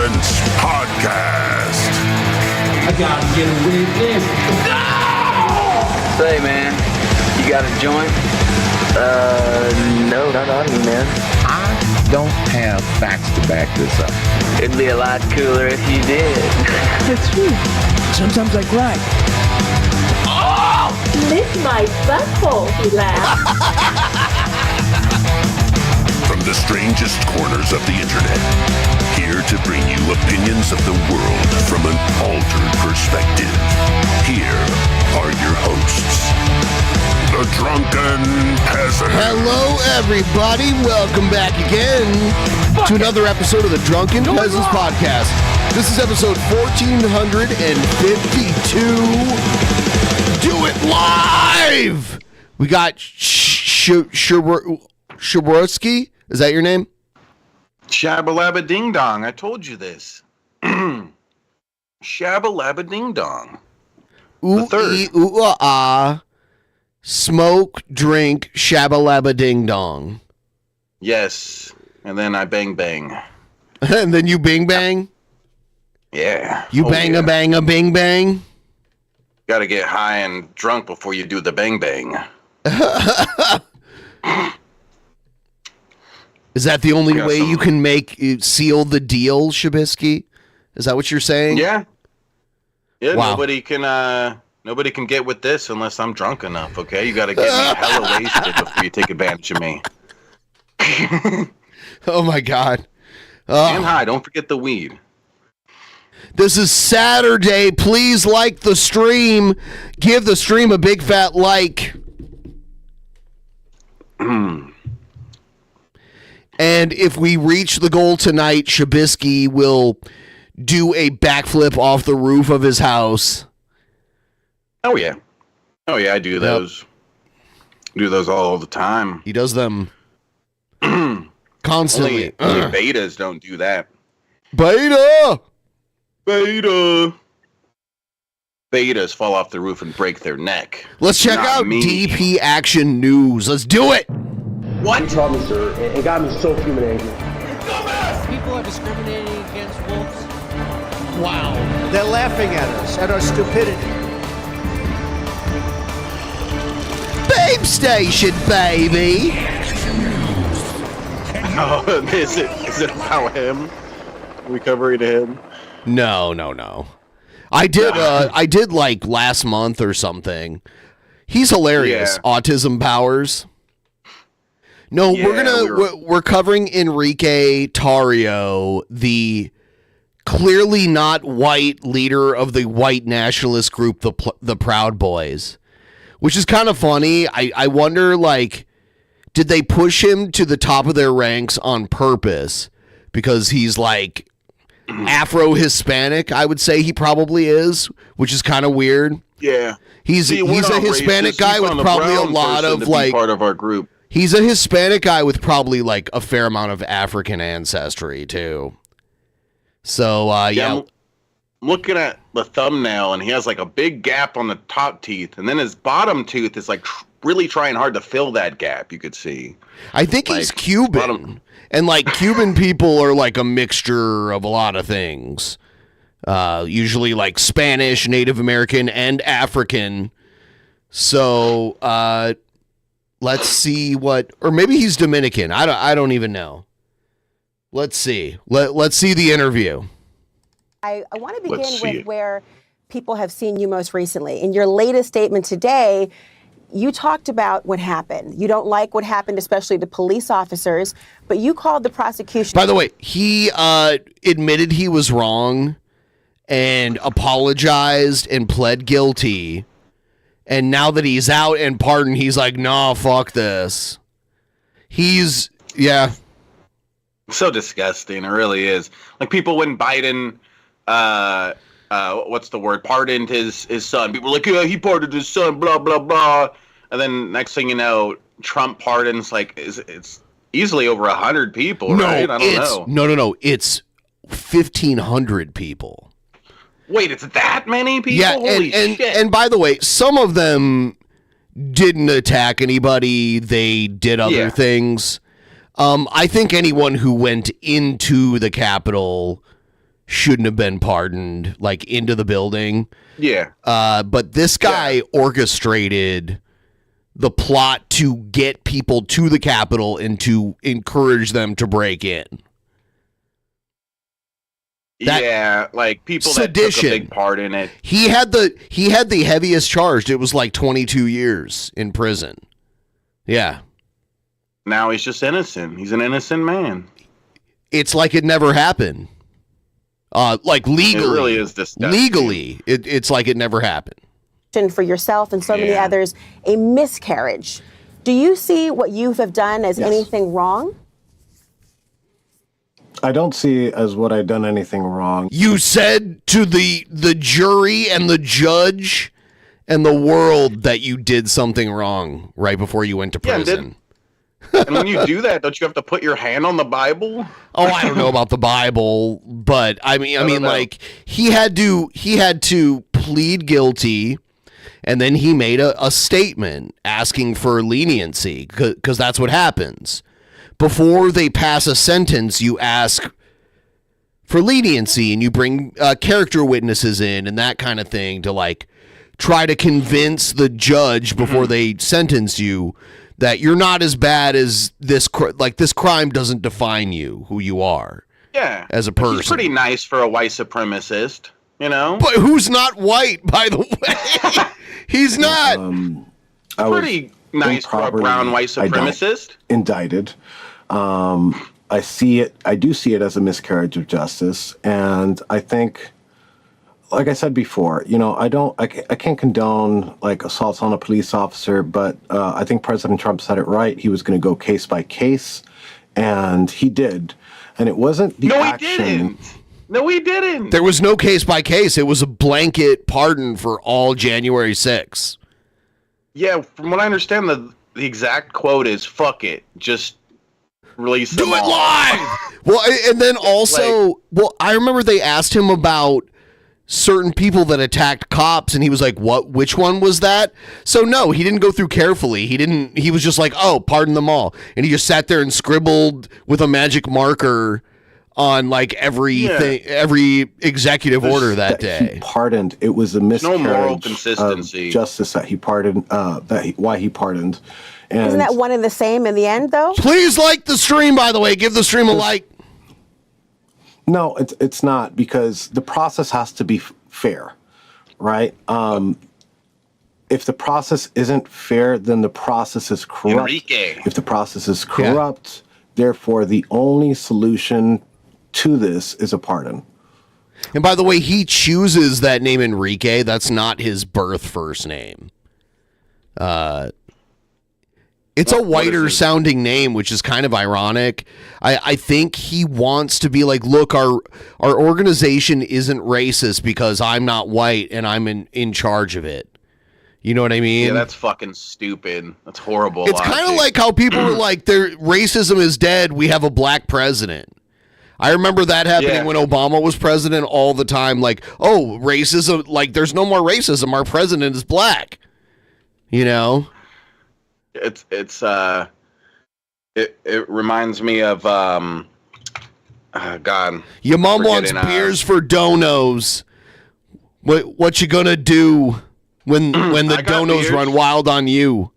Peasants podcast. I gotta get away with this. No! Say, man, you got a joint? No, not on me, man. I don't have facts to back this up. It'd be a lot cooler if you did. That's true. Sometimes I cry. Oh! Lick my butthole, he laughed. From the strangest corners of the internet, here to bring you opinions of the world from an altered perspective. Here are your hosts, the Drunken Peasants. Hello, everybody. Welcome back again to another episode of the Drunken Peasants podcast. This is episode 1452. Do it live! We got Shaworski. Is that your name? Shabba-labba ding-dong. I told you this. Shabba-labba ding-dong. Ooh, ee, ooh, ah. Smoke, drink, shabba-labba ding-dong. Yes. And then I bang-bang. And then you bing-bang? Yeah. You bang-a-bang-a-bing-bang? Gotta get high and drunk before you do the bang-bang. Is that the only way you can seal the deal, Shabisky? Is that what you're saying? Yeah. Yeah, wow. Nobody can get with this unless I'm drunk enough, okay? You gotta get me hella wasted before you take advantage of me. Oh my God. And high, don't forget the weed. This is Saturday. Please like the stream. Give the stream a big fat like. And if we reach the goal tonight, Shabisky will do a backflip off the roof of his house. Oh, yeah. Oh, yeah, I do those. Do those all the time. He does them constantly. Only betas don't do that. Beta! Betas fall off the roof and break their neck. Let's check out DP Action News. Let's do it! What? He told me, sir, and got me so fuming angry. People are discriminating against wolves. Wow. They're laughing at us, at our stupidity. Babe Station, baby! Oh, is it about him? Are we covering him? No. I did like last month or something. He's hilarious. Yeah. Autism powers. No, Yeah, we're covering Enrique Tarrio, the clearly not white leader of the white nationalist group, the Proud Boys, which is kind of funny. I wonder, like, did they push him to the top of their ranks on purpose because he's like Afro-Hispanic? I would say he probably is, which is kind of weird. Yeah, he's a Hispanic guy with probably a lot of like part of our group. He's a Hispanic guy with probably like a fair amount of African ancestry too. So yeah. I'm looking at the thumbnail, and he has like a big gap on the top teeth, and then his bottom tooth is like really trying hard to fill that gap. You could see. I think he's Cuban, and like Cuban people are like a mixture of a lot of things. Usually like Spanish, Native American, and African. So let's see or maybe he's Dominican. I don't even know. Let's see. Let's see the interview. I want to begin with where people have seen you most recently. In your latest statement today, you talked about what happened. You don't like what happened, especially to police officers, but you called the prosecution. By the way, he admitted he was wrong and apologized and pled guilty. And now that he's out and pardoned, he's like, nah, fuck this. Yeah. So disgusting. It really is. Like people when Biden, what's the word? Pardoned his son. People are like, yeah, he pardoned his son, blah, blah, blah. And then next thing you know, Trump pardons like, it's easily over 100 people, right? I don't know. No. It's 1,500 people. Wait, it's that many people? Yeah, Holy shit. And by the way, some of them didn't attack anybody. They did other things. I think anyone who went into the Capitol shouldn't have been pardoned, like into the building. Yeah. But this guy orchestrated the plot to get people to the Capitol and to encourage them to break in. Like people sedition. that took a big part in it. He had the heaviest charge. It was like 22 years in prison. Yeah. Now he's just innocent. He's an innocent man. It's like it never happened. Like legally. It really is disgusting. Legally, it's like it never happened. For yourself and so many others, a miscarriage. Do you see what you have done as anything wrong? I don't see as what I've done anything wrong. You said to the jury and the judge and the world that you did something wrong right before you went to prison. And when you do that, don't you have to put your hand on the Bible? Oh, I don't know about the Bible, but I mean, like he had to plead guilty, and then he made a statement asking for leniency because that's what happens. Before they pass a sentence, you ask for leniency and you bring character witnesses in and that kind of thing to like try to convince the judge before they sentence you that you're not as bad as this crime doesn't define you, who you are. Yeah. As a person. He's pretty nice for a white supremacist, you know? But who's not white, by the way? He's not. Pretty nice for a brown white supremacist. Indicted. I do see it as a miscarriage of justice. And I think, like I said before, I can't condone like assaults on a police officer, but I think President Trump said it right. He was going to go case by case, and he did. And it wasn't the action. No, he didn't. There was no case by case. It was a blanket pardon for all January 6th. Yeah, from what I understand, the exact quote is "fuck it, just release them all." Do it live. Well, and then also, I remember they asked him about certain people that attacked cops, and he was like, "What? Which one was that?" So no, he didn't go through carefully. He was just like, "Oh, pardon them all," and he just sat there and scribbled with a magic marker on like every executive order that day. He pardoned. It was a miscarriage no moral consistency. Of justice that he pardoned. Why he pardoned. And isn't that one and the same in the end, though? Please like the stream, by the way. Give the stream a like. No, it's not, because the process has to be fair, right? If the process isn't fair, then the process is corrupt. Enrique. If the process is corrupt, therefore the only solution to this is a pardon. And by the way, he chooses that name Enrique. That's not his birth first name. It's a whiter sounding name, which is kind of ironic. I think he wants to be like, look, our organization isn't racist because I'm not white and I'm in charge of it. You know what I mean? Yeah, that's fucking stupid. That's horrible. It's kind of like how people were like, racism is dead. We have a black president. I remember that happening when Obama was president all the time. Like, oh, racism, like there's no more racism. Our president is black. You know? It reminds me of God. Your mom wants beers for donos. What you gonna do when the donos run wild on you?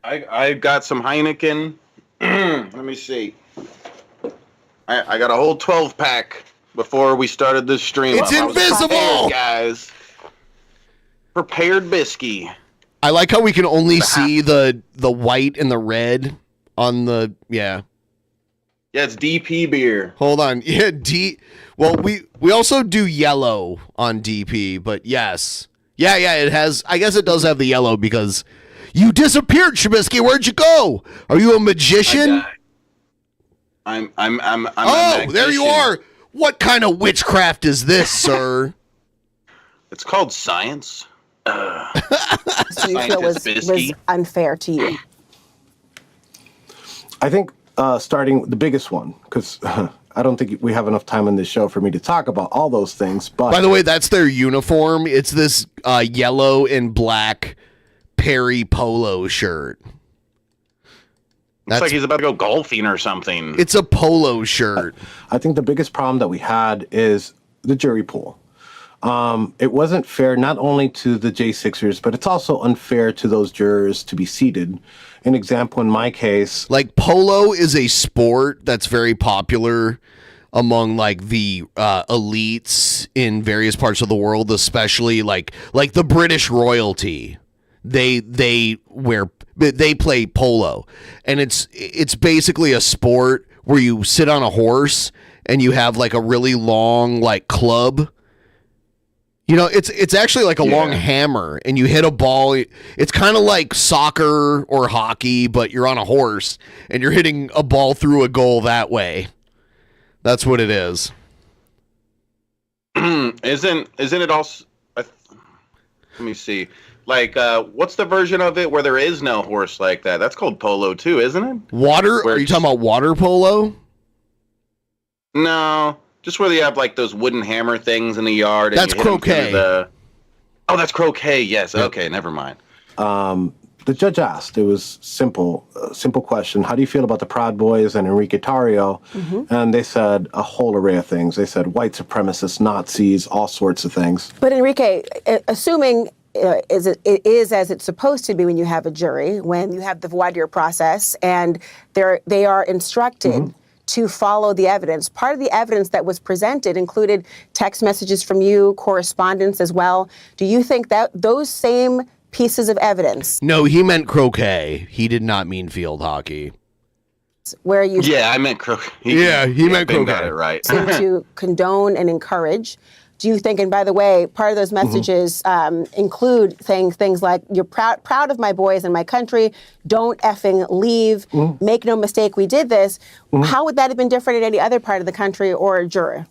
I got some Heineken. Let me see. I got a whole 12-pack before we started this stream. It's invisible, guys. Prepared biscuit. I like how we can only see the white and the red on the Yeah, it's DP beer. Hold on. Yeah, Well, we also do yellow on DP, but yes. Yeah, it has. I guess it does have the yellow because you disappeared, Shabisky. Where'd you go? Are you a magician? I'm oh, there you are. What kind of witchcraft is this, sir? It's called science. So you feel was unfair to you? I think starting the biggest one, because I don't think we have enough time on this show for me to talk about all those things. But by the way, that's their uniform. It's this yellow and black Perry polo shirt. Looks like he's about to go golfing or something. It's a polo shirt. I think the biggest problem that we had is the jury pool. It wasn't fair not only to the J6ers, but it's also unfair to those jurors to be seated. An example in my case, like polo is a sport that's very popular among like the elites in various parts of the world, especially like the British royalty. They play polo, and it's basically a sport where you sit on a horse and you have like a really long like club. You know, it's actually like a long hammer, and you hit a ball. It's kind of like soccer or hockey, but you're on a horse and you're hitting a ball through a goal that way. That's what it is. Isn't it also? Let me see. Like, what's the version of it where there is no horse like that? That's called polo too, isn't it? Are you talking about water polo? No. Just where you have like those wooden hammer things in the yard. And That's croquet. Oh, that's croquet. Yes. Yep. Okay. Never mind. The judge asked. It was simple question. How do you feel about the Proud Boys and Enrique Tarrio? Mm-hmm. And they said a whole array of things. They said white supremacists, Nazis, all sorts of things. But Enrique, assuming it is as it's supposed to be when you have a jury, when you have the voir dire process, and they are instructed to follow the evidence. Part of the evidence that was presented included text messages from you, correspondence as well. Do you think that those same pieces of evidence? No, he meant croquet. He did not mean field hockey. Where you? Yeah, I meant croquet. He meant croquet. Got it right. To condone and encourage. Do you think, and by the way, part of those messages include saying things like, you're proud of my boys and my country, don't effing leave, make no mistake, we did this. How would that have been different in any other part of the country or a juror?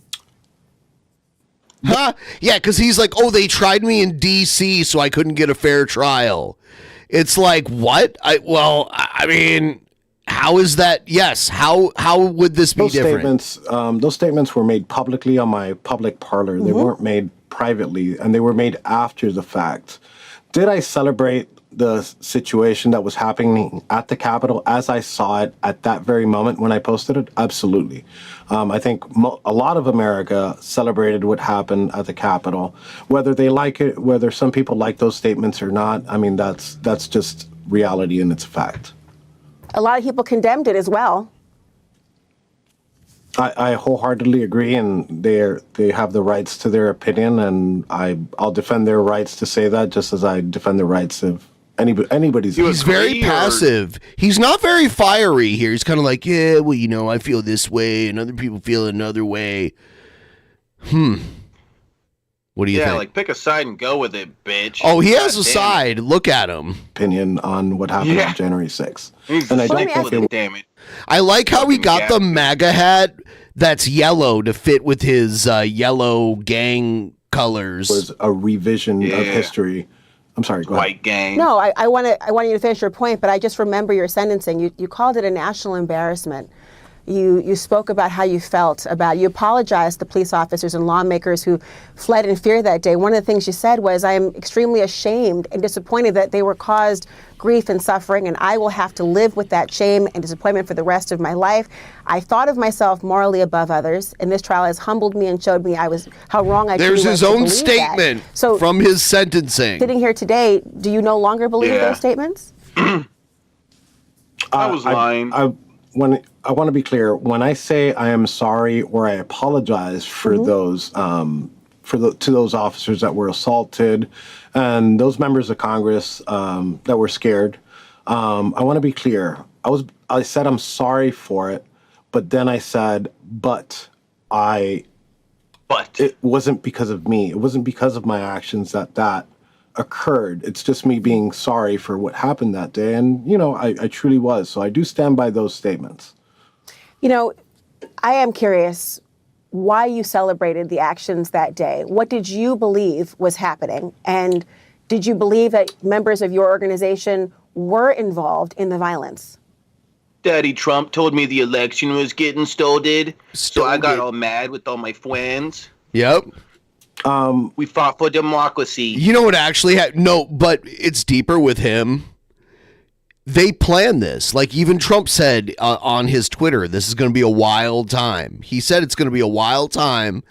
Huh? Yeah, because he's like, oh, they tried me in D.C. so I couldn't get a fair trial. It's like, what? I mean... How is that? Yes. How would this be different? Those statements were made publicly on my public parlor. They weren't made privately, and they were made after the fact. Did I celebrate the situation that was happening at the Capitol as I saw it at that very moment when I posted it? Absolutely. I think a lot of America celebrated what happened at the Capitol. Whether they like it, whether some people like those statements or not, I mean, that's just reality and it's a fact. A lot of people condemned it as well. I wholehearteady agree, and they have the rights to their opinion, and I'll defend their rights to say that, just as I defend the rights of anybody's. He's very passive. He's not very fiery here. He's kind of like, yeah, well, you know, I feel this way, and other people feel another way. What do you think? Yeah, like pick a side and go with it, bitch. Oh, he has a side. Look at him. Opinion on what happened on January 6th. And I don't think damn it. I like how he got the MAGA hat that's yellow to fit with his yellow gang colors. It was a revision of history. I'm sorry, go ahead. White gang. No, I want you to finish your point, but I just remember your sentencing. You called it a national embarrassment. You spoke about how you felt you apologized to police officers and lawmakers who fled in fear that day. One of the things you said was, I am extremely ashamed and disappointed that they were caused grief and suffering, and I will have to live with that shame and disappointment for the rest of my life. I thought of myself morally above others, and this trial has humbled me and showed me how wrong I truly was. There's his own statement from his sentencing. Sitting here today, do you no longer believe those statements? I was lying. I want to be clear. When I say I am sorry or I apologize for those to those officers that were assaulted and those members of Congress that were scared, I want to be clear. I said I'm sorry for it, but then I said, but it wasn't because of me. It wasn't because of my actions that occurred. It's just me being sorry for what happened that day. And, you know, I truly was. So I do stand by those statements. You know, I am curious why you celebrated the actions that day. What did you believe was happening? And did you believe that members of your organization were involved in the violence? Daddy Trump told me the election was getting stolen, so I got all mad with all my friends. Yep. We fought for democracy. You know what actually no, but it's deeper with him. they planned this. Like even Trump said on his Twitter, this is going to be a wild time. He said it's going to be a wild time.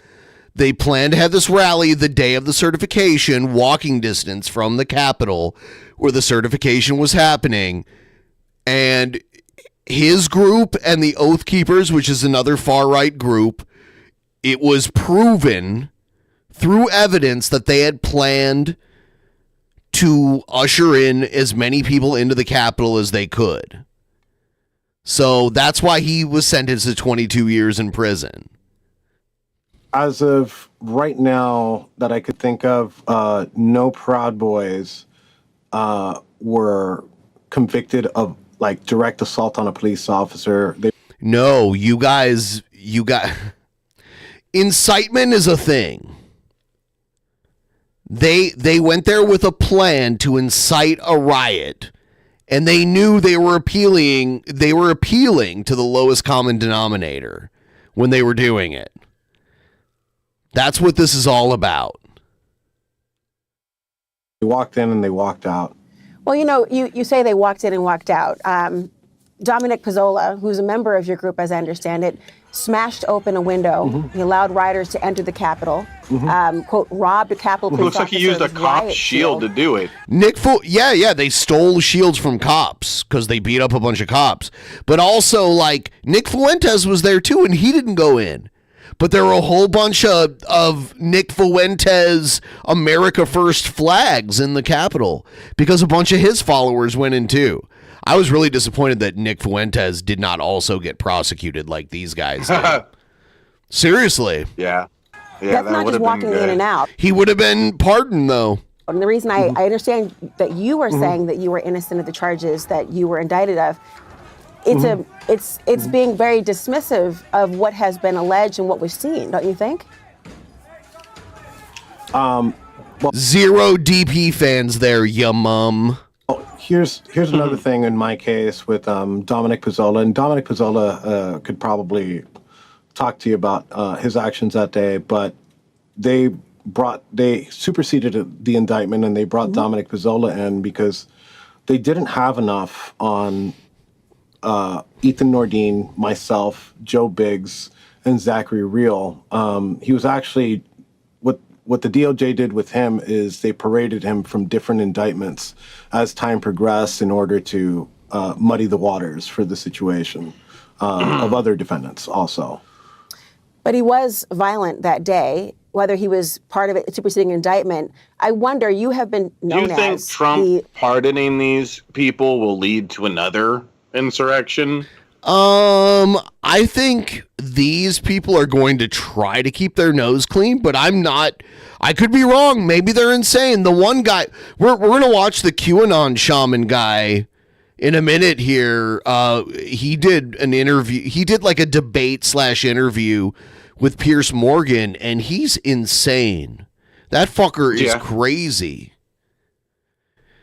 They plan to have this rally the day of the certification, walking distance from the Capitol where the certification was happening. And his group and the Oath Keepers, which is another far-right group, it was proven through evidence that they had planned to usher in as many people into the Capitol as they could. So that's why he was sentenced to 22 years in prison. As of right now that I could think of, no Proud Boys were convicted of like direct assault on a police officer. No, you got incitement is a thing. They went there with a plan to incite a riot, and they knew they were appealing to the lowest common denominator when they were doing it. That's what this is all about. They walked in and they walked out. Well, you say they walked in and walked out. Dominic Pizzola, who's a member of your group, as I understand it, smashed open a window. Mm-hmm. He allowed rioters to enter the Capitol. Mm-hmm. Quote, robbed a Capitol police looks like he used a cop shield to do it. They stole shields from cops because they beat up a bunch of cops. But also, like, Nick Fuentes was there too, and he didn't go in. But there were a whole bunch of Nick Fuentes America First flags in the Capitol because a bunch of his followers went in too. I was really disappointed that Nick Fuentes did not also get prosecuted like these guys did. Seriously. Yeah. That's not just walking in and out. He would have been pardoned, though. And the reason I understand that you were saying that you were innocent of the charges that you were indicted of, it's being very dismissive of what has been alleged and what we've seen, don't you think? Zero DP fans there, ya mum. Oh, here's another thing in my case with Dominic Pizzola, and Dominic Pizzola could probably talk to you about his actions that day, but they superseded the indictment and they brought Dominic Pizzola in because they didn't have enough on Ethan Nordine, myself, Joe Biggs, and Zachary Real. He was actually, what the DOJ did with him is they paraded him from different indictments as time progressed in order to muddy the waters for the situation of other defendants also. But he was violent that day, whether he was part of it, superseding indictment. I wonder, you have been known as... Do you think Trump pardoning these people will lead to another insurrection? I think these people are going to try to keep their nose clean, but I could be wrong. Maybe they're insane. The one guy, we're going to watch the QAnon shaman guy in a minute here. He did an interview. He did like a debate/interview with Piers Morgan, and he's insane. That fucker is crazy.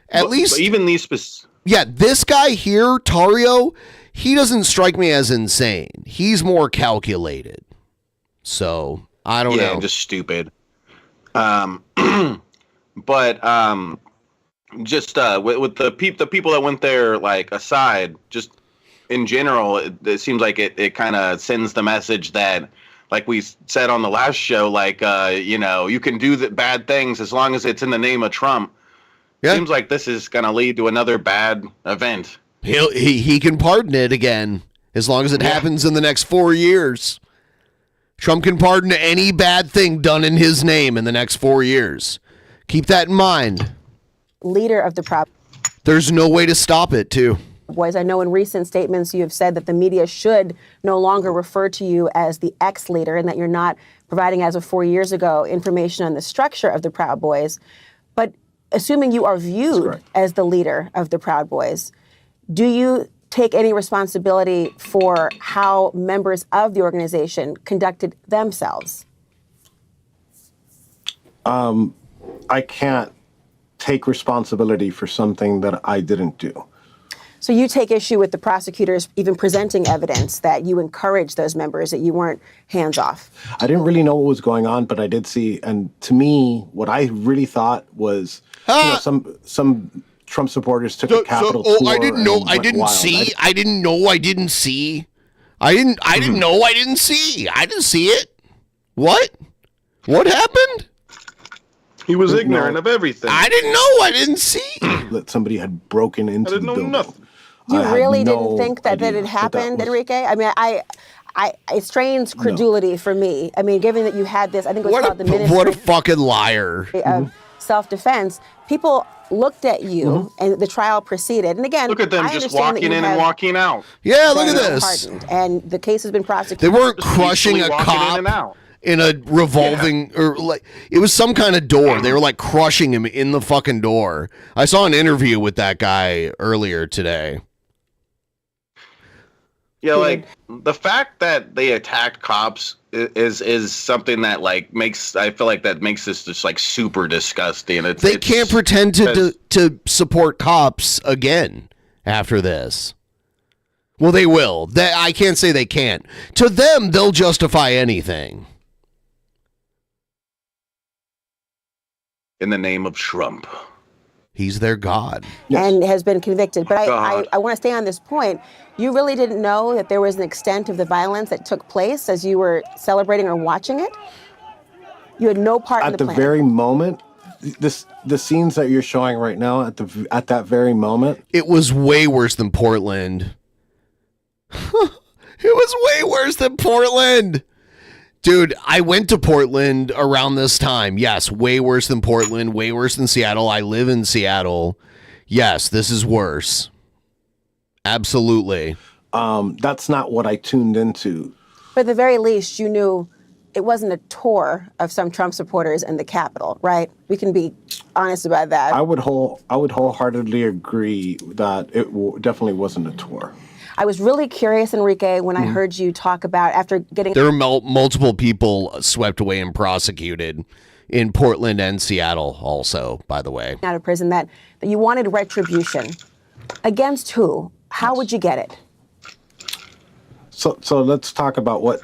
At least even these this guy here, Tarrio, he doesn't strike me as insane. He's more calculated. So, I don't know. Yeah, just stupid. But just with the people that went there, like, aside, just in general, it seems like it kind of sends the message that, like we said on the last show, like, you can do the bad things as long as it's in the name of Trump. Yeah. Seems like this is going to lead to another bad event. He can pardon it again as long as it happens in the next 4 years. Trump can pardon any bad thing done in his name in the next 4 years. Keep that in mind. Leader of the Proud There's no way to stop it, too. Boys, I know in recent statements you have said that the media should no longer refer to you as the ex-leader and that you're not providing, as of 4 years ago, information on the structure of the Proud Boys. But assuming you are viewed as the leader of the Proud Boys, do you take any responsibility for how members of the organization conducted themselves? I can't take responsibility for something that I didn't do. So you take issue with the prosecutors even presenting evidence that you encouraged those members, that you weren't hands off? I didn't really know what was going on, but I did see, and to me, what I really thought was some Trump supporters took a Capitol tour. I didn't know. I went didn't wild. see. I didn't know. I didn't see. I didn't know. I didn't see. I didn't see it. What? What happened? He was ignorant of everything. I didn't know. I didn't see. That somebody had broken into the building. Nothing. You really didn't think that it happened, Enrique? I mean, it strains credulity for me. I mean, given that you had this, I think it was called the Ministry. What a fucking liar. Of self-defense. People looked at you and the trial proceeded. And again, look at them I just understand walking in and walking out. Yeah, look at this. And the case has been prosecuted. They weren't crushing a cop in a revolving or like it was some kind of door. They were like crushing him in the fucking door. I saw an interview with that guy earlier today. Yeah, like the fact that they attacked cops is something that like I feel like that makes this just like super disgusting. They can't pretend to support cops again after this. Well, they will. I can't say they can't. To them, they'll justify anything. In the name of Trump. He's their god. And has been convicted. But I want to stay on this point. You really didn't know that there was an extent of the violence that took place as you were celebrating or watching it? You had no part in the plan. At the very moment, the scenes that you're showing right now, at that very moment. It was way worse than Portland. It was way worse than Portland. Dude, I went to Portland around this time. Yes, way worse than Portland, way worse than Seattle. I live in Seattle. Yes, this is worse. Absolutely. That's not what I tuned into. But at the very least, you knew it wasn't a tour of some Trump supporters in the Capitol, right? We can be honest about that. I would wholeheartedly agree that it definitely wasn't a tour. I was really curious, Enrique, when I heard you talk about after getting... There were multiple people swept away and prosecuted in Portland and Seattle also, by the way. ...out of prison that you wanted retribution. Against who? How would you get it? So let's talk about what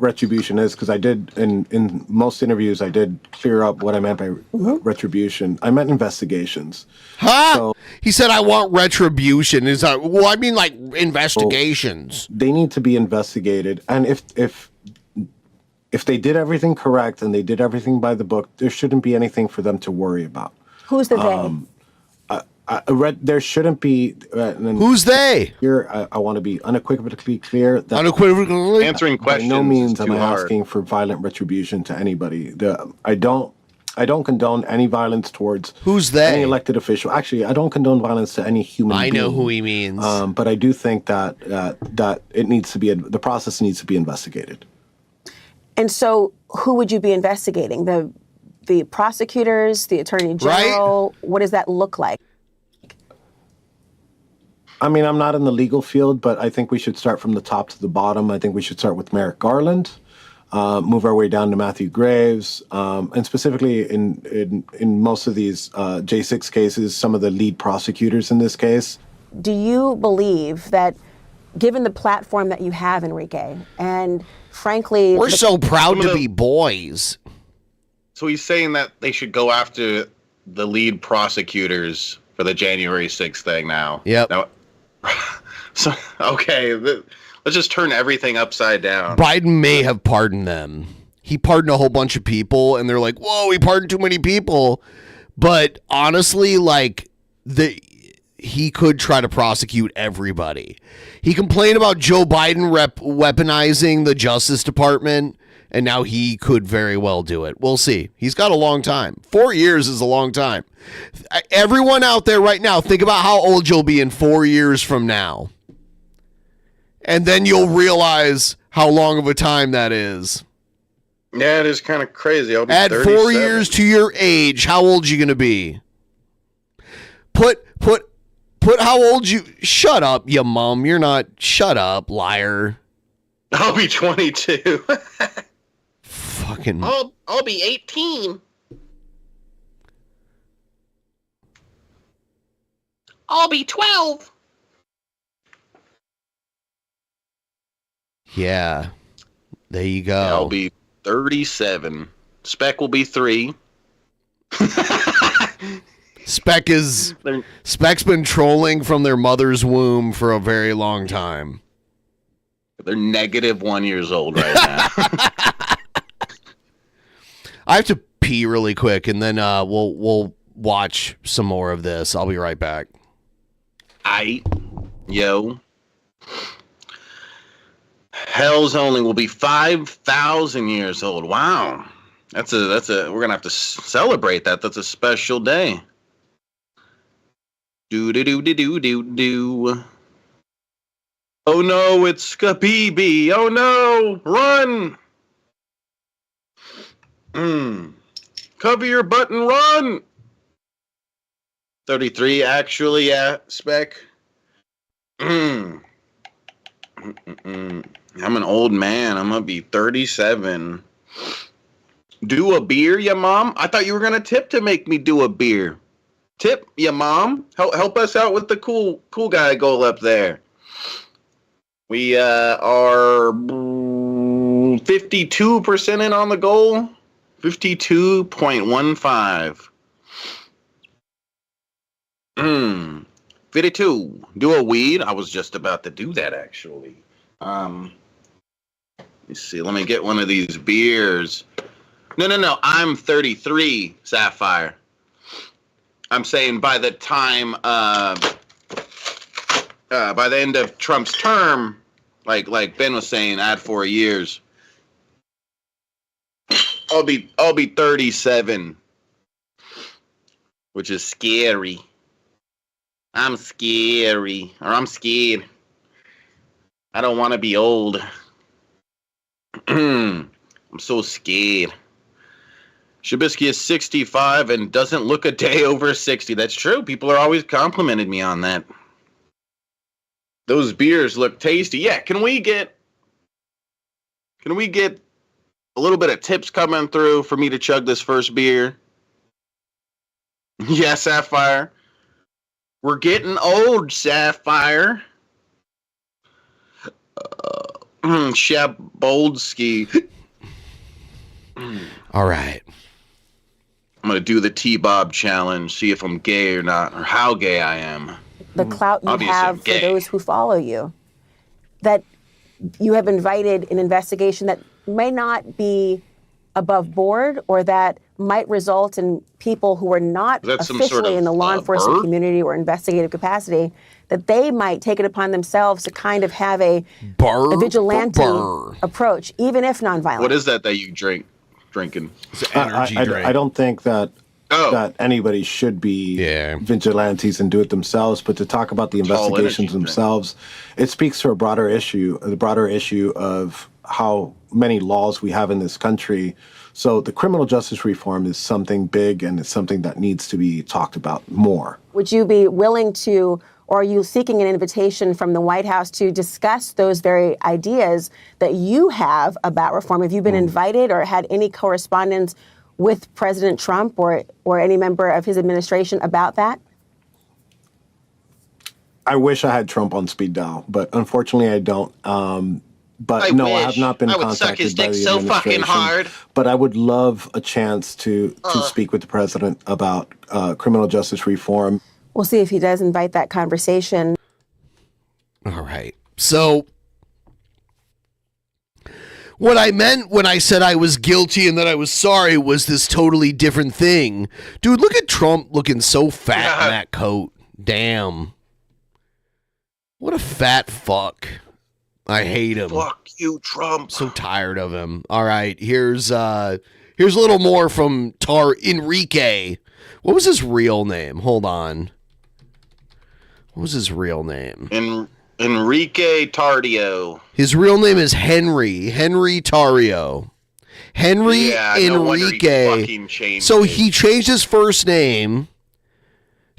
retribution is, because I did, in most interviews, I did clear up what I meant by retribution. I meant investigations. Huh? So, he said, I want retribution. Well, I mean, like, investigations. They need to be investigated. And if they did everything correct and they did everything by the book, there shouldn't be anything for them to worry about. Who's the they? There shouldn't be. Who's they? Here, I want to be unequivocally clear. That unequivocally answering questions. By no means am I hard. asking for violent retribution to anybody. I don't condone any violence towards who's they? Any elected official. Actually, I don't condone violence to any human being. I know who he means. But I do think that it needs to be the process needs to be investigated. And so, who would you be investigating? The prosecutors, the attorney general. Right? What does that look like? I mean, I'm not in the legal field, but I think we should start from the top to the bottom. I think we should start with Merrick Garland, move our way down to Matthew Graves, and specifically in most of these J6 cases, some of the lead prosecutors in this case. Do you believe that, given the platform that you have, Enrique, and frankly... We're so proud to be boys. So he's saying that they should go after the lead prosecutors for the January 6th thing now. Yep. Now, so, okay, let's just turn everything upside down. Biden may have pardoned them. He pardoned a whole bunch of people, and they're like, whoa, he pardoned too many people. But honestly, like, he could try to prosecute everybody. He complained about Joe Biden weaponizing the Justice Department, and now he could very well do it. We'll see. He's got a long time. 4 years is a long time. Everyone out there right now, think about how old you'll be in 4 years from now. And then you'll realize how long of a time that is. Yeah, it is kind of crazy. I'll be Add 37. 4 years to your age. How old you going to be? Put how old you... Shut up, you mom. You're not... Shut up, liar. I'll be 22. Fucking... I'll be 18. I'll be 12. Yeah. There you go. I'll be 37. Spec will be 3. Spec's been trolling from their mother's womb for a very long time. They're -1 years old right now. I have to pee really quick, and then we'll watch some more of this. I'll be right back. Yo. Hell's Only will be 5,000 years old. Wow. That's a we're gonna have to celebrate that. That's a special day. Do. Oh no, it's Skabibi. Oh no, run. Cover your butt and run. 33, actually, yeah, Spec. I'm an old man. I'm gonna be 37. Do a beer, ya mom? I thought you were gonna tip to make me do a beer. Tip, ya mom? Help us out with the cool guy goal up there. We are 52% in on the goal. 52.15. 52. Do a weed. I was just about to do that, actually. Let me see. Let me get one of these beers. No. I'm 33, Sapphire. I'm saying by the time, by the end of Trump's term, like Ben was saying, add 4 years. I'll be 37, which is scary. I'm scary, or I'm scared. I don't want to be old. I'm so scared. Shabisky is 65 and doesn't look a day over 60. That's true. People are always complimenting me on that. Those beers look tasty. Yeah, can we get a little bit of tips coming through for me to chug this first beer? Yeah, Sapphire. We're getting old, Sapphire. Shaboldsky. All right. I'm going to do the T-Bob challenge, see if I'm gay or not, or how gay I am. The clout you Obviously, have for those who follow you. That you have invited an investigation that may not be above board or that might result in people who are not officially in the law enforcement community or investigative capacity, that they might take it upon themselves to kind of have a vigilante approach, even if nonviolent. What is that you drinking? It's an energy drink. I don't think that anybody should be vigilantes and do it themselves, but to talk about the investigations themselves, it speaks to a broader issue, the broader issue of how many laws we have in this country. So the criminal justice reform is something big, and it's something that needs to be talked about more. Would you be willing to, or are you seeking an invitation from the White House to discuss those very ideas that you have about reform? Have you been invited or had any correspondence with President Trump or any member of his administration about that? I wish I had Trump on speed dial, but unfortunately I don't. I have not been contacted by the administration. Fucking hard. But I would love a chance to speak with the president about criminal justice reform. We'll see if he does invite that conversation. All right. So what I meant when I said I was guilty and that I was sorry was this totally different thing. Dude, look at Trump looking so fat in that coat. Damn. What a fat fuck. I hate him. Fuck you, Trump. So tired of him. All right, here's a little more from Enrique. What was his real name? Hold on. What was his real name? Enrique Tarrio. His real name is Henry Tarrio. Enrique. So he changed his first name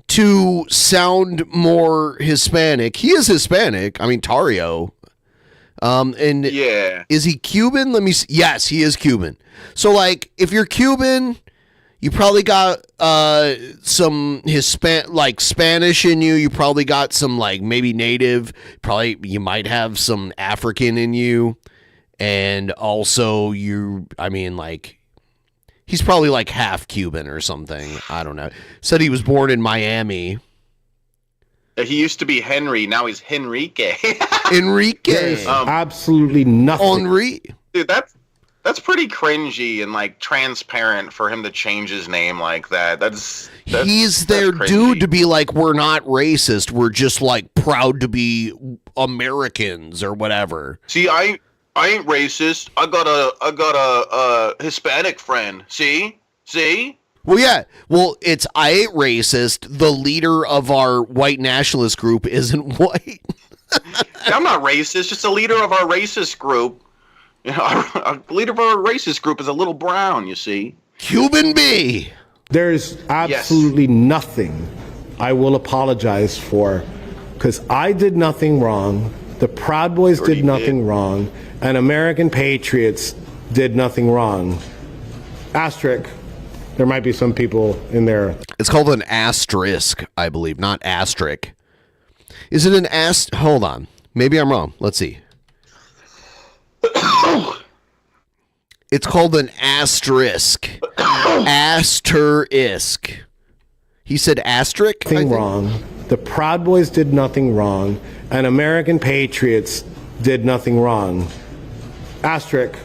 to sound more Hispanic. He is Hispanic. I mean, Tarrio. Is he Cuban? Let me see. Yes, he is Cuban. So like, if you're Cuban, you probably got some Spanish in you. You probably got some like maybe native. You might have some African in you, and also He's probably like half Cuban or something. I don't know. Said he was born in Miami. He used to be Henry. Now he's Henrique. Enrique. There's absolutely nothing. Henri. Dude, that's pretty cringy and like transparent for him to change his name like that. He's their dude to be like, we're not racist. We're just like proud to be Americans or whatever. See, I ain't racist. I got a Hispanic friend. See? Well, yeah. Well, it's I ain't racist. The leader of our white nationalist group isn't white. I'm not racist. Just a leader of our racist group. You know, our leader of our racist group is a little brown. You see? Cuban B. There's absolutely nothing I will apologize for, because I did nothing wrong. The Proud Boys did nothing wrong, and American patriots did nothing wrong. Asterisk. There might be some people in there. It's called an asterisk, I believe, not asterisk. Is it an Hold on. Maybe I'm wrong. Let's see. It's called an asterisk. Asterisk. He said asterisk? Nothing wrong. The Proud Boys did nothing wrong, and American patriots did nothing wrong. Asterisk.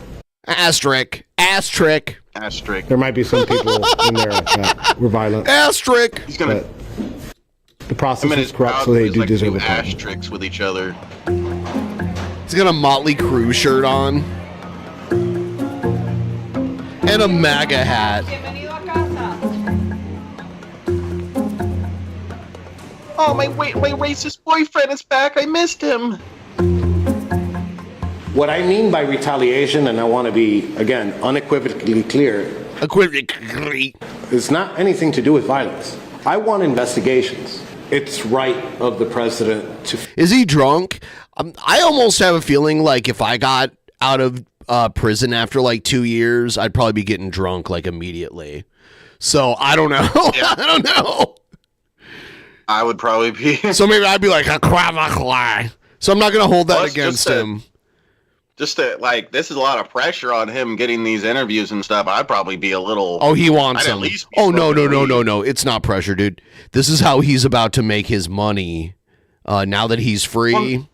Asterisk. Asterisk. Asterisk. There might be some people in there that were violent. Asterisk. He's gonna. The process is corrupt, so they do deserve a pardon. Asterisks with each other. He's got a Motley Crue shirt on. And a MAGA hat. Oh, my racist boyfriend is back. I missed him. What I mean by retaliation, and I want to be, again, unequivocally clear, it's not anything to do with violence. I want investigations. It's right of the president to... Is he drunk? I almost have a feeling like if I got out of prison after like 2 years, I'd probably be getting drunk like immediately. So I don't know. Yeah. I don't know. I would probably be. So maybe I'd be like a crap. So I'm not going to hold that against him. Just to, like, this is a lot of pressure on him getting these interviews and stuff. I'd probably be a little. Oh, he wants them. Oh, no. It's not pressure, dude. This is how he's about to make his money. Now that he's free,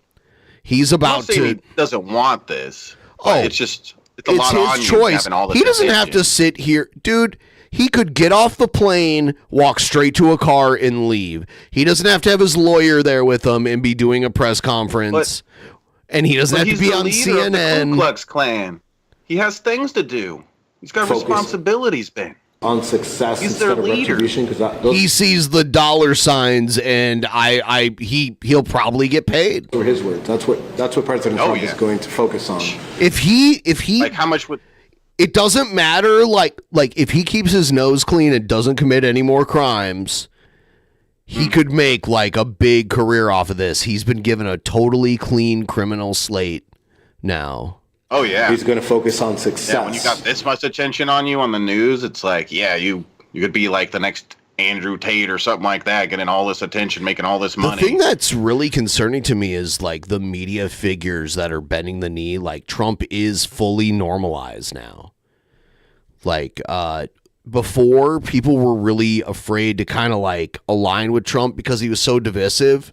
he's about to. He doesn't want this. Oh, it's just it's a lot on his choice. He doesn't have to sit here, dude. He could get off the plane, walk straight to a car, and leave. He doesn't have to have his lawyer there with him and be doing a press conference. And he doesn't have to be on CNN. Of the Ku Klux Klan. He has things to do. He's got responsibilities, Ben. On success, he's their leader. He sees the dollar signs, and he'll probably get paid. Those were his words. That's what President Trump is going to focus on. If he like how much would. It doesn't matter, like if he keeps his nose clean and doesn't commit any more crimes, he could make like a big career off of this. He's been given a totally clean criminal slate now. Oh yeah, he's going to focus on success. Yeah, when you got this much attention on you on the news, it's like, yeah, you could be like the next Andrew Tate or something like that, getting all this attention, making all this money. The thing that's really concerning to me is like the media figures that are bending the knee. Like Trump is fully normalized now. Like before, people were really afraid to kind of like align with Trump because he was so divisive.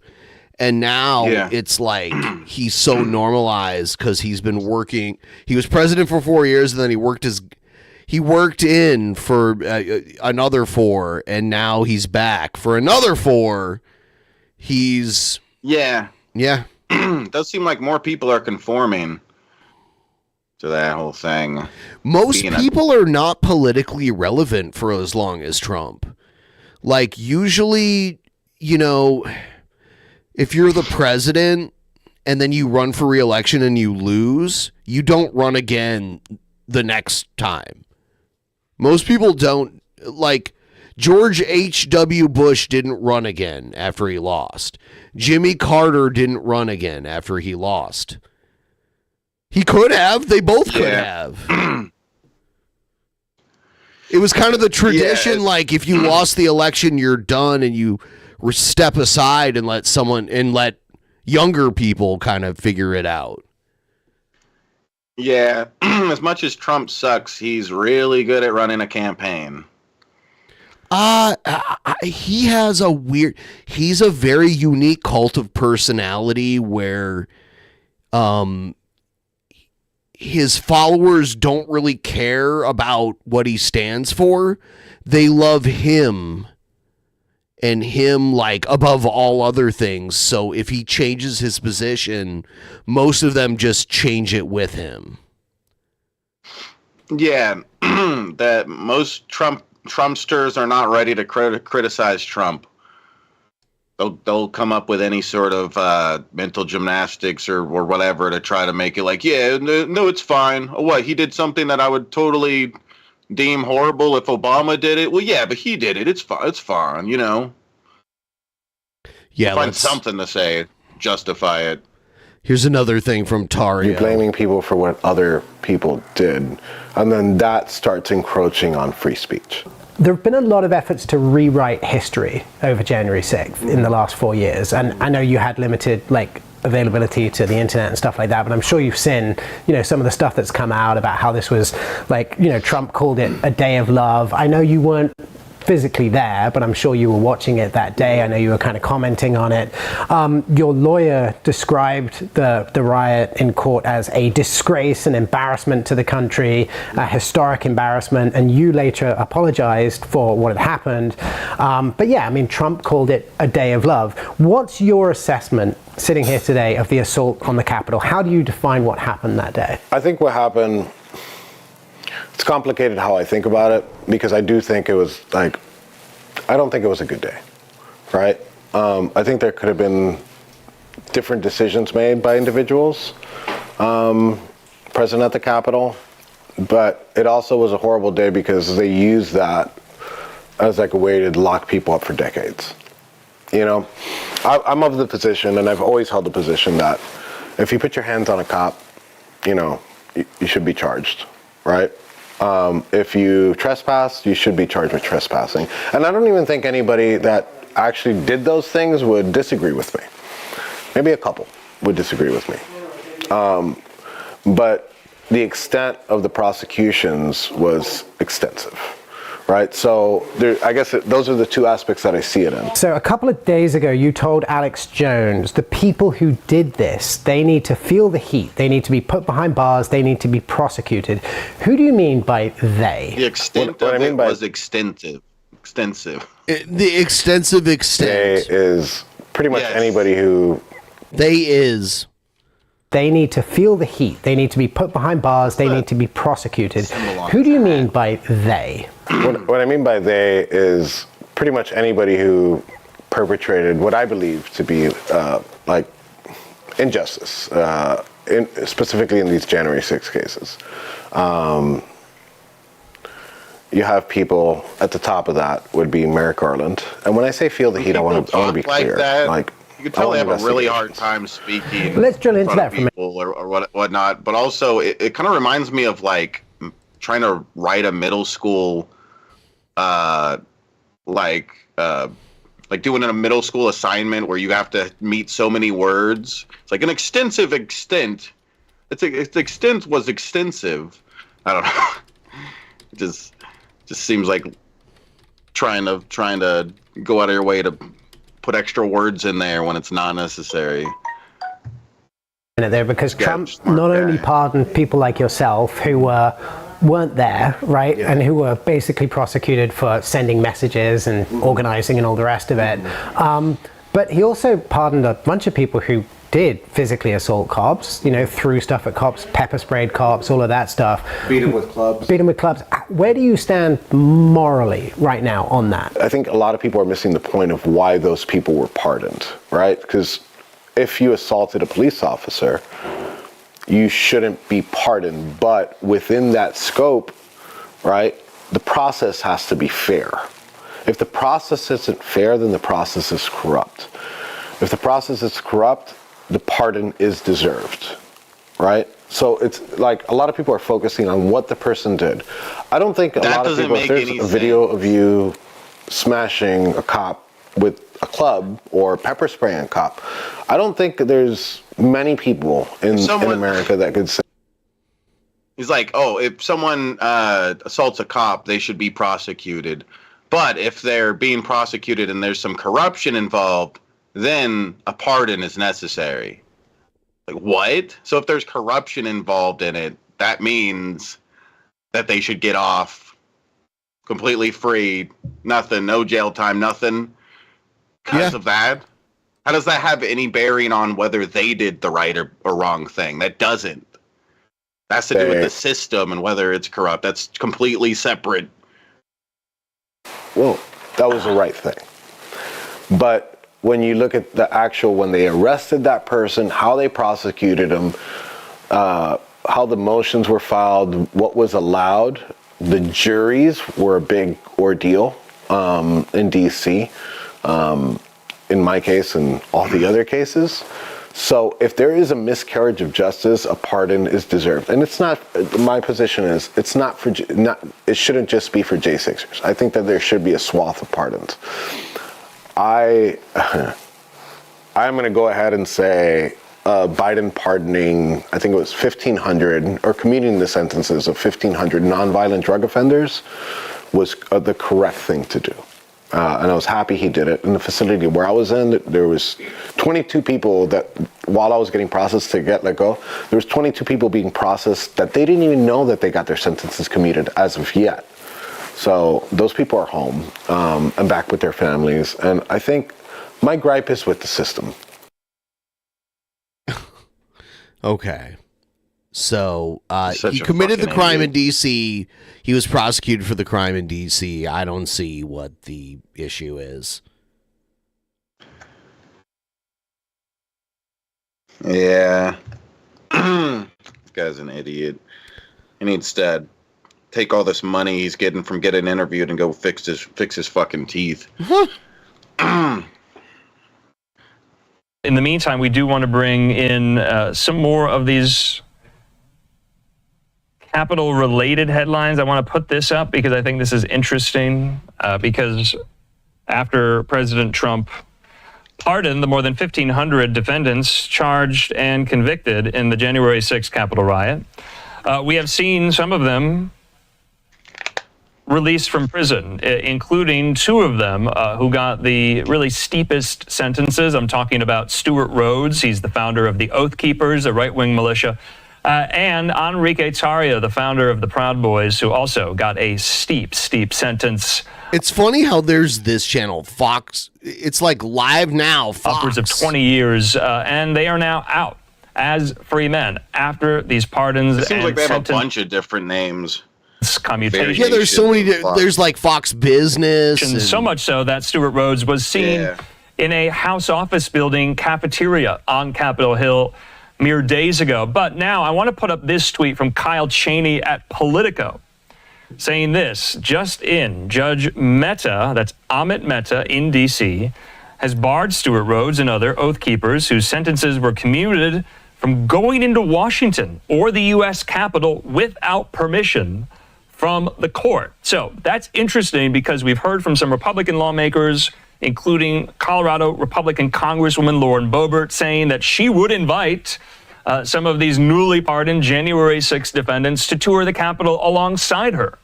And now it's like he's so normalized because he's been working. He was president for 4 years, and then he worked in for another 4, and now he's back for another 4. He's yeah. It does seem like more people are conforming to that whole thing. Most people are not politically relevant for as long as Trump. Like usually, you know, if you're the president and then you run for re-election and you lose, you don't run again the next time. Most people don't. Like George H.W. Bush didn't run again after he lost. Jimmy Carter didn't run again after he lost. He could have. They both could have. It was kind of the tradition, like if you lost the election, you're done, and you step aside and let younger people kind of figure it out. Yeah, as much as Trump sucks, he's really good at running a campaign. He's a very unique cult of personality where his followers don't really care about what he stands for. They love him and him like above all other things. So if he changes his position, most of them just change it with him. Yeah, that most Trumpsters are not ready to criticize Trump. They'll come up with any sort of mental gymnastics or whatever to try to make it like, yeah, no, it's fine. Oh, what, he did something that I would totally deem horrible if Obama did it? Well, yeah, but he did it. It's fine, you know? Yeah, find something to say, justify it. Here's another thing from Tarrio. You're blaming people for what other people did, and then that starts encroaching on free speech. There have been a lot of efforts to rewrite history over January 6th in the last 4 years, and I know you had limited availability to the internet and stuff like that, but I'm sure you've seen, some of the stuff that's come out about how this was Trump called it a day of love. I know you weren't physically there, but I'm sure you were watching it that day. I know you were kind of commenting on it. Your lawyer described the riot in court as a disgrace, an embarrassment to the country, a historic embarrassment, and you later apologized for what had happened. But yeah, I mean, Trump called it a day of love. What's your assessment, sitting here today, of the assault on the Capitol? How do you define what happened that day? I think what happened, it's complicated how I think about it, because I do think it was I don't think it was a good day, right? I think there could have been different decisions made by individuals present at the Capitol, but it also was a horrible day because they used that as a way to lock people up for decades. I'm of the position, and I've always held the position, that if you put your hands on a cop, you should be charged, right? If you trespass, you should be charged with trespassing. And I don't even think anybody that actually did those things would disagree with me. Maybe a couple would disagree with me. But the extent of the prosecutions was extensive, right? So I guess those are the two aspects that I see it in. So a couple of days ago, you told Alex Jones, the people who did this, they need to feel the heat. They need to be put behind bars. They need to be prosecuted. Who do you mean by they? The extent of it was extensive. The extensive extent. They is pretty much anybody who... They need to feel the heat. They need to be put behind bars. They need to be prosecuted. Who do you mean by they? What I mean by they is pretty much anybody who perpetrated what I believe to be injustice, specifically in these January 6 cases. You have people at the top of that would be Merrick Garland. And when I say feel the heat, I want to be clear. You can tell they have a really hard time speaking. Let's drill into that for a minute. Or whatnot. But also, it kind of reminds me of trying to write a middle school, doing a middle school assignment where you have to meet so many words. It's like an extensive extent. Its extent was extensive. I don't know. It just seems like trying to go out of your way to put extra words in there when it's not necessary. There, because Trump not only pardoned people like yourself who weren't there, right, and who were basically prosecuted for sending messages and organizing and all the rest of it, but he also pardoned a bunch of people who did physically assault cops, threw stuff at cops, pepper sprayed cops, all of that stuff. Beat them with clubs. Where do you stand morally right now on that? I think a lot of people are missing the point of why those people were pardoned, right? Because if you assaulted a police officer, you shouldn't be pardoned. But within that scope, right, the process has to be fair. If the process isn't fair, then the process is corrupt. If the process is corrupt, the pardon is deserved, right? So it's like a lot of people are focusing on what the person did. I don't think a lot of people, if there's a video of you smashing a cop with a club or pepper spraying a cop, I don't think there's many people in America that could say He's like, oh, if someone assaults a cop, they should be prosecuted. But if they're being prosecuted and there's some corruption involved, then a pardon is necessary. Like, what? So if there's corruption involved in it, that means that they should get off completely free, nothing, no jail time, nothing because of that? How does that have any bearing on whether they did the right or wrong thing? That doesn't. That's to do with the system and whether it's corrupt. That's completely separate. Well, that was the right thing. But when you look at the actual, when they arrested that person, how they prosecuted them, how the motions were filed, what was allowed, the juries were a big ordeal in D.C., in my case and all the other cases. So if there is a miscarriage of justice, a pardon is deserved. And it's not, my position is, it's not for, it shouldn't just be for J6ers. I think that there should be a swath of pardons. I'm going to go ahead and say Biden pardoning, I think it was 1,500, or commuting the sentences of 1,500 nonviolent drug offenders was the correct thing to do. And I was happy he did it. In the facility where I was in, there was 22 people that, while I was getting processed to get let go, there was 22 people being processed that they didn't even know that they got their sentences commuted as of yet. So those people are home and back with their families. And I think my gripe is with the system. Okay. So he committed the crime in D.C. He was prosecuted for the crime in D.C. I don't see what the issue is. Yeah. This guy's an idiot. He needs to take all this money he's getting from getting interviewed and go fix his fucking teeth. In the meantime, we do want to bring in some more of these Capitol-related headlines. I want to put this up because I think this is interesting because after President Trump pardoned the more than 1,500 defendants charged and convicted in the January 6th Capitol riot, we have seen some of them released from prison, including two of them who got the really steepest sentences. I'm talking about Stuart Rhodes. He's the founder of the Oath Keepers, a right-wing militia, and Enrique Tarrio, the founder of the Proud Boys, who also got a steep sentence. It's funny how there's this channel, Fox. It's like Live Now, Fox. Upwards of 20 years, and they are now out as free men after these pardons. It seems like they have a bunch of different names. Commutation. Yeah, there's so many. There's like Fox Business. And so much so that Stuart Rhodes was seen in a House office building cafeteria on Capitol Hill mere days ago. But now I want to put up this tweet from Kyle Cheney at Politico saying this: just in, Judge Mehta, that's Amit Mehta in D.C., has barred Stuart Rhodes and other Oath Keepers whose sentences were commuted from going into Washington or the U.S. Capitol without permission from the court. So that's interesting because we've heard from some Republican lawmakers, including Colorado Republican Congresswoman Lauren Boebert, saying that she would invite some of these newly pardoned January 6th defendants to tour the Capitol alongside her.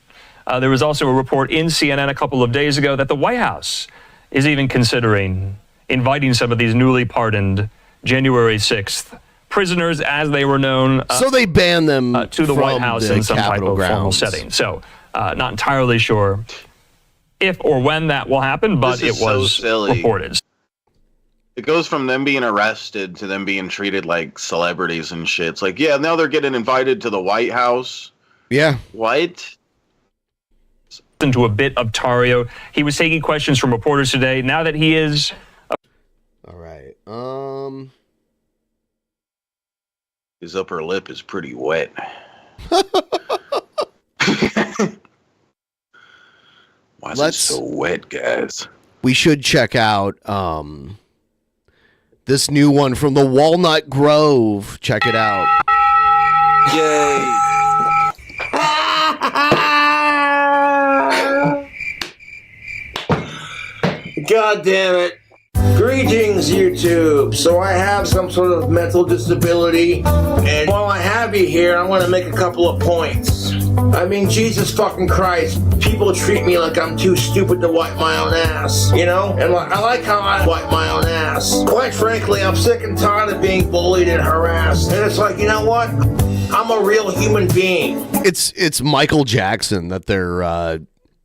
There was also a report in CNN a couple of days ago that the White House is even considering inviting some of these newly pardoned January 6th prisoners, as they were known. So they banned them to the White House in some type of formal setting. So not entirely sure if or when that will happen, but it was reported. It goes from them being arrested to them being treated like celebrities and shit. It's like, yeah, now they're getting invited to the White House. Yeah. What? Into a bit of Tarrio. He was taking questions from reporters today. Now that he is... All right. His upper lip is pretty wet. Why is it so wet, guys? We should check out this new one from the Walnut Grove. Check it out. Yay! God damn it. Greetings, YouTube. So I have some sort of mental disability, and while I have you here, I want to make a couple of points. I mean, Jesus fucking Christ, people treat me like I'm too stupid to wipe my own ass, you know? And I like how I wipe my own ass. Quite frankly, I'm sick and tired of being bullied and harassed. And it's like, you know what? I'm a real human being. It's Michael Jackson that they're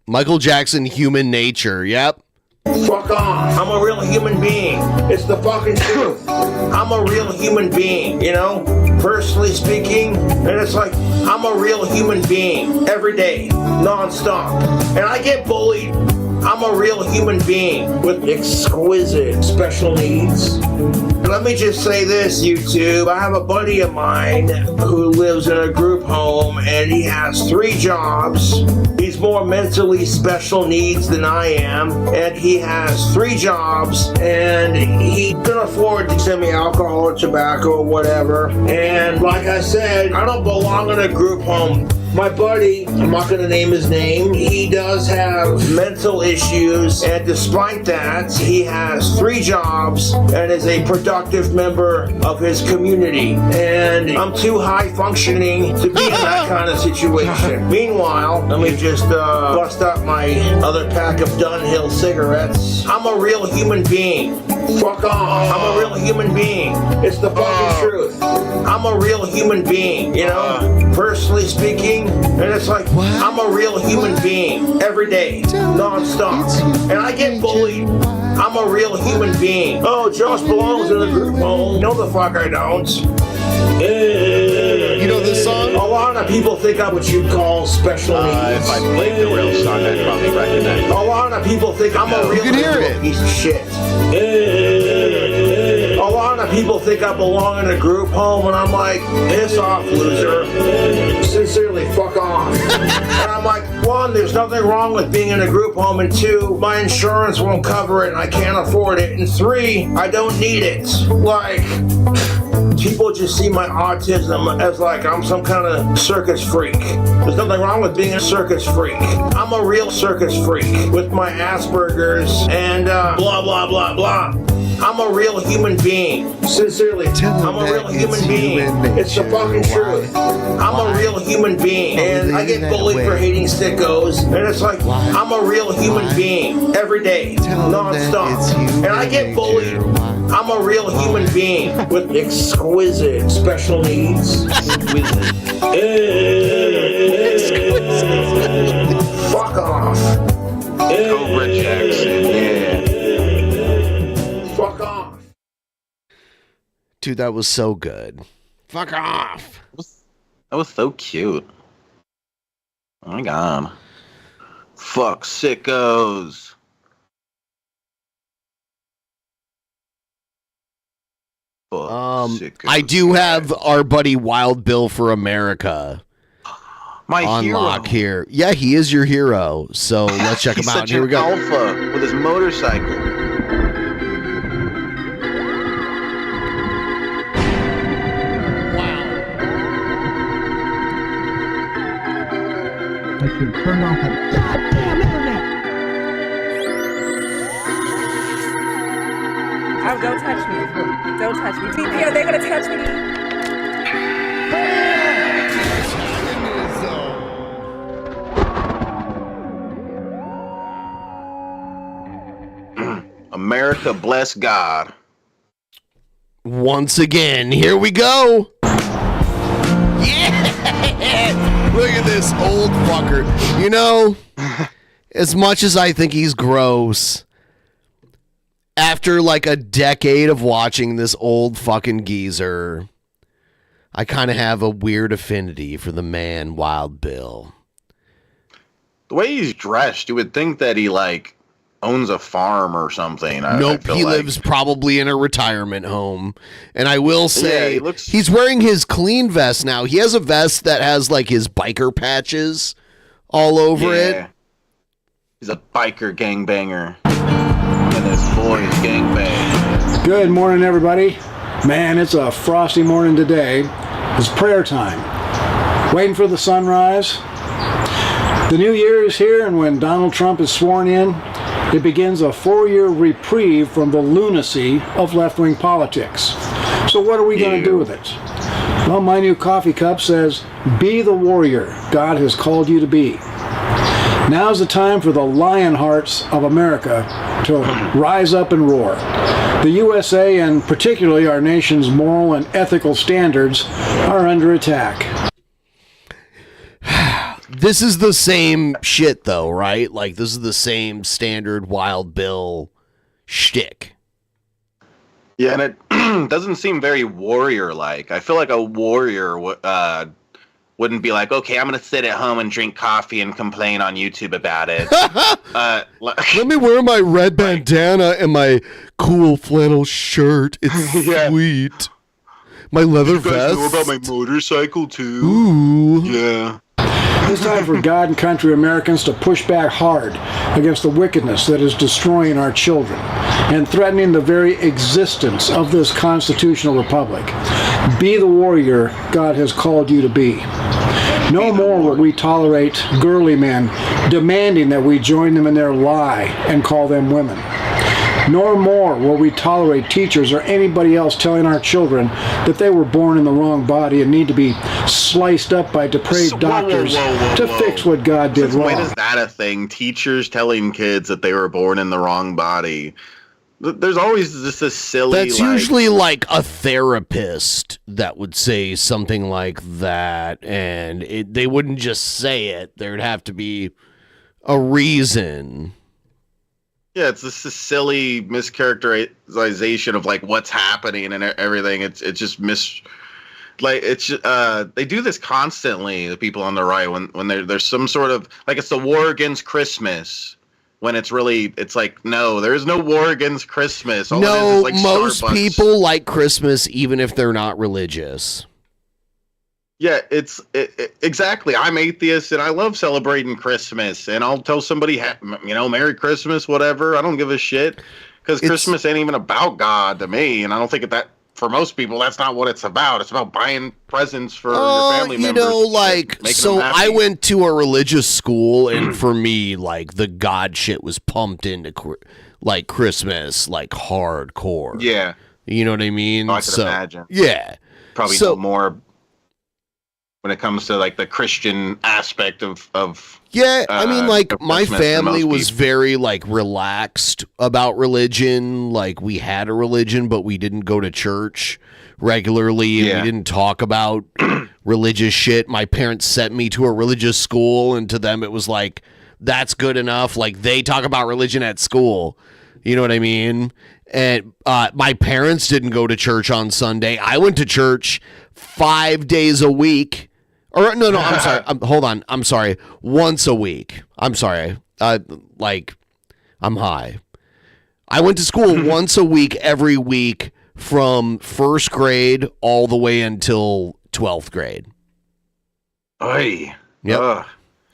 Michael Jackson Human Nature. Yep. Fuck off. I'm a real human being. It's the fucking truth. I'm a real human being, you know? Personally speaking, and it's like, I'm a real human being every day, non-stop. And I get bullied. I'm a real human being with exquisite special needs. Let me just say this, YouTube. I have a buddy of mine who lives in a group home, and he has 3 jobs. He's more mentally special needs than I am, and he has 3 jobs, and he can afford to send me alcohol or tobacco or whatever. And like I said, I don't belong in a group home. My buddy, I'm not going to name his name, he does have mental issues, and despite that, he has 3 jobs and is a productive member of his community. And I'm too high functioning to be in that kind of situation. Meanwhile, let me just bust out my other pack of Dunhill cigarettes. I'm a real human being. Fuck off. I'm a real human being. It's the fucking truth. I'm a real human being, you know? Personally speaking, and it's like, I'm a real human being every day, non-stop. And I get bullied. I'm a real human being. Oh, Josh belongs in a group home. No, the fuck I don't. You know this song? A lot of people think I'm what you'd call special needs. If I played the real song, I'd probably recognize it. A lot of people think I'm a real piece of shit. A lot of people think I belong in a group home, and I'm like, piss off, loser. Sincerely, fuck off. And I'm like, 1, there's nothing wrong with being in a group home, and 2, my insurance won't cover it, and I can't afford it, and 3, I don't need it. Like, people just see my autism as like I'm some kind of circus freak. There's nothing wrong with being a circus freak. I'm a real circus freak with my Asperger's and blah, blah, blah, blah. I'm a real human being. Sincerely, I'm a real human being. It's the fucking truth. I'm a real human being. And I get bullied for hating sickos. And it's like, I'm a real human being every day, non-stop. And I get bullied. I'm a real human being with exquisite special needs. Fuck off. Cobra Jackson, yeah. Fuck off. Dude, that was so good. Fuck off. That was so cute. Oh my god. Fuck sickos. I do have our buddy Wild Bill for America on hero. lock here. Yeah, he is your hero. So let's check him out. Here we go. Alpha with his motorcycle. I should turn off that goddamn internet. Oh, don't touch me. Don't touch me. TP, are they going to touch me? America bless God. Once again, here we go. Yeah! Look at this old fucker. You know, as much as I think he's gross, after like a decade of watching this old fucking geezer, I kind of have a weird affinity for the man Wild Bill. The way he's dressed, you would think that he like owns a farm or something. Nope, he lives probably in a retirement home. And I will say, he's wearing his clean vest now. He has a vest that has like his biker patches all over it. He's a biker gangbanger. And his boys gangbang. Good morning, everybody. Man, it's a frosty morning today. It's prayer time. Waiting for the sunrise. The new year is here, and when Donald Trump is sworn in, It begins a 4-year reprieve from the lunacy of left-wing politics. So what are we going to do with it? Well, my new coffee cup says, "Be the warrior God has called you to be." Now's the time for the lion hearts of America to rise up and roar. The USA, and particularly our nation's moral and ethical standards, are under attack. This is the same shit, though, right? Like, this is the same standard Wild Bill shtick. Yeah, and it doesn't seem very warrior-like. I feel like a warrior wouldn't be like, okay, I'm going to sit at home and drink coffee and complain on YouTube about it. Let me wear my red bandana and my cool flannel shirt. It's sweet. My leather vest. You guys know about my motorcycle, too? Ooh. Yeah. It's time for God and country Americans to push back hard against the wickedness that is destroying our children and threatening the very existence of this constitutional republic. Be the warrior God has called you to be. No more will we tolerate girly men demanding that we join them in their lie and call them women. Nor more will we tolerate teachers or anybody else telling our children that they were born in the wrong body and need to be sliced up by depraved doctors to fix what God did wrong. When is that a thing? Teachers telling kids that they were born in the wrong body. There's always just this silly... That's usually like a therapist that would say something like that, and they wouldn't just say it. There'd have to be a reason. Yeah, it's this silly mischaracterization of like what's happening and everything. It's just they do this constantly. The people on the right when there's some sort of like it's the war against Christmas. When it's like no, there is no war against Christmas. All it is like most Starbucks. people like Christmas even if they're not religious. Yeah, exactly. I'm atheist and I love celebrating Christmas, and I'll tell somebody, Merry Christmas, whatever. I don't give a shit because Christmas ain't even about God to me, and I don't think that for most people that's not what it's about. It's about buying presents for your family members. So I went to a religious school, and for me, like the God shit was pumped into like Christmas, like hardcore. Yeah, you know what I mean. I can imagine. Yeah, probably no more. When it comes to like the Christian aspect of I mean, like my family was very like relaxed about religion. Like we had a religion, but we didn't go to church regularly. And we didn't talk about religious shit. My parents sent me to a religious school, and to them it was like that's good enough. Like they talk about religion at school. You know what I mean? And my parents didn't go to church on Sunday. I went to church 5 days a week. Or no, I'm sorry. Hold on. I'm sorry. Once a week. I'm sorry. I'm high. I went to school once a week, every week, from first grade all the way until 12th grade. Oy. Yep.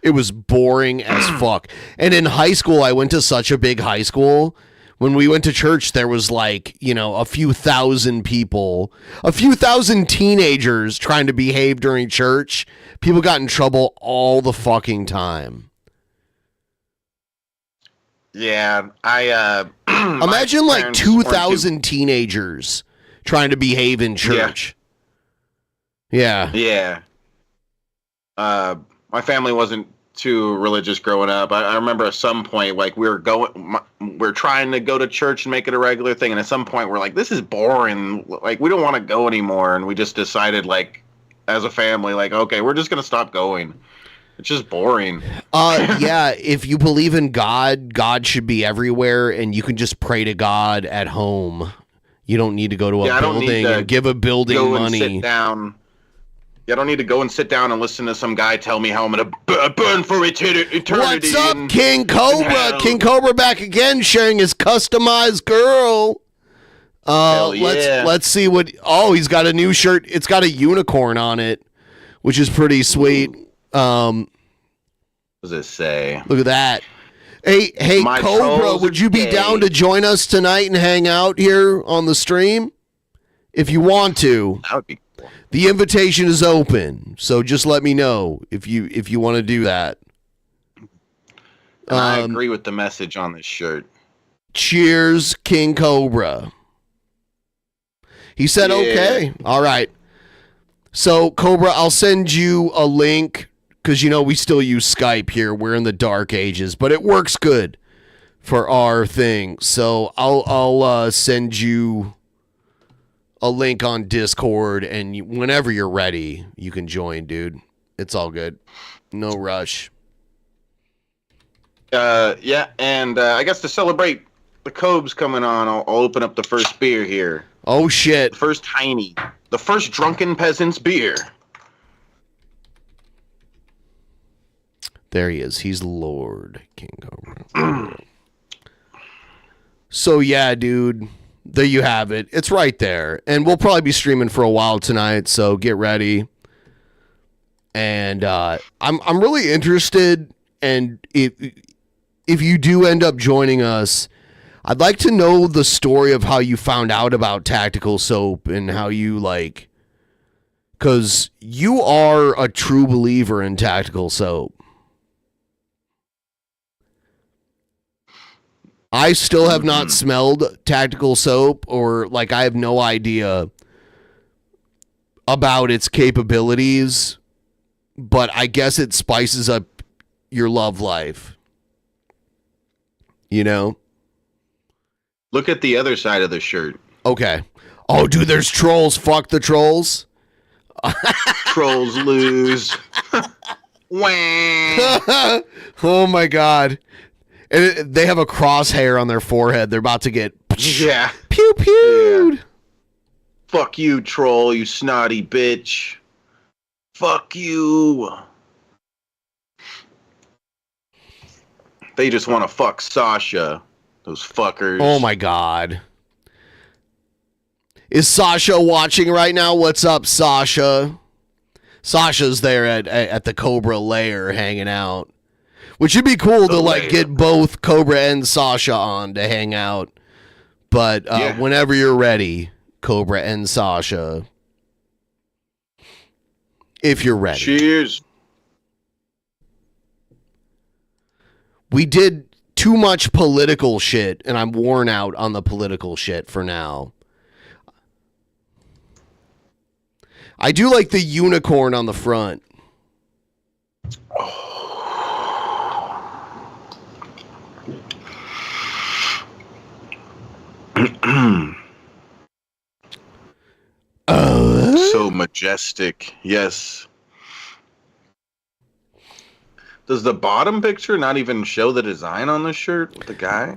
It was boring as fuck. And in high school, I went to such a big high school. When we went to church, there was like, a few thousand people, a few thousand teenagers trying to behave during church. People got in trouble all the fucking time. Yeah, I imagine like 2,000 teenagers trying to behave in church. Yeah. Yeah. My family wasn't too religious growing up. I remember at some point, like we're trying to go to church and make it a regular thing, and at some point we're like, this is boring. Like we don't want to go anymore, and we just decided, like, as a family, like, okay, we're just gonna stop going. It's just boring. Yeah. If you believe in God, God should be everywhere, and you can just pray to God at home. You don't need to go to a building and give a building money. Sit down. Yeah, I don't need to go and sit down and listen to some guy tell me how I'm going to burn for eternity. What's up, King Cobra? King Cobra back again, sharing his customized girl. Let's see what... Oh, he's got a new shirt. It's got a unicorn on it, which is pretty sweet. What does it say? Look at that. Hey, Cobra, would you be down to join us tonight and hang out here on the stream? If you want to. That would be cool. The invitation is open, so just let me know if you want to do that. And I agree with the message on this shirt. Cheers, King Cobra. He said, okay. All right. So, Cobra, I'll send you a link because, we still use Skype here. We're in the dark ages, but it works good for our thing. So, I'll send you a link on Discord, and whenever you're ready, you can join, dude. It's all good. No rush. Yeah, and I guess to celebrate the Cobes coming on, I'll open up the first beer here. Oh, shit. The first tiny. The first Drunken Peasants beer. There he is. He's Lord King Cobra. So, yeah, dude. There you have it. It's right there. And we'll probably be streaming for a while tonight, so get ready. And I'm really interested, and if you do end up joining us, I'd like to know the story of how you found out about Tactical Soap and how you because you are a true believer in Tactical Soap. I still have not smelled Tactical Soap, or I have no idea about its capabilities, but I guess it spices up your love life. Look at the other side of the shirt. Okay. Oh, dude, there's trolls. Fuck the trolls. Trolls lose. Wah. Oh, my God. And they have a crosshair on their forehead. They're about to get pew-pewed. Yeah. Fuck you, troll, you snotty bitch. Fuck you. They just want to fuck Sasha. Those fuckers. Oh, my God. Is Sasha watching right now? What's up, Sasha? Sasha's there at the Cobra lair hanging out. Which would be cool to get both Cobra and Sasha on to hang out. But whenever you're ready, Cobra and Sasha. If you're ready. Cheers. We did too much political shit, and I'm worn out on the political shit for now. I do like the unicorn on the front. So majestic. Yes. Does the bottom picture not even show the design on the shirt with the guy?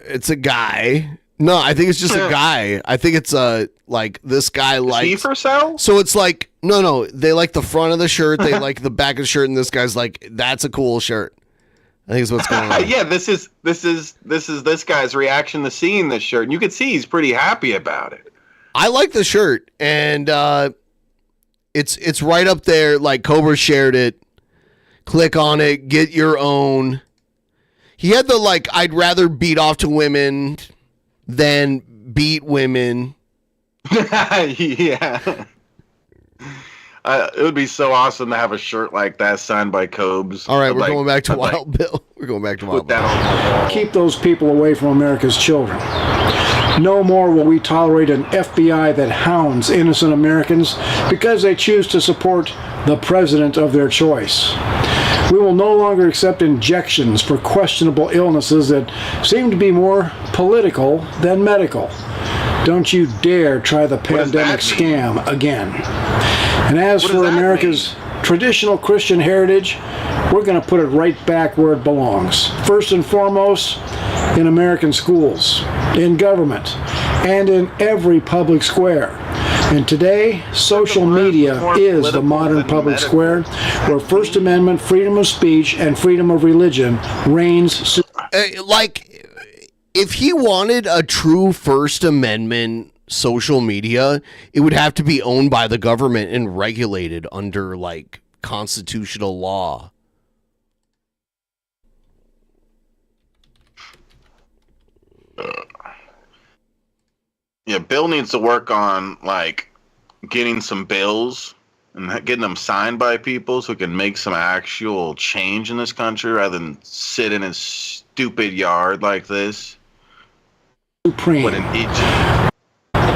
It's a guy. No, I think it's just a guy. I think it's this guy likes. Is he for sale? So it's no. They like the front of the shirt. They like the back of the shirt, and this guy's like, that's a cool shirt. I think is what's going on. Yeah, this is this guy's reaction to seeing this shirt, and you can see he's pretty happy about it. I like the shirt, and it's right up there. Like Cobra shared it. Click on it. Get your own. He had the I'd rather beat off to women than beat women. Yeah. It would be so awesome to have a shirt like that signed by Cobes. All right, we're going back to Wild Bill. We're going back to Wild Bill. Keep those people away from America's children. No more will we tolerate an FBI that hounds innocent Americans because they choose to support the president of their choice. We will no longer accept injections for questionable illnesses that seem to be more political than medical. Don't you dare try the pandemic scam again. And as for America's traditional Christian heritage, we're going to put it right back where it belongs. First and foremost, in American schools, in government, and in every public square. And today, social media is the modern public square where First Amendment, freedom of speech, and freedom of religion reigns. If he wanted a true First Amendment social media, it would have to be owned by the government and regulated under constitutional law. Yeah, Bill needs to work on getting some bills and getting them signed by people so we can make some actual change in this country rather than sit in a stupid yard like this. Supreme. What an idiot.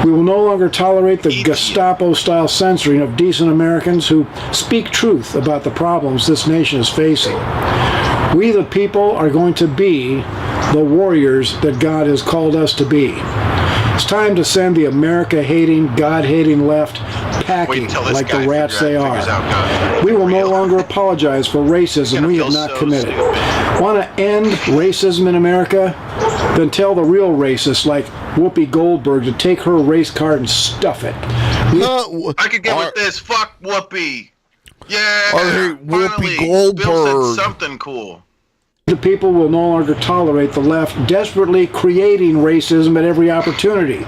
We will no longer tolerate the Gestapo-style censoring of decent Americans who speak truth about the problems this nation is facing. We, the people, are going to be the warriors that God has called us to be. It's time to send the America-hating, God-hating left packing like the rats they are. We will no longer apologize for racism we have not committed. Want to end racism in America? Then tell the real racists like Whoopi Goldberg to take her race card and stuff it. I could get with this. Fuck Whoopi. Yeah. Whoopi Goldberg. Bill said something cool. The people will no longer tolerate the left desperately creating racism at every opportunity.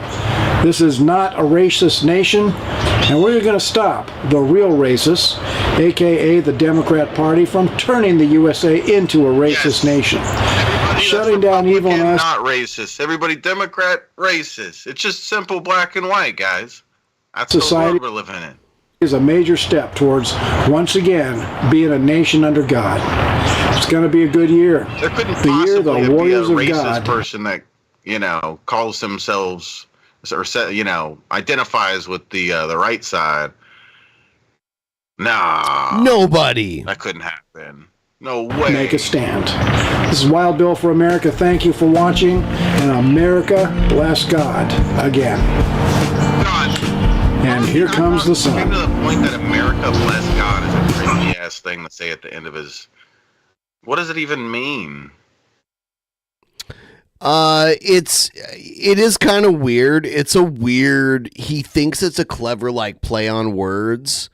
This is not a racist nation, and we're going to stop the real racists, aka the Democrat Party, from turning the USA into a racist nation. Shutting down evil and us. Not racist. Everybody Democrat, racist. It's just simple black and white, guys. That's the world we're living in. Is a major step towards once again being a nation under God. It's going to be a good year. There couldn't the year possibly the warriors be a of racist God. person that calls themselves or identifies with the right side. Nah, nobody. That couldn't happen. No way. Make a stand. This is Wild Bill for America. Thank you for watching, and America bless God again. And here comes the sun. Came to the point that America bless God is a cringy ass thing to say at the end of his. What does it even mean? It is kind of weird. It's a weird. He thinks it's a clever like play on words,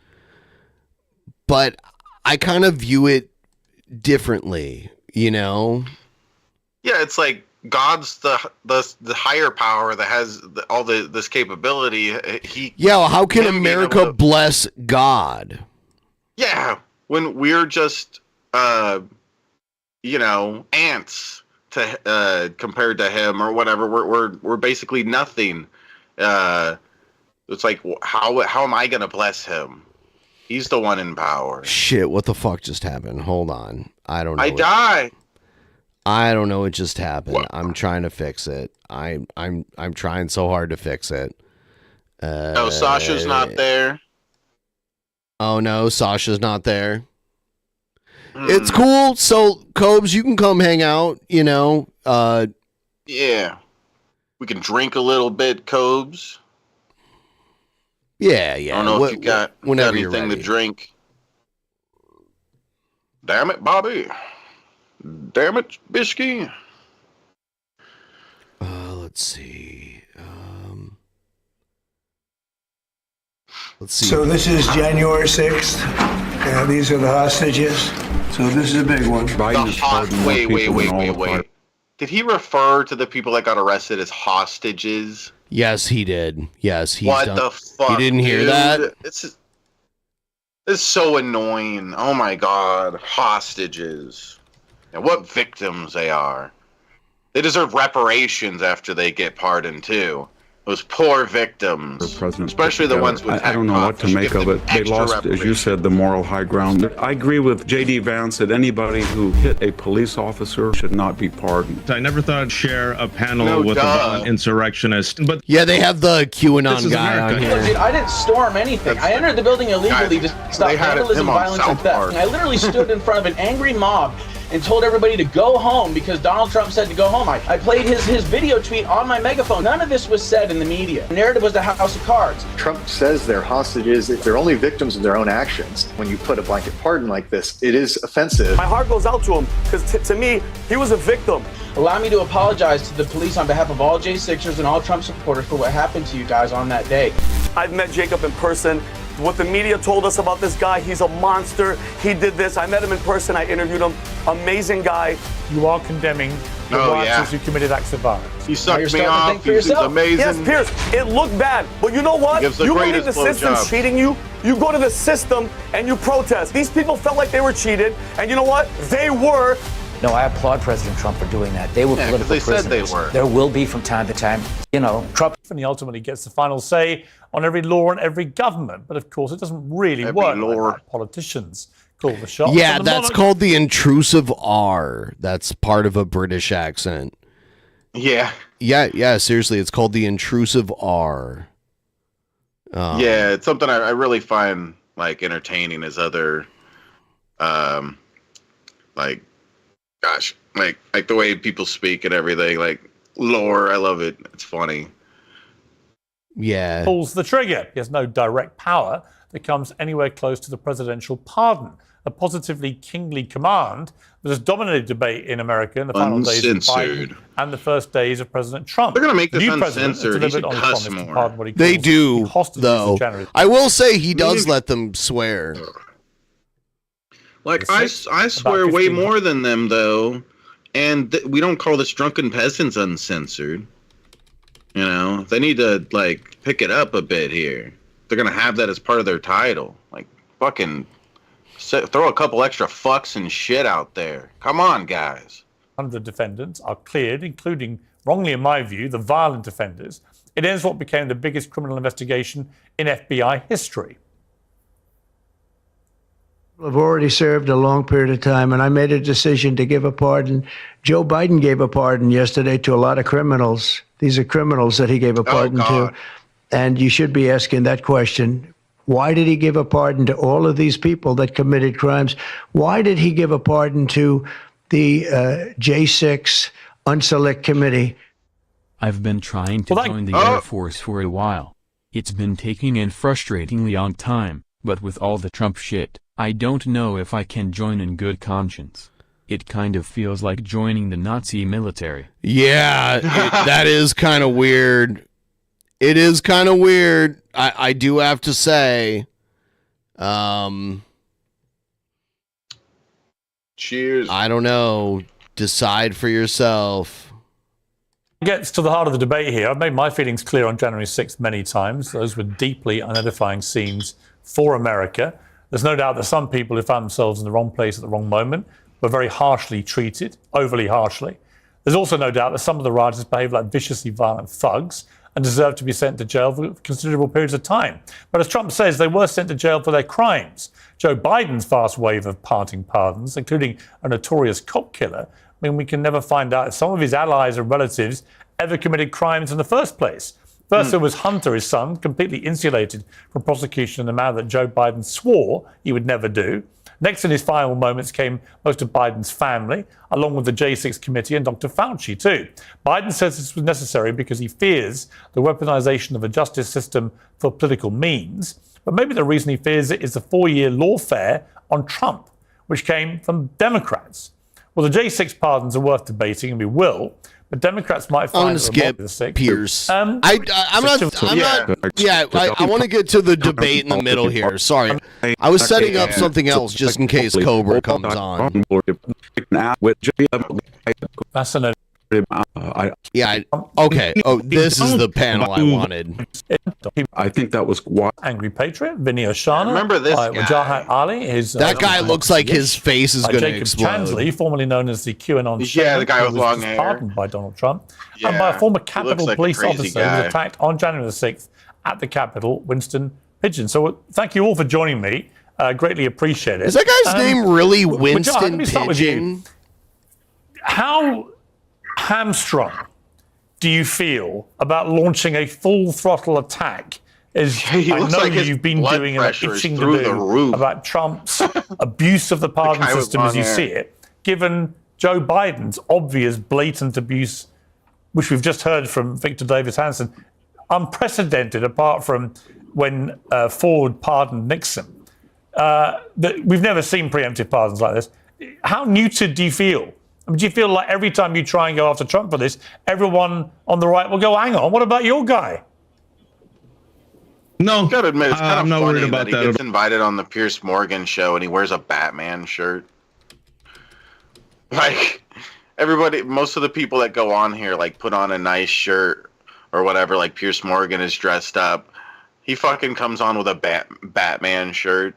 but I kind of view it differently. Yeah, it's like God's the higher power that has all this capability. How can America bless God? Yeah, when we're just ants to compared to him or whatever. We're basically nothing. It's like how am I gonna bless him? He's the one in power. Shit, what the fuck just happened? Hold on. I don't know. I don't know what just happened. What? I'm trying to fix it. I'm trying so hard to fix it. Oh, Sasha's not there. Oh no, Sasha's not there. It's cool. So, Cobes, you can come hang out, Yeah. We can drink a little bit, Cobes. Yeah. I don't know if you got anything to drink. Damn it, Bobby. Damn it, Bishki. Let's see. So this is January 6th. These are the hostages. So this is a big one. Wait. Did he refer to the people that got arrested as hostages? Yes, he did. Yes, the fuck? You didn't hear that? It's so annoying. Oh my god, hostages. And what victims they are. They deserve reparations after they get pardoned too. Those poor victims, especially the ones with. I don't know what to make of it. They lost, as you said, the moral high ground. I agree with J.D. Vance that anybody who hit a police officer should not be pardoned. I never thought I'd share a panel with a violent insurrectionist, but yeah, they have the QAnon guy on here. Dude, I didn't storm anything. I entered the building illegally to stop vandalism, violence, and theft. And I literally stood in front of an angry mob and told everybody to go home because Donald Trump said to go home. I played his video tweet on my megaphone. None of this was said in the media. The narrative was the house of cards. Trump says they're hostages. They're only victims of their own actions. When you put a blanket pardon like this, it is offensive. My heart goes out to him because to me, he was a victim. Allow me to apologize to the police on behalf of all J6ers and all Trump supporters for what happened to you guys on that day. I've met Jacob in person. What the media told us about this guy, he's a monster. He did this. I met him in person. I interviewed him. Amazing guy. You are condemning the rioters who committed acts of violence. He sucked me off. He's amazing. Yes, Pierce, it looked bad. But you know what? You believe the system's cheating you. You go to the system and you protest. These people felt like they were cheated. And you know what? They were. No, I applaud President Trump for doing that. They were political prisoners. Said they were. There will be from time to time, Trump. And he ultimately gets the final say on every law and every government. But of course, it doesn't really work like that. Politicians call the shots. Yeah, that's called the intrusive R. That's part of a British accent. Yeah. Yeah, seriously, it's called the intrusive R. Yeah, it's something I really find like entertaining as other, like the way people speak and everything, like lore. I love it. It's funny. Yeah. Pulls the trigger. He has no direct power that comes anywhere close to the presidential pardon, a positively kingly command that has dominated debate in America in the final days of Biden and the first days of President Trump. They're going to make this the new president has uncensored. He delivered should on his cuss promise to more. pardon what he They calls do, the hostages though. of January. I will say he does let them swear. Like, I swear way more than them, though. And we don't call this Drunken Peasants uncensored. You know, they need to, like, pick it up a bit here. They're going to have that as part of their title. Like, fucking throw a couple extra fucks and shit out there. Come on, guys. 100 defendants are cleared, including, wrongly in my view, the violent offenders. It ends what became the biggest criminal investigation in FBI history. I've already served a long period of time, and I made a decision to give a pardon. Joe Biden gave a pardon yesterday to a lot of criminals. These are criminals that he gave a pardon to. And you should be asking that question. Why did he give a pardon to all of these people that committed crimes? Why did he give a pardon to the J6 Unselect Committee? I've been trying to join the Air Force for a while. It's been taking a frustratingly long time, but with all the Trump shit, I don't know if I can join in good conscience. It kind of feels like joining the Nazi military. Yeah, that is kind of weird. It is kind of weird. I do have to say. Cheers. I don't know. Decide for yourself. Gets to the heart of the debate here. I've made my feelings clear on January 6th many times. Those were deeply unedifying scenes for America. There's no doubt that some people who found themselves in the wrong place at the wrong moment were very harshly treated, overly harshly. There's also no doubt that some of the rioters behaved like viciously violent thugs and deserve to be sent to jail for considerable periods of time. But as Trump says, they were sent to jail for their crimes. Joe Biden's vast wave of parting pardons, including a notorious cop killer, mean we can never find out if some of his allies and relatives ever committed crimes in the first place. First, there was Hunter, his son, completely insulated from prosecution in the manner that Joe Biden swore he would never do. Next, in his final moments, came most of Biden's family, along with the J6 committee and Dr. Fauci, too. Biden says this was necessary because he fears the weaponization of the justice system for political means. But maybe the reason he fears it is the 4-year lawfare on Trump, which came from Democrats. Well, the J6 pardons are worth debating, and we will. But Democrats might find skip Pierce. I want to get to the debate in the middle here. Sorry. I was setting up something else just in case Cobra comes on. Fascinating. Okay. Oh, this is the panel I wanted. I think that was Angry Patriot, Vinny Oshana. Remember this guy? Wajahat Ali. That guy looks like his face is going to Jacob explode. Chansley, formerly known as the QAnon Shaman, the guy with long hair. Pardoned by Donald Trump. And by a former Capitol Police officer who was attacked on January the 6th at the Capitol, Winston Pigeon. So thank you all for joining me. Greatly appreciate it. Is that guy's name really Winston let me start with Pigeon? you. How hamstrung do you feel about launching a full throttle attack? As I know like you've been doing and itching to do about Trump's abuse of the pardon system as you see it, given Joe Biden's obvious, blatant abuse, which we've just heard from Victor Davis Hanson, unprecedented apart from when Ford pardoned Nixon. We've never seen preemptive pardons like this. How neutered do you feel? I mean, do you feel like every time you try and go after Trump for this, everyone on the right will go, hang on, what about your guy? No, gotta admit, it's kind I'm of not funny worried about that he that. gets invited on the Piers Morgan show and he wears a Batman shirt. Like, everybody, most of the people that go on here, like, put on a nice shirt or whatever, like Piers Morgan is dressed up. He fucking comes on with a Batman shirt.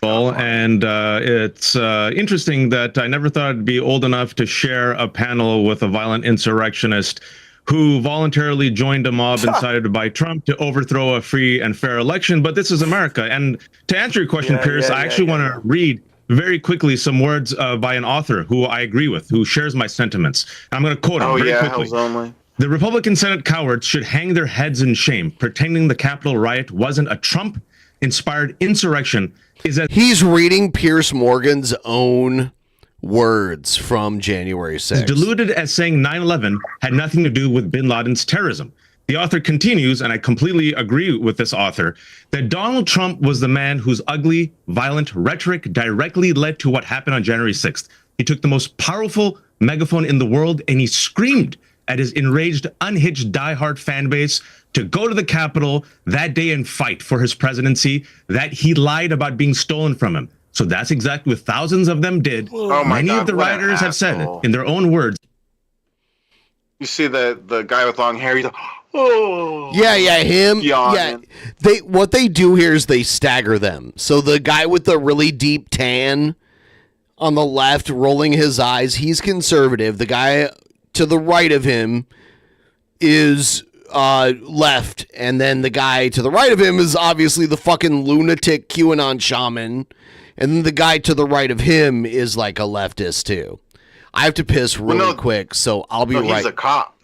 And it's interesting that I never thought I'd be old enough to share a panel with a violent insurrectionist who voluntarily joined a mob incited by Trump to overthrow a free and fair election. But this is America. And to answer your question, Pierce, I actually want to read very quickly some words by an author who I agree with, who shares my sentiments. I'm going to quote him very quickly. Hells only. The Republican Senate cowards should hang their heads in shame. Pretending the Capitol riot wasn't a Trump-inspired insurrection is that he's reading Pierce Morgan's own words from January 6th. Deluded as saying 9/11 had nothing to do with bin Laden's terrorism. The author continues, and I completely agree with this author, that Donald Trump was the man whose ugly, violent rhetoric directly led to what happened on January 6th. He took the most powerful megaphone in the world and he screamed at his enraged, unhinged, diehard fan base to go to the Capitol that day and fight for his presidency, that he lied about being stolen from him. So that's exactly what thousands of them did. Oh my Many God, of the what an rioters have said it asshole. in their own words. You see the guy with long hair, he's like, oh. Yeah, him. Yawning. Yeah, what they do here is they stagger them. So the guy with the really deep tan on the left, rolling his eyes, he's conservative. The guy to the right of him is left, and then the guy to the right of him is obviously the fucking lunatic QAnon shaman, and then the guy to the right of him is like a leftist too. I have to piss really quick, so I'll be right. He's a cop.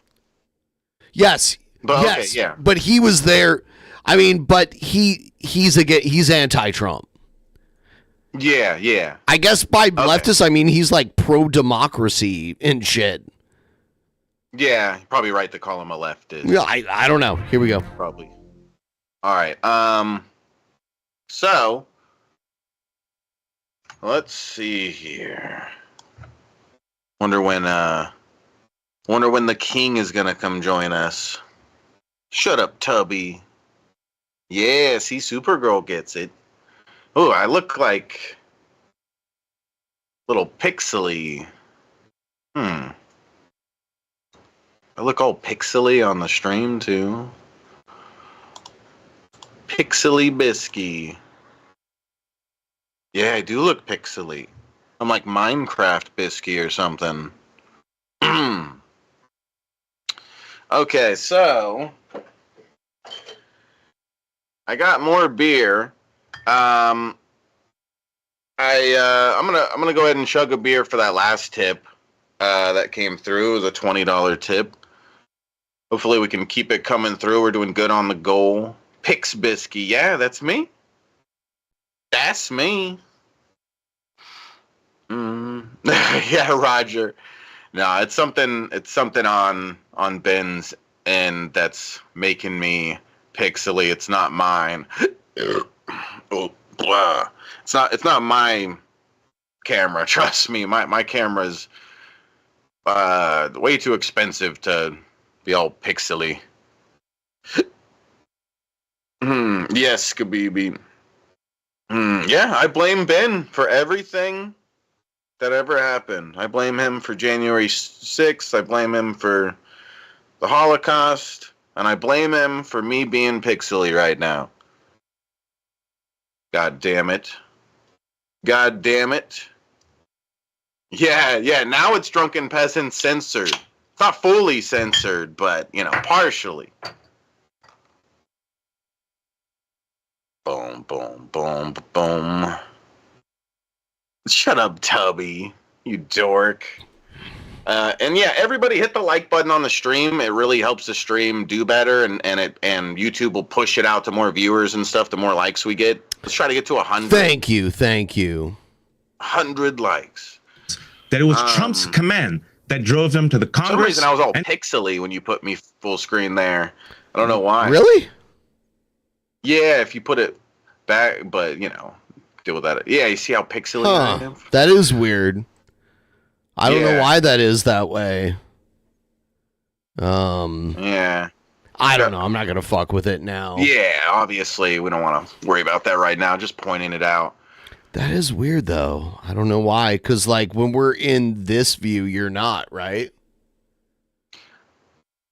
Yes. But, yes. okay, yeah. But he was there. I mean, but he's anti-Trump. Yeah. I guess by leftist, I mean he's like pro-democracy and shit. Yeah, you're probably right to call him a leftist. Yeah, I don't know. Here we go. Probably. All right. So let's see here. Wonder when the king is gonna come join us. Shut up, Tubby. Yeah, see, Supergirl gets it. Oh, I look like little pixely. I look all pixely on the stream too. Pixely bisky. Yeah, I do look pixely. I'm like Minecraft bisky or something. Okay, so I got more beer. I'm gonna go ahead and chug a beer for that last tip that came through. It was a $20 tip. Hopefully we can keep it coming through. We're doing good on the goal. Pix Bisky, yeah, that's me. That's me. Yeah, Roger. No, it's something on Ben's end that's making me pixely. It's not mine. Oh, blah. It's not my camera. Trust me, my camera's way too expensive to be all pixely. Yes, Kabibi. Yeah, I blame Ben for everything that ever happened. I blame him for January 6th. I blame him for the Holocaust. And I blame him for me being pixely right now. God damn it. God damn it. Yeah, now it's Drunken Peasants censored. It's not fully censored, but, partially. Boom, boom, boom, boom. Shut up, Tubby, you dork. And yeah, everybody hit the like button on the stream. It really helps the stream do better, and YouTube will push it out to more viewers and stuff. The more likes we get, let's try to get to 100. Thank you. 100 likes. That it was Trump's command that drove them to the Congress. For some reason, I was all pixely when you put me full screen there. I don't know why. Really? Yeah, if you put it back, but deal with that. Yeah, you see how pixely I am? That is weird. I don't know why that is that way. Yeah. I don't know. I'm not gonna fuck with it now. Yeah, obviously we don't want to worry about that right now. Just pointing it out. That is weird though. I don't know why. Because like when we're in this view, you're not, right?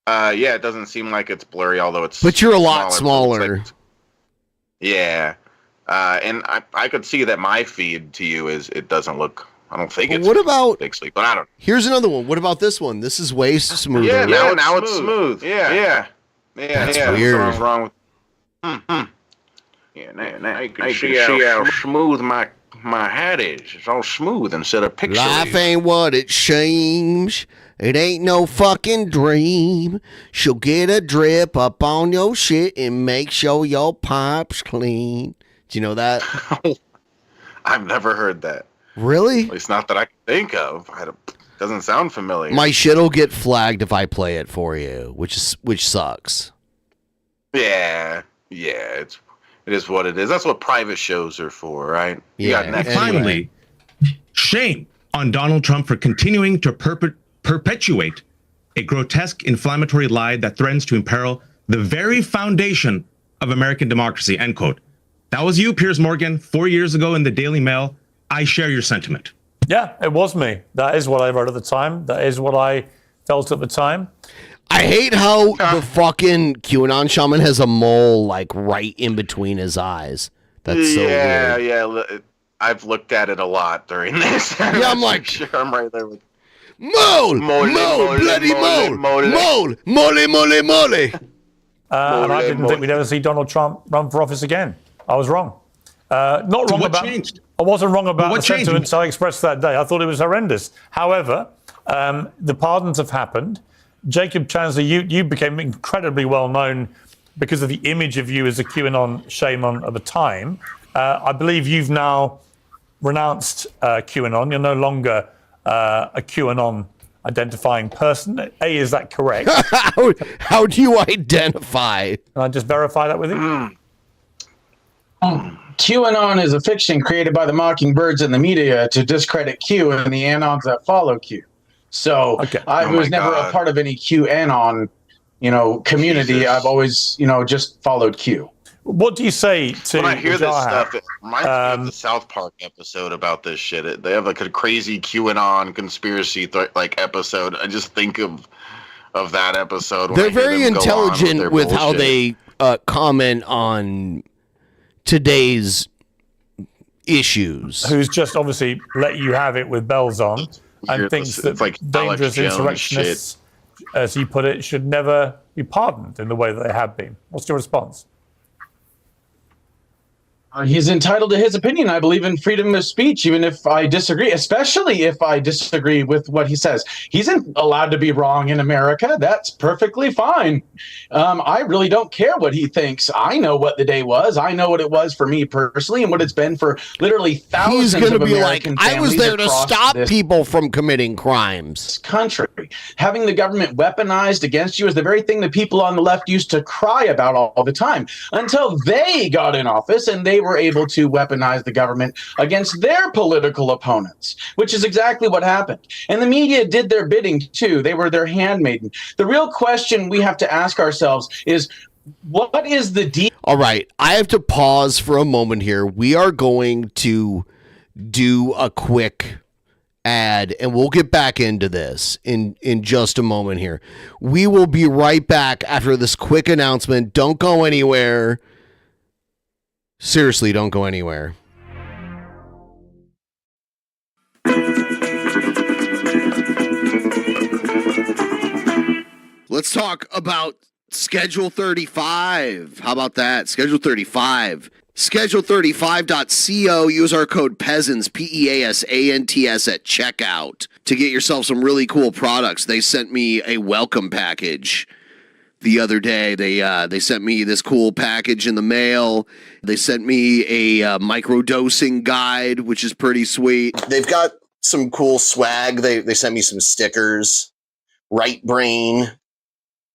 Yeah, it doesn't seem like it's blurry, although it's. But you're a lot smaller. Yeah. And I could see that my feed to you it doesn't look. I don't think But it's what about big sleep, but I don't. Here's another one. What about this one? This is way smoother. Yeah, right? now it's smooth. Yeah. That's weird. What's wrong with? Yeah, now you can see how smooth my hat is. It's all smooth instead of pixelated. Life ain't what it seems. It ain't no fucking dream. She'll get a drip up on your shit and make sure your pipes clean. Do you know that? I've never heard that. Really? At least not that I can think of. Doesn't sound familiar. My shit'll get flagged if I play it for you, which sucks. Yeah, it is what it is. That's what private shows are for, right? Yeah. And finally, shame on Donald Trump for continuing to perpetuate a grotesque, inflammatory lie that threatens to imperil the very foundation of American democracy, end quote. That was you, Piers Morgan, 4 years ago in the Daily Mail. I share your sentiment. Yeah, it was me. That is what I wrote at the time. That is what I felt at the time. I hate how the fucking QAnon shaman has a mole like right in between his eyes. That's so weird. Yeah. I've looked at it a lot during this. Yeah, I'm like, sure I'm right there with mole, bloody mole. And I didn't think we'd ever see Donald Trump run for office again. I was wrong. Not wrong So what about. changed? I wasn't wrong about What the changed? sentiments I expressed that day. I thought it was horrendous. However, the pardons have happened. Jacob Chancellor, you became incredibly well known because of the image of you as a QAnon shaman at the time. I believe you've now renounced QAnon. You're no longer a QAnon identifying person. A, is that correct? How do you identify? Can I just verify that with you? QAnon is a fiction created by the mockingbirds and the media to discredit Q and the anons that follow Q. So I was never a part of any QAnon, community. Jesus. I've always, just followed Q. What do you say to when I hear this Jaha? stuff? It reminds me of the South Park episode about this shit. They have like a crazy QAnon conspiracy episode. I just think of that episode. When They're I hear very them go on intelligent their with how bullshit. they comment on today's issues. Who's just obviously let you have it with bells on and Here's thinks this- that it's like dangerous Alex Jones insurrectionists, as you put it, should never be pardoned in the way that they have been. What's your response? He's entitled to his opinion. I believe in freedom of speech, even if I disagree, especially if I disagree with what he says. He's allowed to be wrong in America. That's perfectly fine. I really don't care what he thinks. I know what the day was. I know what it was for me personally and what it's been for literally thousands He's going of to be American like, I was families there to across stop this people from committing crimes. country. Having the government weaponized against you is the very thing that people on the left used to cry about all the time until they got in office and they were able to weaponize the government against their political opponents, which is exactly what happened. And the media did their bidding too. They were their handmaiden. The real question we have to ask ourselves is, what is the deal? All right, I have to pause for a moment here. We are going to do a quick ad and we'll get back into this in just a moment here. We will be right back after this quick announcement. Don't go anywhere. Seriously, don't go anywhere. Let's talk about Schedule 35. How about that? Schedule 35. Schedule35.co. Use our code PEASANTS, PEASANTS at checkout to get yourself some really cool products. They sent me a welcome package the other day. They sent me this cool package in the mail. They sent me a microdosing guide, which is pretty sweet. They've got some cool swag. They sent me some stickers. Right brain,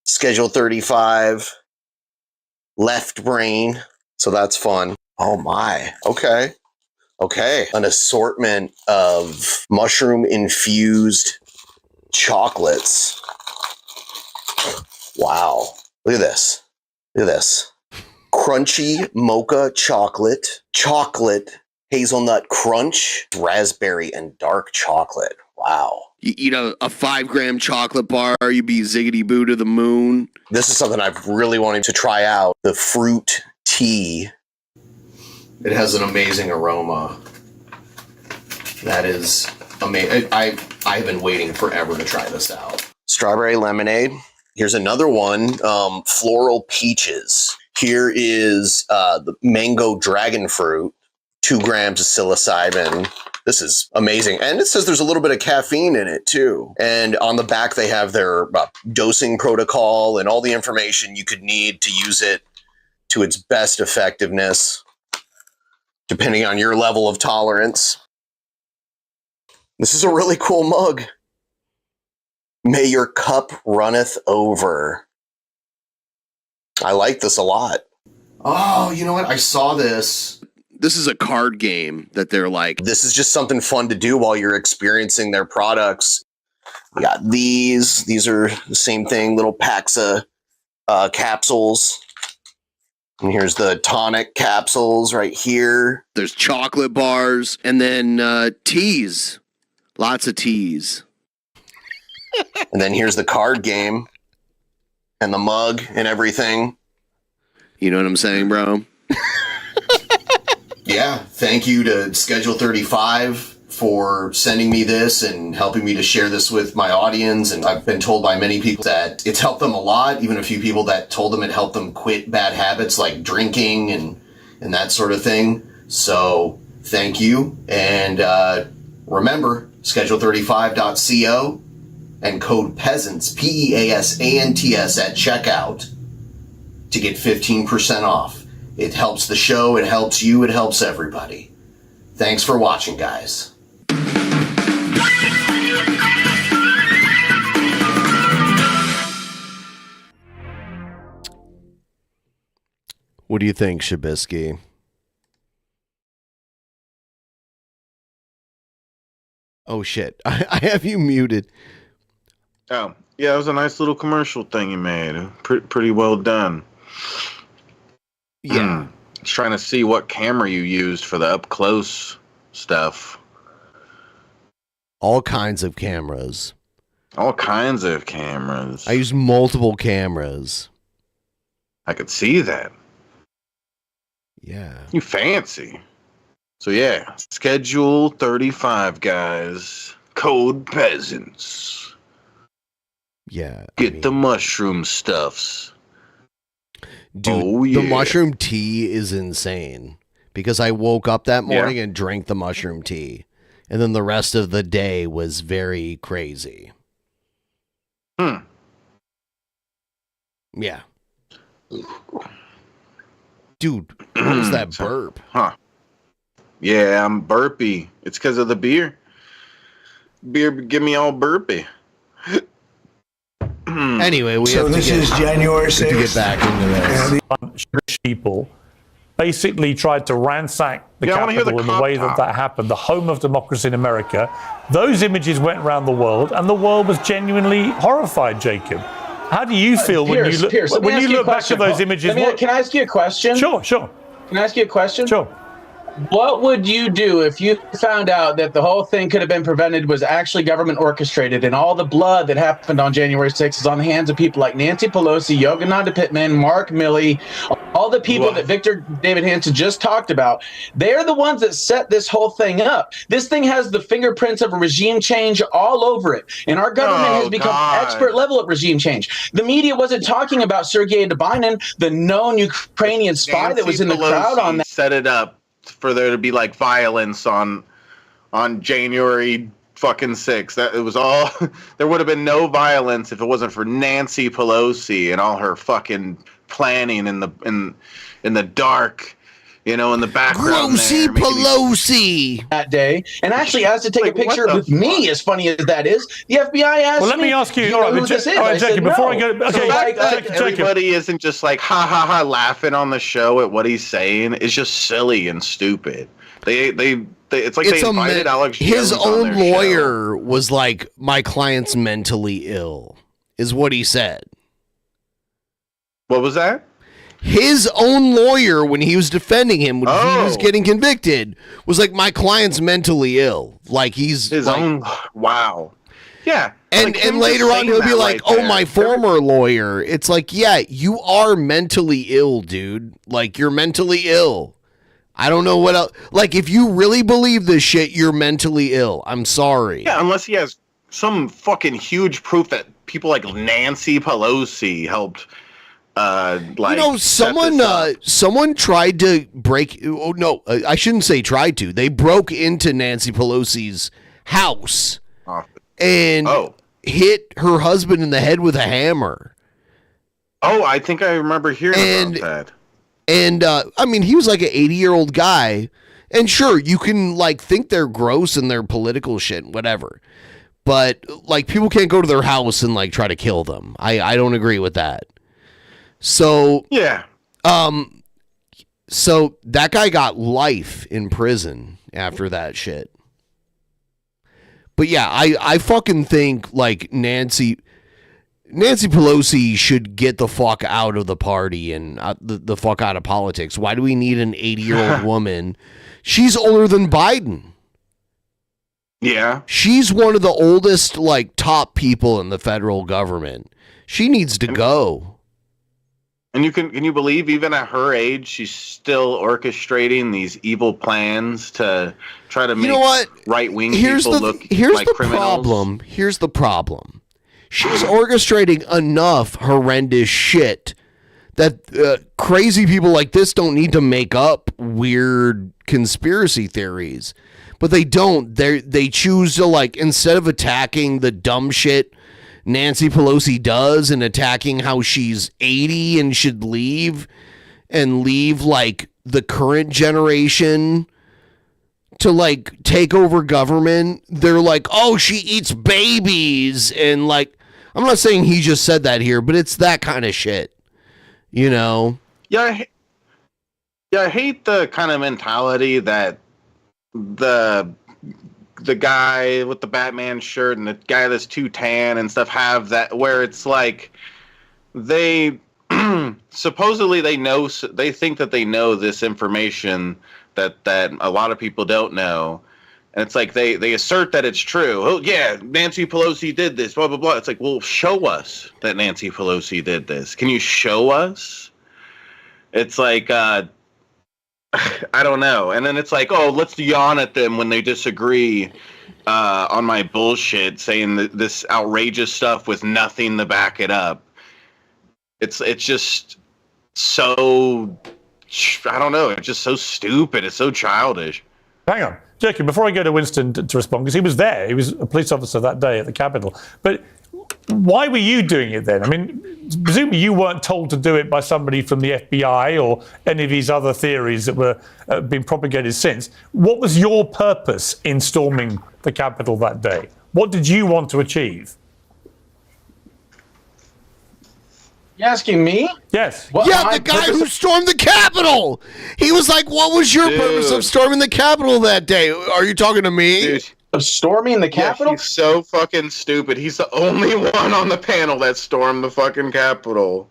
Schedule 35, left brain. So that's fun. Oh my. Okay. An assortment of mushroom infused chocolates. Wow. Look at this. Crunchy mocha chocolate, hazelnut crunch, raspberry, and dark chocolate. Wow. You eat a 5-gram chocolate bar, you'd be ziggity boo to the moon. This is something I've really wanted to try out. The fruit tea. It has an amazing aroma. That is amazing. I've been waiting forever to try this out. Strawberry lemonade. Here's another one, floral peaches. Here is the mango dragon fruit, 2 grams of psilocybin. This is amazing. And it says there's a little bit of caffeine in it too. And on the back, they have their dosing protocol and all the information you could need to use it to its best effectiveness, depending on your level of tolerance. This is a really cool mug. May your cup runneth over. I like this a lot. Oh, you know what? I saw this. This is a card game that they're like, this is just something fun to do while you're experiencing their products. We got these. These are the same thing, little packs of capsules. And here's the tonic capsules right here. There's chocolate bars and then teas. Lots of teas. And then here's the card game and the mug and everything. You know what I'm saying, bro? Yeah, thank you to Schedule 35 for sending me this and helping me to share this with my audience. And I've been told by many people that it's helped them a lot, even a few people that told them it helped them quit bad habits like drinking and that sort of thing. So thank you. And remember, schedule35.co and code PEASANTS, PEASANTS at checkout to get 15% off. It helps the show, it helps you, it helps everybody. Thanks for watching, guys. What do you think, Shabisky? Oh, shit. I have you muted. Oh, yeah, it was a nice little commercial thing you made. Pretty well done. Yeah. Just trying to see what camera you used for the up-close stuff. All kinds of cameras. All kinds of cameras. I use multiple cameras. I could see that. Yeah. You fancy. So yeah, Schedule 35, guys. Code Peasants. Yeah. Get the mushroom stuffs. Dude, the mushroom tea is insane. Because I woke up that morning and drank the mushroom tea. And then the rest of the day was very crazy. Yeah. Dude, what was that burp? Huh. Yeah, I'm burpy. It's because of the beer. Beer get me all burpy. Anyway, we So have to this get, is January to 6th. get back into this. People basically tried to ransack the I wanna hear Capitol the in the cop way talk. that happened, the home of democracy in America. Those images went around the world, and the world was genuinely horrified, Jacob. How do you feel when you look, Pierce, when you look back at those images? Can I ask you a question? Sure. Can I ask you a question? Sure. What would you do if you found out that the whole thing could have been prevented, was actually government orchestrated, and all the blood that happened on January 6th is on the hands of people like Nancy Pelosi, Yogananda Pittman, Mark Milley, all the people that Victor David Hansen just talked about? They're the ones that set this whole thing up. This thing has the fingerprints of a regime change all over it. And our government has become expert level at regime change. The media wasn't talking about Sergei Dabinin, the known Ukrainian spy that was in the crowd on that. Set it up for there to be like violence on January fucking 6th. That it was all there would have been no violence if it wasn't for Nancy Pelosi and all her fucking planning in the dark, you know, in the background. Grossy Pelosi that day, and actually asked to take a picture with me. As funny as that is, the FBI asked me. Well, let me ask you. "Do All right, know but who this is?" all right, I said, Jacob, before I "No." go, okay, So Jacob. everybody isn't just like ha ha ha laughing on the show at what he's saying. It's just silly and stupid. They it's like they invited Alex Jones his on own their show. lawyer was like, my client's mentally ill, is what he said. What was that? His own lawyer, when he was defending him, when he was getting convicted, was like, my client's mentally ill. Like he's his own. Wow. Yeah. And like, and later on he'll be like, right oh, my former lawyer. It's like, yeah, you are mentally ill, dude. Like you're mentally ill. I don't know what else. Like, if you really believe this shit, you're mentally ill. I'm sorry. Yeah, unless he has some fucking huge proof that people like Nancy Pelosi helped. Someone tried to break. Oh no, I shouldn't say tried to. They broke into Nancy Pelosi's house and hit her husband in the head with a hammer. Oh, I think I remember hearing about that. And I mean, he was like an 80-year-old guy, and sure, you can like think they're gross and their political shit, whatever. But like, people can't go to their house and like try to kill them. I don't agree with that. So yeah, so that guy got life in prison after that shit. But yeah, I fucking think like Nancy Pelosi should get the fuck out of the party and the fuck out of politics. Why do we need an 80-year-old woman? She's older than Biden. Yeah, she's one of the oldest like top people in the federal government. She needs to go. And can you believe even at her age she's still orchestrating these evil plans to try to make right-wing people look like criminals? Here's the problem. She's orchestrating enough horrendous shit that crazy people like this don't need to make up weird conspiracy theories. But they don't. They choose to, like, instead of attacking the dumb shit Nancy Pelosi does and attacking how she's 80 and should leave like the current generation to like take over government, they're like, oh, she eats babies. And like, I'm not saying he just said that here, but it's that kind of shit, you know? Yeah, I hate the kind of mentality that the guy with the Batman shirt and the guy that's too tan and stuff have, that where it's like they supposedly they think that they know this information that a lot of people don't know, and it's like they assert that it's true. Oh yeah, Nancy Pelosi did this, blah blah blah. It's like, well, show us that Nancy Pelosi did this. Can you show us? It's like I don't know. And then it's like, oh, let's yawn at them when they disagree on my bullshit, saying this outrageous stuff with nothing to back it up. It's just so, I don't know, it's just so stupid. It's so childish. Hang on. Jackie, before I go to Winston to respond, because he was there. He was a police officer that day at the Capitol. But why were you doing it then? I mean, presumably you weren't told to do it by somebody from the FBI or any of these other theories that were being propagated since. What was your purpose in storming the Capitol that day? What did you want to achieve? You asking me? Yes. The guy who stormed the Capitol. He was like, what was your purpose of storming the Capitol that day? Are you talking to me? Dude. Of storming the Capitol? Yeah, he's so fucking stupid. He's the only one on the panel that stormed the fucking Capitol.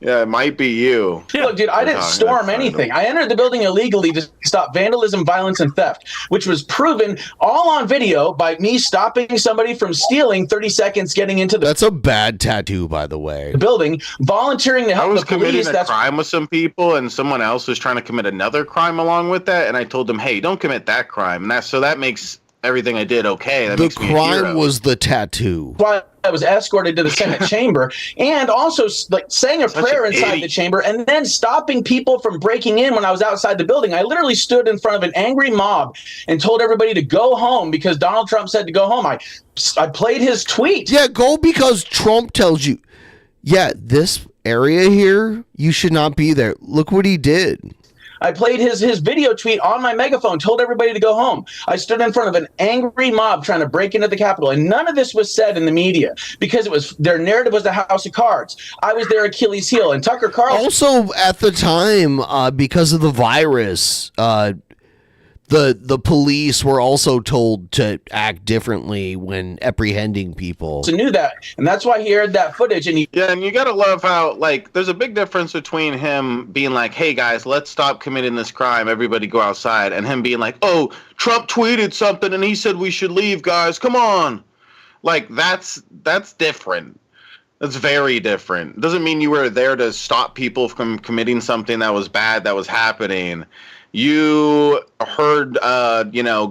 Yeah, it might be you. Look, dude, I didn't storm anything. I entered the building illegally to stop vandalism, violence, and theft, which was proven all on video by me stopping somebody from stealing 30 seconds getting into the... That's a bad tattoo, by the way. ...building, volunteering to help the police. I was committing a crime with some people, and someone else was trying to commit another crime along with that, and I told them, hey, don't commit that crime. And so that makes everything I did okay. That the makes me a crime hero. Was the tattoo. Why I was escorted to the Senate chamber, and also like saying a prayer inside the chamber, and then stopping people from breaking in when I was outside the building. I literally stood in front of an angry mob and told everybody to go home because Donald Trump said to go home. I played his tweet. Yeah, go because Trump tells you, yeah, this area here, you should not be there. Look what he did. I played his video tweet on my megaphone, told everybody to go home. I stood in front of an angry mob trying to break into the Capitol, and none of this was said in the media because it was their narrative was the House of Cards. I was their Achilles heel, and Tucker Carlson. Also, at the time, because of the virus, the police were also told to act differently when apprehending people. So knew that, and that's why he aired that footage. And and you gotta love how like there's a big difference between him being like, "Hey guys, let's stop committing this crime. Everybody go outside," and him being like, "Oh, Trump tweeted something and he said we should leave, guys. Come on." Like that's different. That's very different. It doesn't mean you were there to stop people from committing something that was bad that was happening. You heard,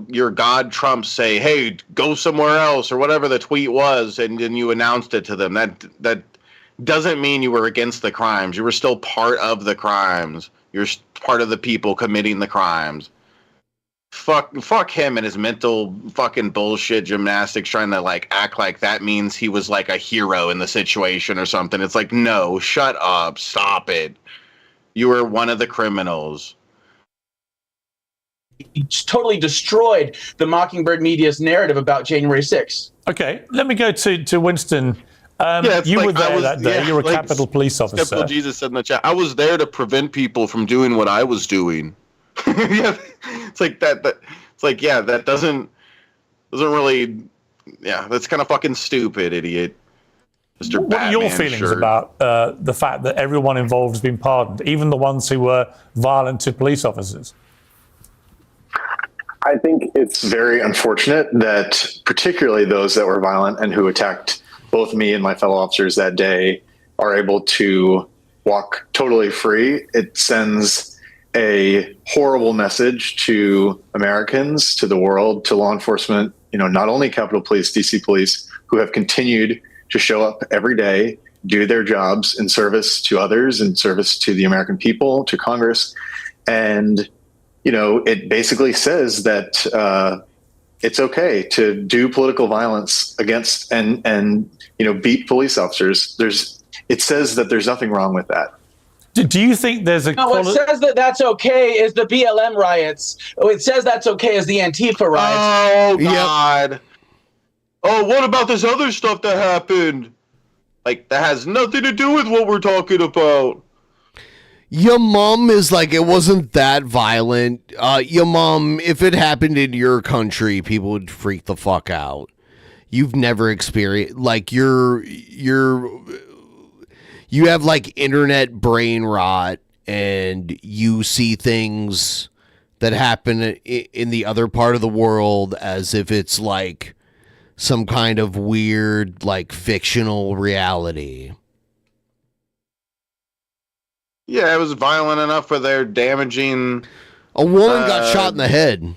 your God Trump say, "Hey, go somewhere else," or whatever the tweet was, and then you announced it to them. That doesn't mean you were against the crimes. You were still part of the crimes. You're part of the people committing the crimes. Fuck him and his mental fucking bullshit gymnastics, trying to like act like that means he was like a hero in the situation or something. It's like, no, shut up, stop it. You were one of the criminals. He totally destroyed the Mockingbird media's narrative about January 6th. Okay, let me go to Winston. You were there that day. You're a Capitol Police officer. Skeptical Jesus said in the chat, I was there to prevent people from doing what I was doing. Yeah, it's like that. It's like, yeah, that doesn't really. Yeah, that's kind of fucking stupid, idiot. Mr. What are your feelings about the fact that everyone involved has been pardoned, even the ones who were violent to police officers? I think it's very unfortunate that particularly those that were violent and who attacked both me and my fellow officers that day are able to walk totally free. It sends a horrible message to Americans, to the world, to law enforcement, not only Capitol Police, DC Police, who have continued to show up every day, do their jobs in service to others, in service to the American people, to Congress. And, it basically says that it's okay to do political violence against and beat police officers. It says that there's nothing wrong with that. Do you think there's a... No, what says that that's okay is the BLM riots. It says that's okay is the Antifa riots. Oh, God. Yep. Oh, what about this other stuff that happened? Like, that has nothing to do with what we're talking about. Your mom is like, it wasn't that violent. Your mom, if it happened in your country, people would freak the fuck out. You've never experienced, like, you have like internet brain rot and you see things that happen in the other part of the world as if it's like some kind of weird, like, fictional reality. Yeah, it was violent enough where they're damaging. A woman got shot in the head.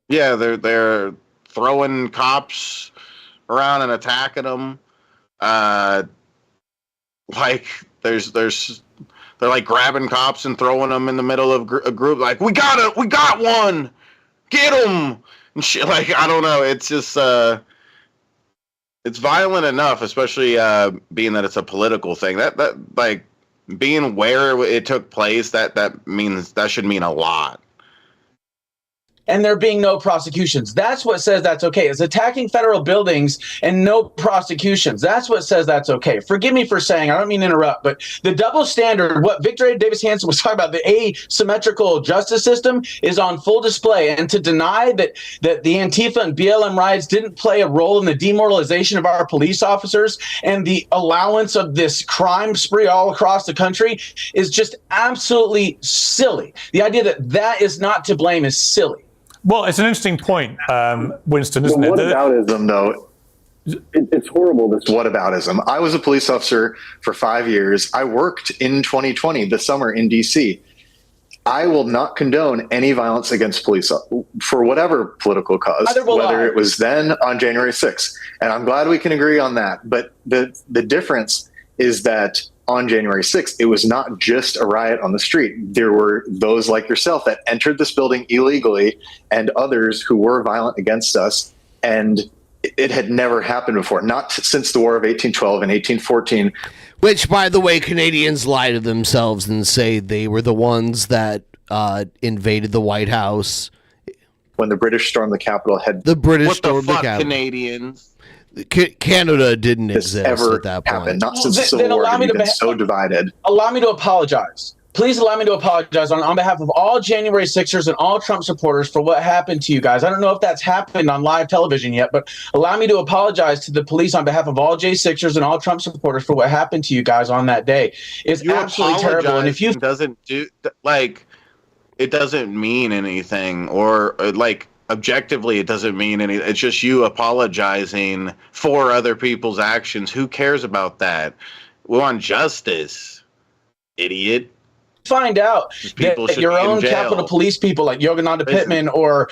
Yeah, they're throwing cops around and attacking them. Like they're like grabbing cops and throwing them in the middle of a group. Like, we got one, get him and shit. Like, I don't know. It's just it's violent enough, especially being that it's a political thing. That like being where it took place. That means that should mean a lot. And there being no prosecutions. That's what says that's okay. It's attacking federal buildings and no prosecutions. That's what says that's okay. Forgive me for saying, I don't mean to interrupt, but the double standard, what Victoria Davis Hanson was talking about, the asymmetrical justice system is on full display. And to deny that the Antifa and BLM riots didn't play a role in the demoralization of our police officers and the allowance of this crime spree all across the country is just absolutely silly. The idea that is not to blame is silly. Well, it's an interesting point, Winston, isn't it? Whataboutism, though, it's horrible, this whataboutism. I was a police officer for 5 years. I worked in 2020, the summer in D.C. I will not condone any violence against police for whatever political cause, whether it was then on January 6th. And I'm glad we can agree on that. But the difference is that on January 6th, it was not just a riot on the street. There were those like yourself that entered this building illegally and others who were violent against us. And it had never happened before, not since the War of 1812 and 1814. Which, by the way, Canadians lie to themselves and say they were the ones that invaded the White House. When the British stormed the Capitol, the British stormed the Capitol. Canadians? Canada didn't exist at that point. Not since the Civil War. We've been so divided. Allow me to apologize. Please allow me to apologize on behalf of all January 6ers and all Trump supporters for what happened to you guys. I don't know if that's happened on live television yet, but allow me to apologize to the police on behalf of all J6ers and all Trump supporters for what happened to you guys on that day. It's absolutely terrible. And if you doesn't do like, it doesn't mean anything, or like objectively, it doesn't mean any. It's just you apologizing for other people's actions. Who cares about that? We want justice, idiot. Find out People that should your be in own jail. Capitol Police people like Yogananda Pittman or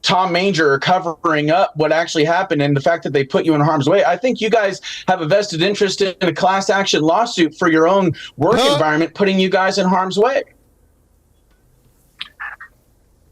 Tom Manger are covering up what actually happened and the fact that they put you in harm's way. I think you guys have a vested interest in a class action lawsuit for your own work environment, putting you guys in harm's way.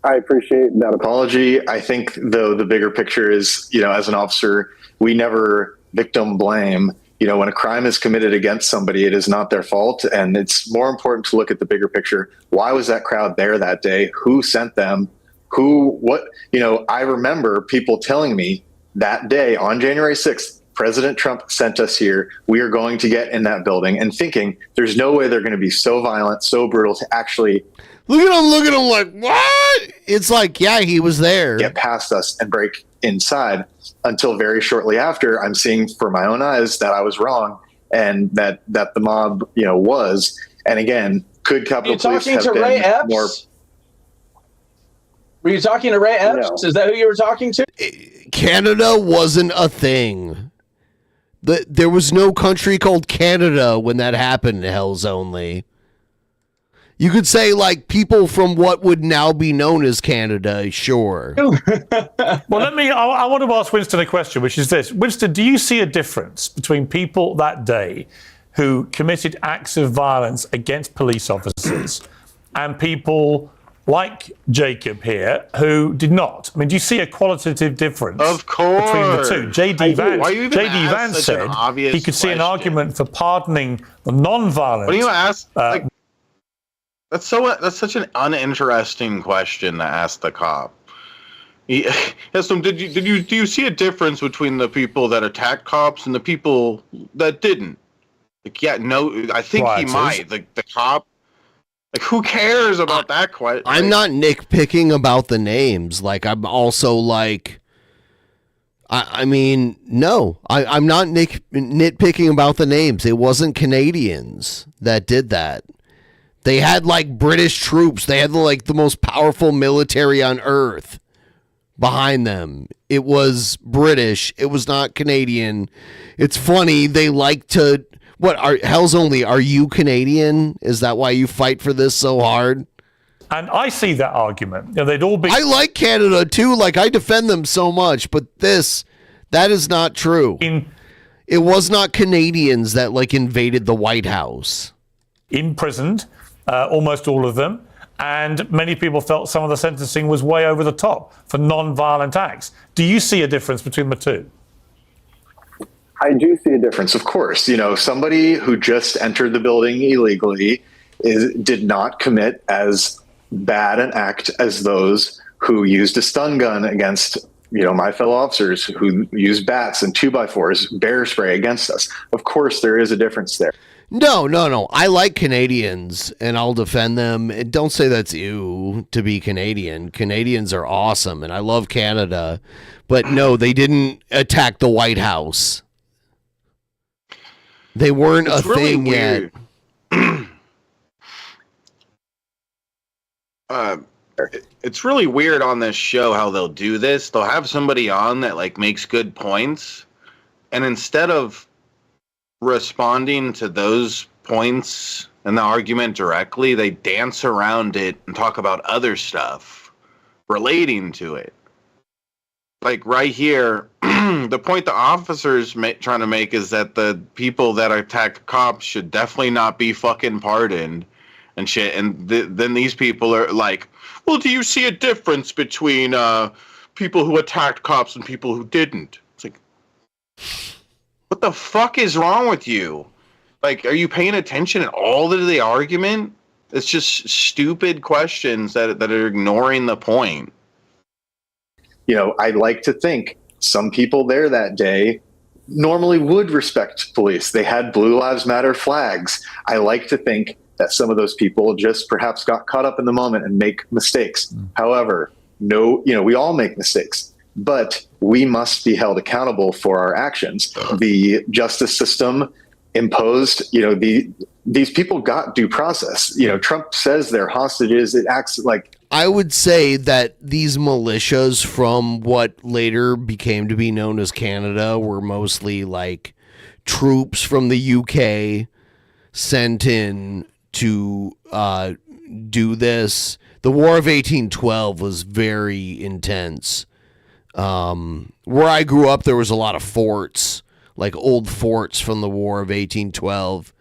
I appreciate that apology. I think, though, the bigger picture is, as an officer, we never victim blame. When a crime is committed against somebody, it is not their fault. And it's more important to look at the bigger picture. Why was that crowd there that day? Who sent them? I remember people telling me that day on January 6th, President Trump sent us here. We are going to get in that building, and thinking there's no way they're going to be so violent, so brutal to actually look at him like, what? It's like, yeah, he was there. Get past us and break inside, until very shortly after I'm seeing for my own eyes that I was wrong, and that the mob, was. And again, could Capitol Police have been more? Were you talking to Ray Epps? No. Is that who you were talking to? Canada wasn't a thing. There was no country called Canada when that happened, Hell's Only. You could say, like, people from what would now be known as Canada, sure. Well, I want to ask Winston a question, which is this. Winston, do you see a difference between people that day who committed acts of violence against police officers and people like Jacob here who did not? I mean, do you see a qualitative difference between the two? J.D. Vance said he could see an argument for pardoning the non-violent. What do you ask? That's such an uninteresting question to ask the cop. Do you see a difference between the people that attacked cops and the people that didn't? Like, yeah, no, I think he might. The cop. Like, who cares about that question? I'm not nitpicking about the names. Like, I'm also like, I mean, no, I'm not nitpicking about the names. It wasn't Canadians that did that. They had like British troops. They had like the most powerful military on earth behind them. It was British. It was not Canadian. It's funny. They like to, Hell's Only, are you Canadian? Is that why you fight for this so hard? And I see that argument. They'd all be. I like Canada too. Like, I defend them so much, but that is not true. It was not Canadians that like invaded the White House. Imprisoned. Almost all of them, and many people felt some of the sentencing was way over the top for non-violent acts. Do you see a difference between the two? I do see a difference, of course. Somebody who just entered the building illegally did not commit as bad an act as those who used a stun gun against my fellow officers, who used bats and 2x4s, bear spray against us. Of course, there is a difference there. No. I like Canadians, and I'll defend them. And don't say that's you to be Canadian. Canadians are awesome, and I love Canada. But no, they didn't attack the White House. They weren't a thing yet. It's really weird on this show how they'll do this. They'll have somebody on that like makes good points, and instead of responding to those points and the argument directly, they dance around it and talk about other stuff relating to it. Like right here, the point the officers trying to make is that the people that attacked cops should definitely not be fucking pardoned and shit. And then these people are like, well, do you see a difference between people who attacked cops and people who didn't? It's like, what the fuck is wrong with you? Like, are you paying attention at all to the argument? It's just stupid questions that are ignoring the point. I'd like to think some people there that day normally would respect police. They had Blue Lives Matter flags. I like to think that some of those people just perhaps got caught up in the moment and make mistakes. However, we all make mistakes, but we must be held accountable for our actions. The justice system imposed, these people got due process. Trump says they're hostages. It acts like I would say that these militias from what later became to be known as Canada were mostly like troops from the UK sent in to do this. The War of 1812 was very intense. Where I grew up, there was a lot of forts, like old forts from the War of 1812.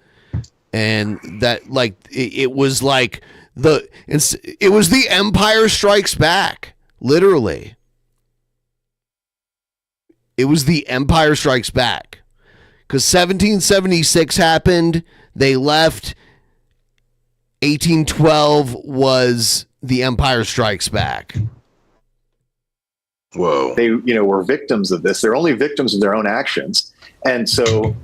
And that, like, it was like it was the Empire Strikes Back, literally. It was the Empire Strikes Back. Because 1776 happened, they left. 1812 was the Empire Strikes Back. Whoa. They, were victims of this. They're only victims of their own actions. And so,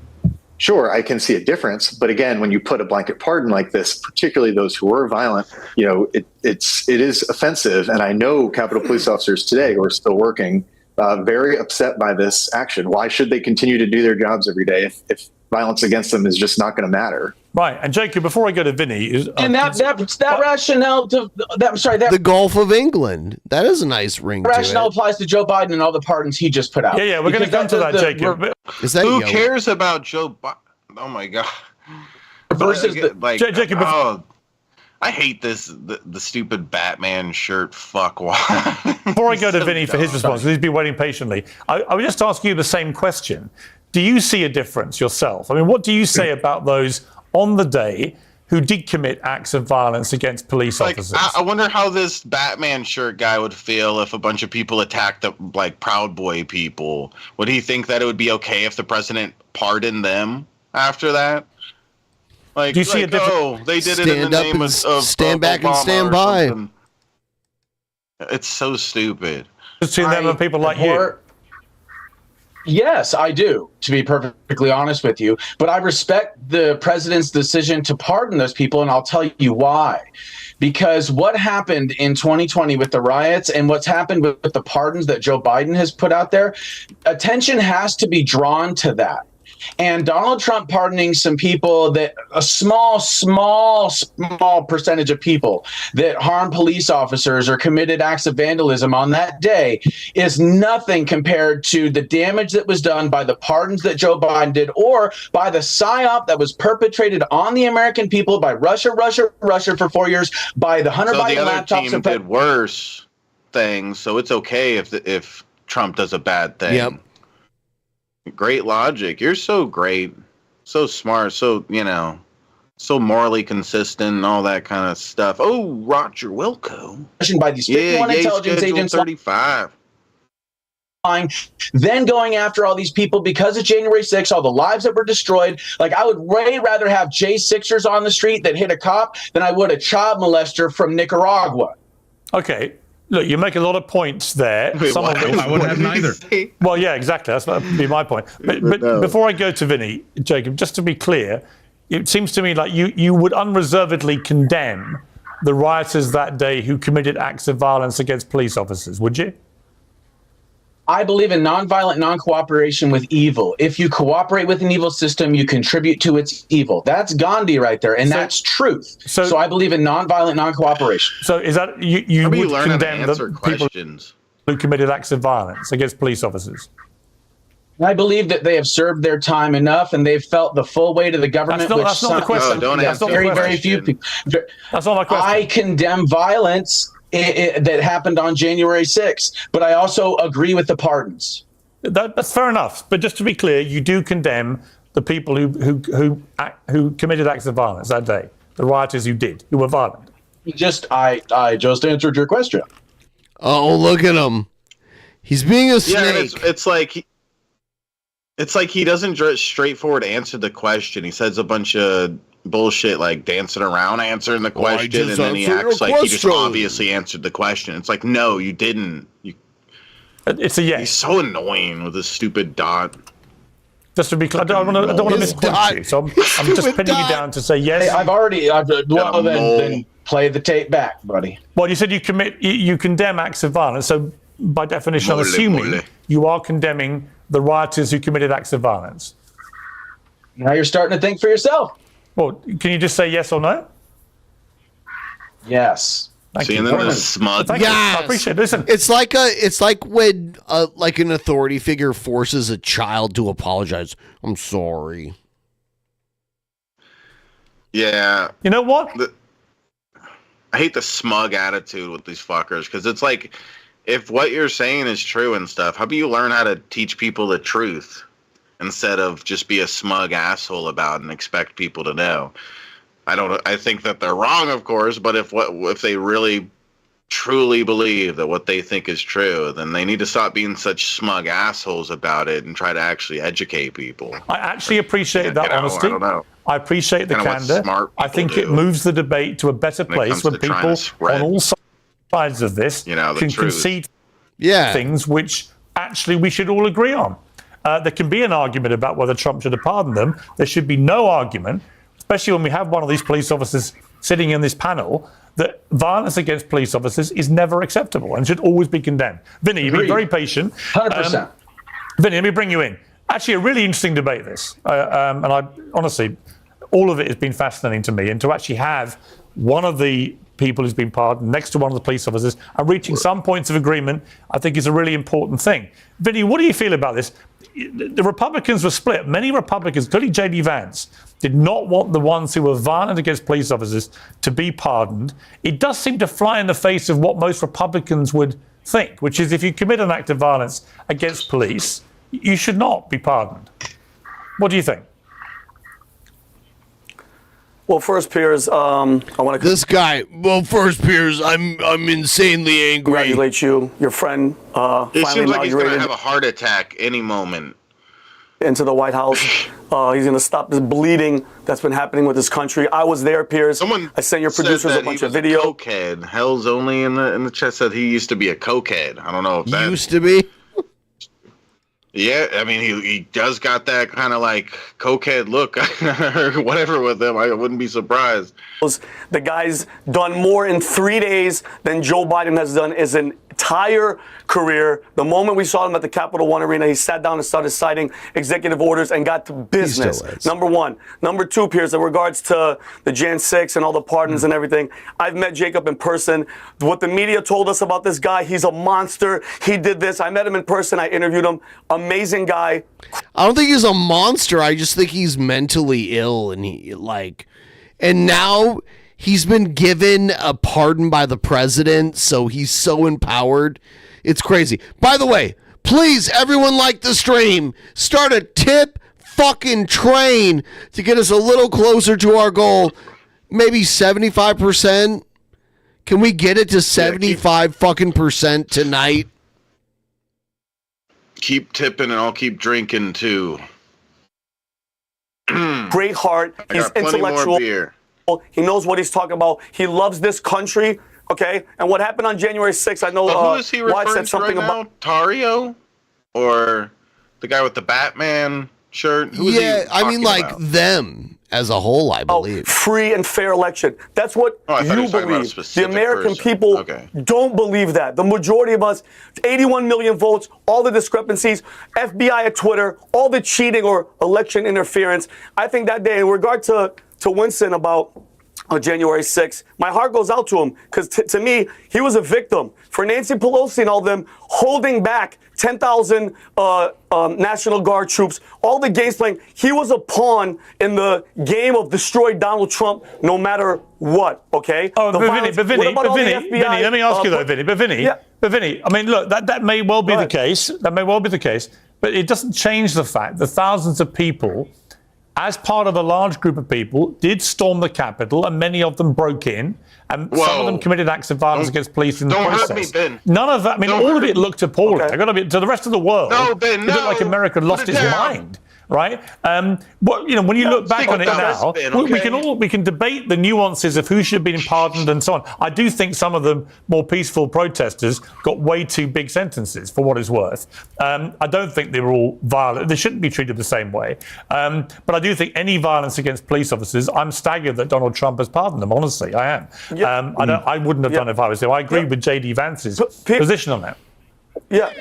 sure, I can see a difference. But again, when you put a blanket pardon like this, particularly those who were violent, it is offensive. And I know Capitol Police officers today who are still working very upset by this action. Why should they continue to do their jobs every day if violence against them is just not going to matter? Right, and Jacob, before I go to Vinny, that rationale the Gulf of England. That is a nice ring to it. Rationale applies to Joe Biden and all the pardons he just put out. Yeah, we're going to come to that, Jacob. Who cares about Joe Biden? Oh my God. Versus Jacob. I hate the stupid Batman shirt. Fuck. Why? Before I go to Vinny for his response, he's been waiting patiently. I would just ask you the same question. Do you see a difference yourself? I mean, what do you say about those on the day who did commit acts of violence against police officers? I wonder how this Batman shirt guy would feel if a bunch of people attacked the Proud Boy people. Would he think that it would be okay if the president pardoned them after that? Like, do you see a difference? Oh, they did it in the name of stand back Obama and stand by. something. It's so stupid. Between them and people like you. Yes, I do, to be perfectly honest with you. But I respect the president's decision to pardon those people, and I'll tell you why. Because what happened in 2020 with the riots and what's happened with the pardons that Joe Biden has put out there, attention has to be drawn to that. And Donald Trump pardoning some people, that a small percentage of people that harm police officers or committed acts of vandalism on that day is nothing compared to the damage that was done by the pardons that Joe Biden did, or by the psyop that was perpetrated on the American people by Russia for 4 years, by the Hunter Biden the other laptops. Team did worse things, so it's okay if Trump does a bad thing. Yep. Great logic. You're so great, so smart, so so morally consistent and all that kind of stuff. Oh, Roger Wilco. By these 51 intelligence agents. 35. Then going after all these people because of January 6th, all the lives that were destroyed. Like, I would way rather have J6ers on the street that hit a cop than I would a child molester from Nicaragua. Okay. Look, you make a lot of points there. Wait, some of them I wouldn't have neither. Well, yeah, exactly. That would be my point. But before I go to Vinny, Jacob, just to be clear, it seems to me like you would unreservedly condemn the rioters that day who committed acts of violence against police officers, would you? I believe in nonviolent non-cooperation with evil. If you cooperate with an evil system, you contribute to its evil. That's Gandhi right there, and that's truth. So I believe in nonviolent non-cooperation. So is that you would condemn the people who committed acts of violence against police officers? I believe that they have served their time enough, and they've felt the full weight of the government. That's not the question. Very few people. That's not my question. I condemn violence that happened on January 6th, but I also agree with the pardons. That's fair enough. But just to be clear, you do condemn the people who committed acts of violence that day, the rioters who were violent. I just answered your question. Oh, look at him! He's being a snake. Yeah, it's like he doesn't straightforward answer the question. He says a bunch of bullshit like dancing around answering the question, and then he acts like he just obviously answered the question. It's like, no, you didn't. It's a yes. He's so annoying with his stupid dot. Just to be clear, I don't want to misquote you, so I'm just pinning you down to say yes. Hey, then play the tape back, buddy. Well, you said you condemn acts of violence, so by definition, I'm assuming you are condemning the rioters who committed acts of violence. Now you're starting to think for yourself. Well, can you just say yes or no? Yes. See, and then the smug. Yeah, I appreciate it. Listen, it's like when like an authority figure forces a child to apologize. I'm sorry. Yeah. You know what? I hate the smug attitude with these fuckers because it's like, if what you're saying is true and stuff, how do you learn how to teach people the truth instead of just be a smug asshole about it and expect people to know? I think that they're wrong, of course, but if they really truly believe that what they think is true, then they need to stop being such smug assholes about it and try to actually educate people. I actually appreciate that honesty. I don't know. I appreciate the candor. I think it moves the debate to a better place when people on all sides of this can concede things which actually we should all agree on. There can be an argument about whether Trump should have pardoned them. There should be no argument, especially when we have one of these police officers sitting in this panel, that violence against police officers is never acceptable and should always be condemned. Vinny, you've been very patient. 100%. Vinny, let me bring you in. Actually, a really interesting debate, this. And I honestly, all of it has been fascinating to me. And to actually have one of the people who's been pardoned next to one of the police officers and reaching some points of agreement, I think is a really important thing. Vinny, what do you feel about this? The Republicans were split. Many Republicans, including J.D. Vance, did not want the ones who were violent against police officers to be pardoned. It does seem to fly in the face of what most Republicans would think, which is if you commit an act of violence against police, you should not be pardoned. What do you think? Well, first, Piers, I want to. This guy. Well, first, Piers, I'm insanely angry. Congratulate you, your friend. It finally seems like he's going to inaugurated have a heart attack any moment. into the White House. He's going to stop this bleeding that's been happening with this country. I was there, Piers. I sent your producers a bunch of video. Cokehead. Hell's only in the chat said he used to be a cokehead. I don't know if that used to be. Yeah, I mean he does got that kind of like cokehead look or whatever with him. I wouldn't be surprised. The guy's done more in 3 days than Joe Biden has done his entire career. The moment we saw him at the Capital One Arena, he sat down and started signing executive orders and got to business. Number one. Number two, Piers, in regards to the Jan 6 and all the pardons and everything, I've met Jacob in person. What the media told us about this guy, he's a monster. He did this. I met him in person. I interviewed him. Amazing guy. I don't think he's a monster. I just think he's mentally ill, and now he's been given a pardon by the president, so he's so empowered. It's crazy. By the way, please, everyone like the stream. Start a tip fucking train to get us a little closer to our goal. Maybe 75%. Can we get it to 75 fucking percent tonight? Keep tipping and I'll keep drinking too. Great heart. He's intellectual. He knows what he's talking about. He loves this country. Okay, and what happened on January 6th? I know who is he Wyatt referring said something to right now? about Tarrio, or the guy with the Batman shirt. Who is he I mean, like about? them as a whole, I believe. free and fair election. That's what I thought he you was talking about a believe. The specific American person. people Okay. don't believe that. The majority of us, 81 million votes, all the discrepancies, FBI at Twitter, all the cheating or election interference. I think that day, in regard to Winston about January 6th, my heart goes out to him because to me, he was a victim. For Nancy Pelosi and all them holding back 10,000 National Guard troops, all the games playing, he was a pawn in the game of destroy Donald Trump no matter what, okay? Oh, but Vinny, let me ask you though, Vinny. But Vinny, I mean, look, that may well be the case. That may well be the case. But it doesn't change the fact that thousands of people, as part of a large group of people, did storm the Capitol, and many of them broke in, and some of them committed acts of violence against police in the process. Don't hurt me, Ben. None of that. I mean, all of it looked appalling. Okay. I got to be to the rest of the world. No, Ben, it looked like America lost its mind. Right? When you look back on it now, we can debate the nuances of who should have been pardoned and so on. I do think some of the more peaceful protesters got way too big sentences, for what it's worth. I don't think they were all violent. They shouldn't be treated the same way. But I do think any violence against police officers, I'm staggered that Donald Trump has pardoned them. Honestly, I am. I wouldn't have done it if I was there. I agree with J.D. Vance's position on that. Yeah.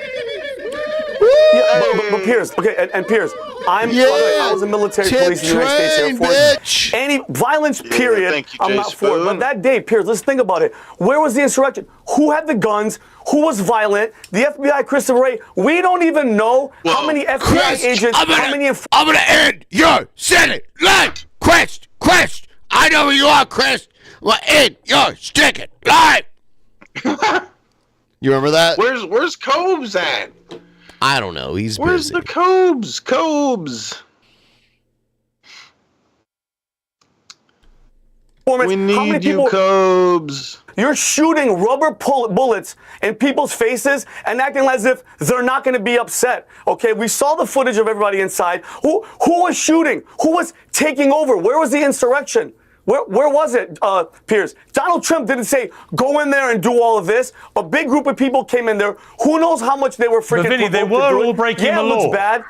but Piers, okay, and Piers, I was a military police in the United States Air Force. Bitch. Any violence, period, thank you, I'm Jay not for it. But Spoon. that day, Piers, let's think about it. Where was the insurrection? Who had the guns? Who was violent? The FBI, Christopher Wray. We don't even know how many FBI agents, how many... I'm gonna end your Senate live. Quest. I know who you are, Chris. Well, end your sticking live. You remember that? Where's Cobes at? I don't know. He's Where's busy. the Cobes? We need you, Cobes. You're shooting rubber bullets in people's faces and acting as if they're not going to be upset. Okay, we saw the footage of everybody inside. Who was shooting? Who was taking over? Where was the insurrection? Where was it, Piers? Donald Trump didn't say, go in there and do all of this. A big group of people came in there. Who knows how much they were freaking But Vinny, they were all breaking the law. Yeah, it looks bad.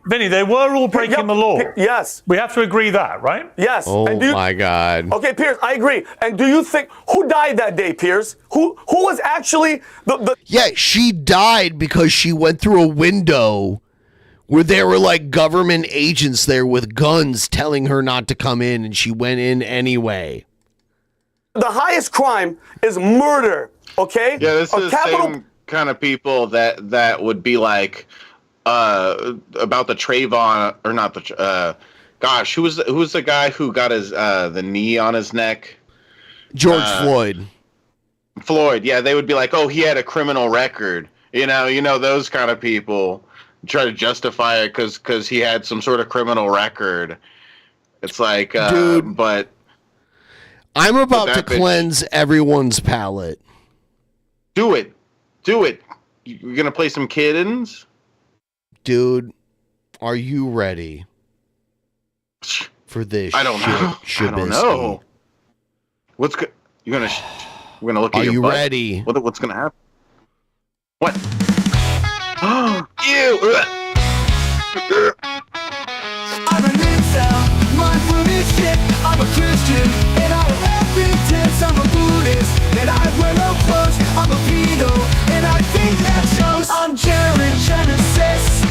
Vinny, they were all breaking the law. Yes. We have to agree that, right? Yes. Oh, my God. Okay, Piers, I agree. And do you think, who died that day, Piers? Who was actually the... Yeah, she died because she went through a window where there were like government agents there with guns telling her not to come in, and she went in anyway. The highest crime is murder, okay? Yeah, this is the same kind of people that would be like about the Trayvon, or not the gosh, who was the guy who got his the knee on his neck? George Floyd. Floyd, yeah, they would be like, oh, he had a criminal record. You know those kind of people try to justify it because he had some sort of criminal record. It's like, dude, but I'm about to cleanse everyone's palate. Do it. You're gonna play some kittens, dude. Are you ready for this? I don't know. What's good? We're gonna look at your butt. Are you ready? What's gonna happen? What? Ew! I'm an incel, mindful is shit. I'm a Christian, and I wear pretense. I'm a Buddhist, and I wear no clothes. I'm a pedo, and I think that shows. I'm Jared Genesis.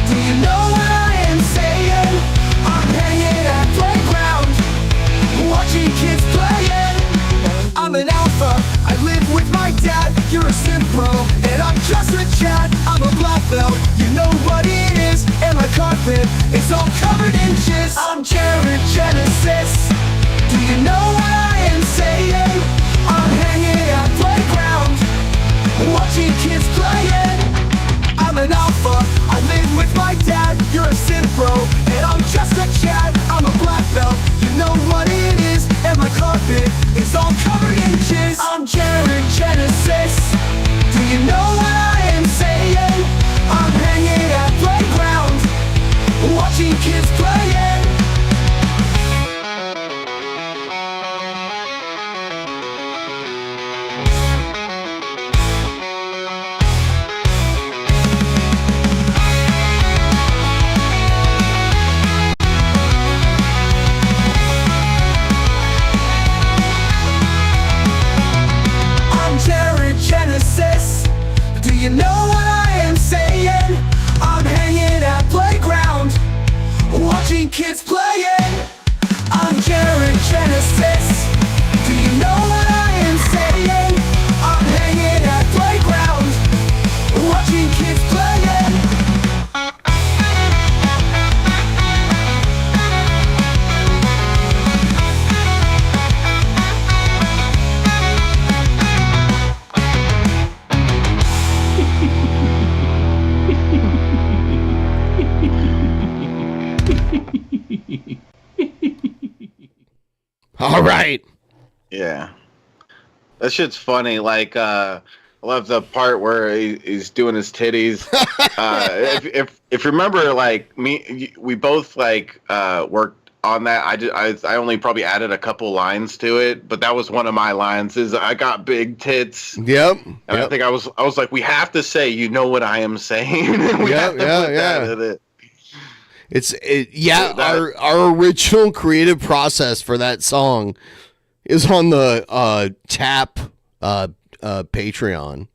Do you know what I am saying? I'm hanging at playground, watching kids playing. I'm an alpha, I live with my dad. You're a synth bro, and I'm just a chat. I'm a black belt, you know what it is. And my carpet is all covered in jizz. I'm Jared Genesis. Do you know what I am saying? I'm hanging at playground, watching kids playing. I'm an alpha, I live with my dad. You're a synth bro, and I'm just a chat. I'm a black belt, you know what it is. And my carpet is all covered in jizz. I'm Jared Genesis. Do you know what I am saying? I'm hanging at playground, watching kids playing. I'm Jared Genesis. Do you know what I am saying? I'm hanging at playground, watching kids playing. I'm Jared Genesis. Do you know what I am saying? I'm hanging at playground, watching kids playing. All right. Yeah. That shit's funny. Like, I love the part where he's doing his titties. If you remember, like we both like worked on that. I only probably added a couple lines to it, but that was one of my lines. Is I got big tits. Yep. And I think I was like, we have to say, you know what I am saying. We have to put that in it. Our original creative process for that song is on the Tap Patreon.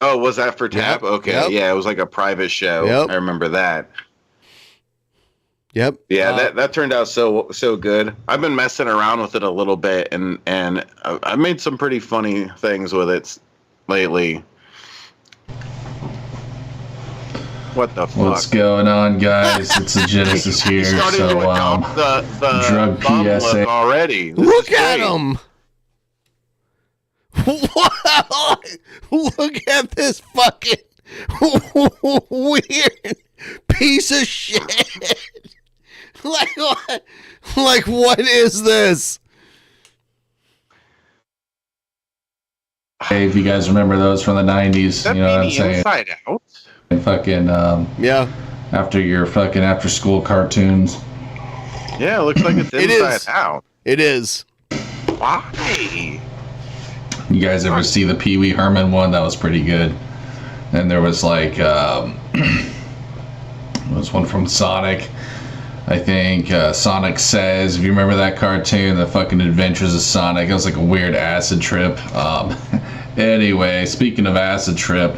Oh, was that for Tap? Yep, Okay, yep. yeah, it was like a private show. Yep. I remember that. Yep. Yeah, that turned out so good. I've been messing around with it a little bit, and I made some pretty funny things with it lately. What the fuck? What's going on, guys? It's the Genesis here. Started So, to adopt the drug bum PSA. look already. This Look is at great. him. Wow. Look at this fucking weird piece of shit. Like what? Like what is this? Hey, if you guys remember those from the 90s, you know what I'm saying? Inside Out? And fucking, yeah. After your fucking after school cartoons. Yeah, it looks like it's It Inside is. Out. It is. Why? You guys ever see the Pee Wee Herman one? That was pretty good. And there was like, there was one from Sonic. I think Sonic Says, if you remember that cartoon, the fucking Adventures of Sonic, it was like a weird acid trip. Anyway, speaking of acid trip,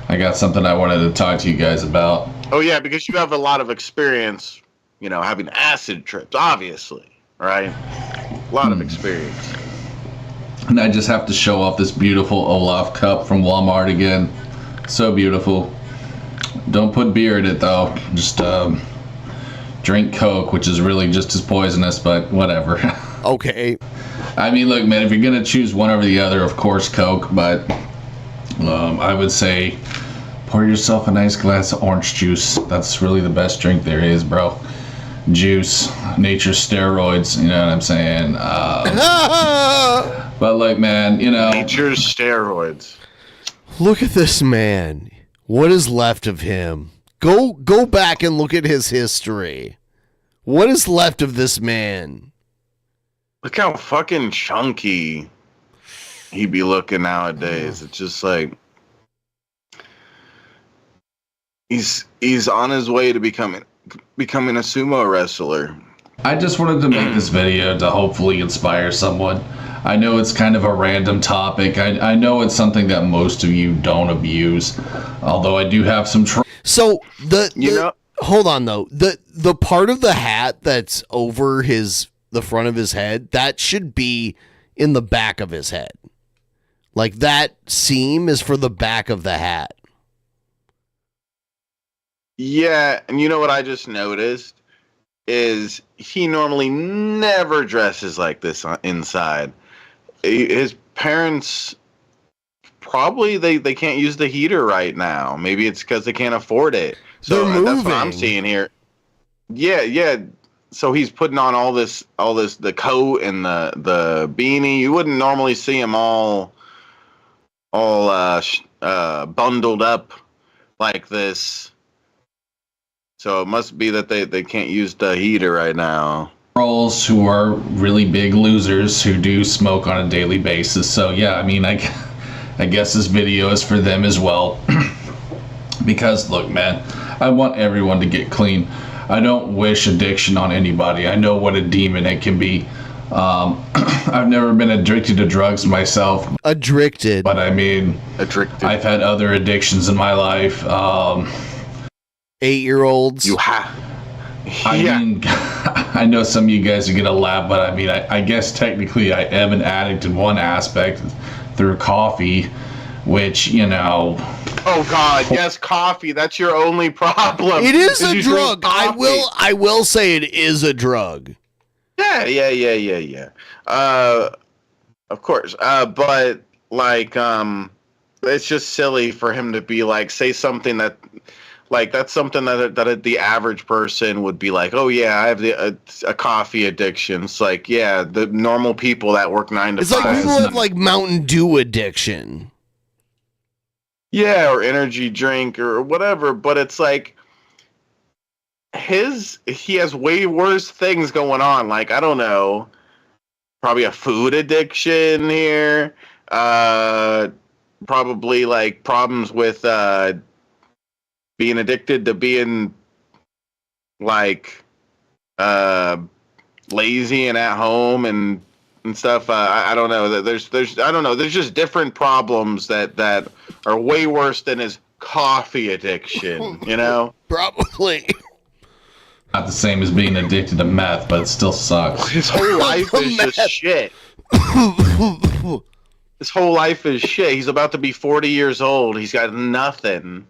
I got something I wanted to talk to you guys about. Oh yeah, because you have a lot of experience, you know, having acid trips, obviously, right? A lot of experience. And I just have to show off this beautiful Olaf cup from Walmart again. So beautiful. Don't put beer in it though. Just drink Coke, which is really just as poisonous, but whatever. Okay. I mean, look, man, if you're gonna choose one over the other, of course Coke, but I would say pour yourself a nice glass of orange juice. That's really the best drink there is, bro. Juice, nature's steroids, you know what I'm saying? But look, man, you know, nature's steroids. Look at this man. What is left of him? Go back and look at his history. What is left of this man? Look how fucking chunky he be looking nowadays. It's just like he's on his way to becoming a sumo wrestler. I just wanted to make this video to hopefully inspire someone. I know it's kind of a random topic. I know it's something that most of you don't abuse, although I do have some So hold on though. The part of the hat that's over the front of his head, that should be in the back of his head. Like that seam is for the back of the hat. Yeah, and you know what I just noticed is he normally never dresses like this inside. His parents probably they can't use the heater right now. Maybe it's because they can't afford it. So that's what I'm seeing here. Yeah. So he's putting on all this the coat and the beanie. You wouldn't normally see him all bundled up like this. So it must be that they can't use the heater right now. Girls who are really big losers who do smoke on a daily basis. So yeah, I mean, I guess this video is for them as well. Because look, man, I want everyone to get clean. I don't wish addiction on anybody. I know what a demon it can be. I've never been addicted to drugs myself. Addicted. But I mean, I've had other addictions in my life. 8-year-olds. You have. I mean, I know some of you guys are gonna laugh, but I mean, I guess technically I am an addict in one aspect through coffee, which, you know. Oh God, yes, coffee. That's your only problem. It is a drug. I will say it is a drug. Yeah. Of course. But like, it's just silly for him to be like, say something that. Like, that's something that the average person would be like, oh, yeah, I have a coffee addiction. It's like, yeah, the normal people that work 9 to 5. It's like people have, like, Mountain Dew addiction. Yeah, or energy drink or whatever. But it's like, he has way worse things going on. Like, I don't know, probably a food addiction here. Probably, like, problems with... being addicted to being like lazy and at home and stuff. I don't know. There's I don't know. There's just different problems that are way worse than his coffee addiction, you know? Probably. Not the same as being addicted to meth, but it still sucks. His whole life is just shit. His whole life is shit. He's about to be 40 years old. He's got nothing.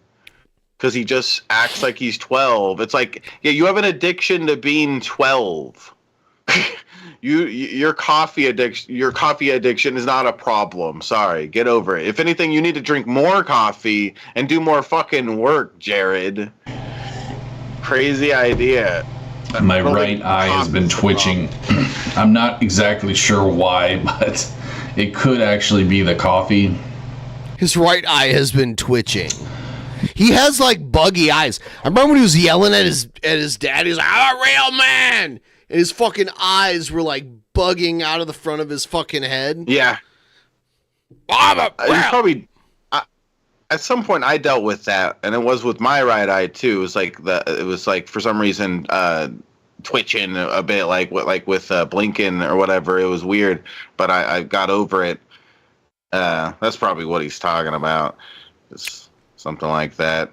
Because he just acts like he's 12. It's like, yeah, you have an addiction to being 12. Your coffee addiction is not a problem. Sorry, get over it. If anything, you need to drink more coffee and do more fucking work, Jared. Crazy idea. My right eye has been twitching. I'm not exactly sure why, but it could actually be the coffee. His right eye has been twitching. He has like buggy eyes. I remember when he was yelling at his dad. He's like, "I'm a real man," and his fucking eyes were like bugging out of the front of his fucking head. Yeah. He's probably. At some point, I dealt with that, and it was with my right eye too. It was like for some reason twitching a bit, like with blinking or whatever. It was weird, but I got over it. That's probably what he's talking about. It's something like that.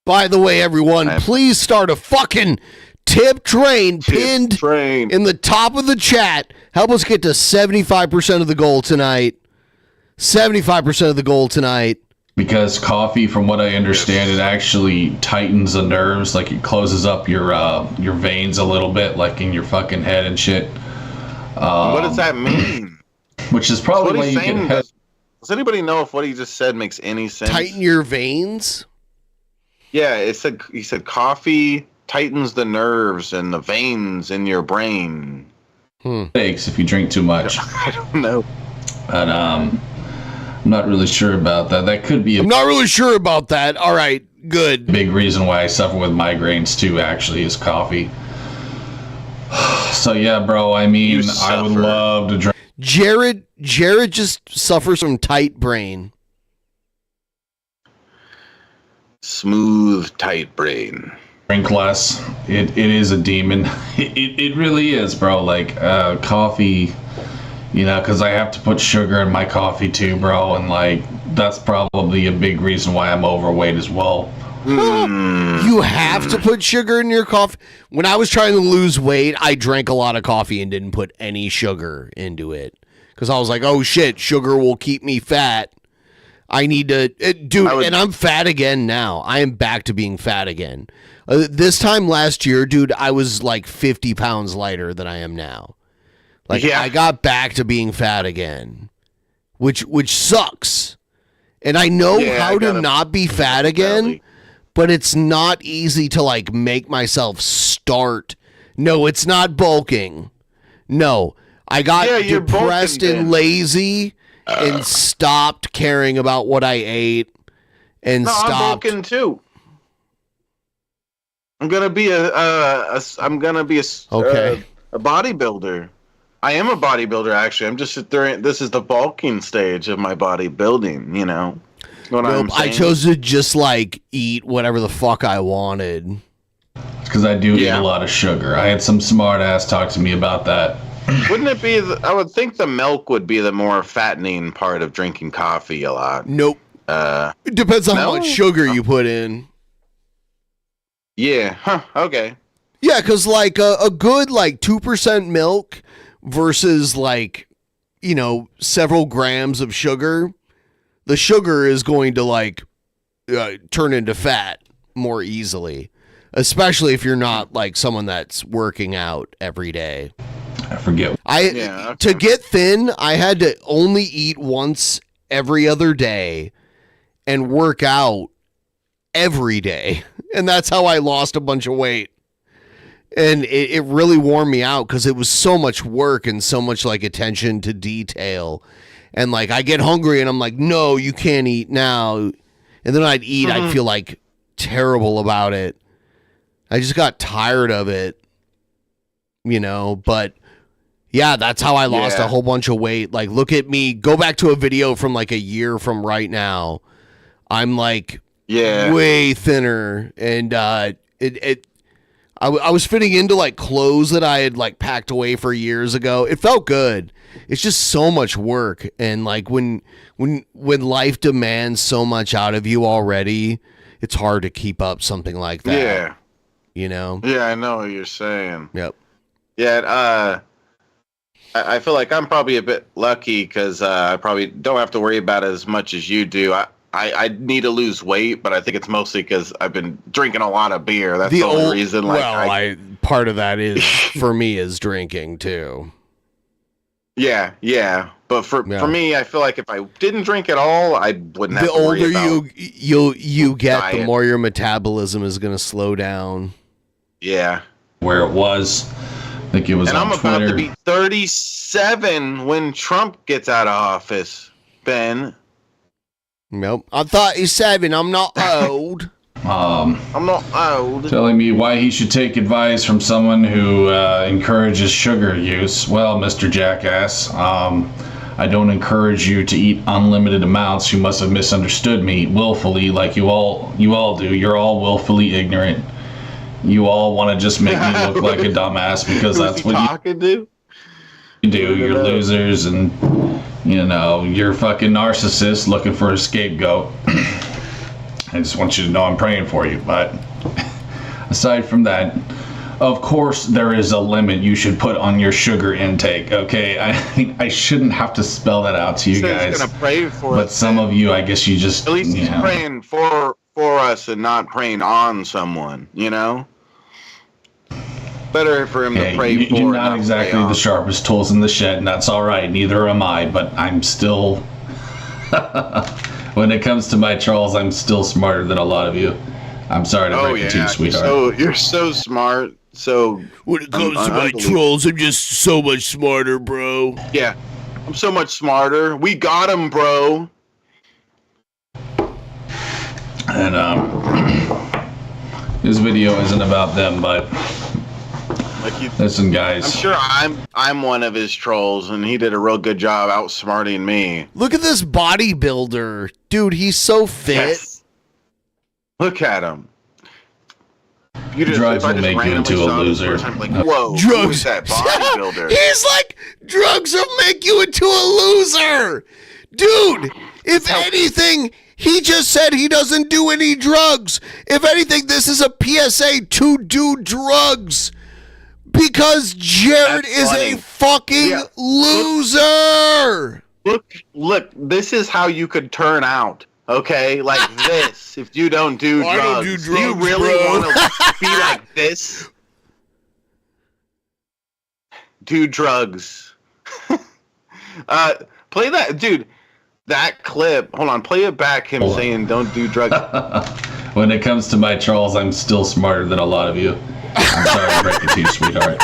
By the way, everyone, please start a fucking tip train pinned in the top of the chat. Help us get to 75% of the goal tonight. 75% of the goal tonight. Because coffee, from what I understand, it actually tightens the nerves, like it closes up your veins a little bit, like in your fucking head and shit. What does that mean? Which is probably why you can. Does anybody know if what he just said makes any sense? Tighten your veins? Yeah, he said coffee tightens the nerves and the veins in your brain. Thanks if you drink too much. I don't know. But I'm not really sure about that. That could be. I'm not really sure about that. All right, good. Big reason why I suffer with migraines too, actually, is coffee. So yeah, bro. I mean, I would love to drink. Jared just suffers from tight brain. Smooth, tight brain. Drink less. It is a demon. It really is, bro. Like coffee. You know, because I have to put sugar in my coffee too, bro, and like that's probably a big reason why I'm overweight as well. You have to put sugar in your coffee. When I was trying to lose weight, I drank a lot of coffee and didn't put any sugar into it because I was like, "Oh shit, sugar will keep me fat." I need to, and I'm fat again now. I am back to being fat again. This time last year, dude, I was like 50 pounds lighter than I am now. Like, I got back to being fat again, which sucks. And I know how to not be fat again, but it's not easy to, like, make myself start. No, it's not bulking. No, I got depressed and lazy and stopped caring about what I ate and stopped. I'm bulking, too. I'm gonna be a bodybuilder. I am a bodybuilder, actually. I'm just this is the bulking stage of my bodybuilding, you know? What I'm saying? I chose to just, like, eat whatever the fuck I wanted. Because I do eat a lot of sugar. I had some smart ass talk to me about that. Wouldn't it be, I would think the milk would be the more fattening part of drinking coffee a lot. Nope. It depends on how much sugar you put in. Yeah, okay. Yeah, because, like, a good, like, 2% milk versus, like, you know, several grams of sugar, the sugar is going to, like, turn into fat more easily, especially if you're not, like, someone that's working out every day. I forget. To get thin, I had to only eat once every other day and work out every day. And that's how I lost a bunch of weight. And it really wore me out because it was so much work and so much, like, attention to detail. And, like, I get hungry and I'm like, no, you can't eat now. And then I'd eat, I'd feel, like, terrible about it. I just got tired of it, you know, but yeah, that's how I lost a whole bunch of weight. Like, look at me, go back to a video from, like, a year from right now. I'm, like, way thinner, and I was fitting into, like, clothes that I had, like, packed away for years ago. It felt good. it's just so much work. And like when life demands so much out of you already, it's hard to keep up something like that. Yeah. You know? Yeah, I know what you're saying. Yep. Yeah, I feel like I'm probably a bit lucky because I probably don't have to worry about it as much as you do. I need to lose weight, but I think it's mostly because I've been drinking a lot of beer. That's the only reason. Like, part of that is for me is drinking too. Yeah. But for me, I feel like if I didn't drink at all, I wouldn't have The to worry older about you get, diet. the more your metabolism is going to slow down. Yeah. Where it was, I think it was And on I'm Twitter. about to be 37 when Trump gets out of office, Ben. Nope. I'm 37. I'm not old. I'm not old. Telling me why he should take advice from someone who encourages sugar use. Well, Mr. Jackass, I don't encourage you to eat unlimited amounts. You must have misunderstood me willfully, like you all do. You're all willfully ignorant. You all want to just make me look like a dumbass because that's what you do. You're losers, and you're fucking narcissists looking for a scapegoat. I just want you to know I'm praying for you. But aside from that, of course there is a limit you should put on your sugar intake. Okay, I shouldn't have to spell that out to you guys. He's gonna pray for but us, some of you, I guess you just at least he's praying for us and not praying on someone. Better for him to pray for. You're not exactly the sharpest tools in the shed, and that's all right. Neither am I. But I'm still. When it comes to my trolls, I'm still smarter than a lot of you. I'm sorry to break it to you, sweetheart. You're so smart. So when it comes to my trolls, I'm just so much smarter, bro. Yeah, I'm so much smarter. We got him, bro. And this video isn't about them, but listen, guys. I'm sure I'm one of his trolls, and he did a real good job outsmarting me. Look at this bodybuilder. Dude, he's so fit. Yes. Look at him. Drugs will make you into a loser. Like, whoa, Drugs. who is that bodybuilder? He's like, drugs will make you into a loser. Dude, if anything, he just said he doesn't do any drugs. If anything, this is a PSA to do drugs. Because Jared is a fucking loser. Look, this is how you could turn out. Okay, like this. If you don't do drugs, I don't do drugs, you really want to be like this? Do drugs. Play that, dude. That clip. Hold on, play it back. Him saying, "Don't do drugs." When it comes to my trolls, I'm still smarter than a lot of you. I'm sorry to break it to you, sweetheart.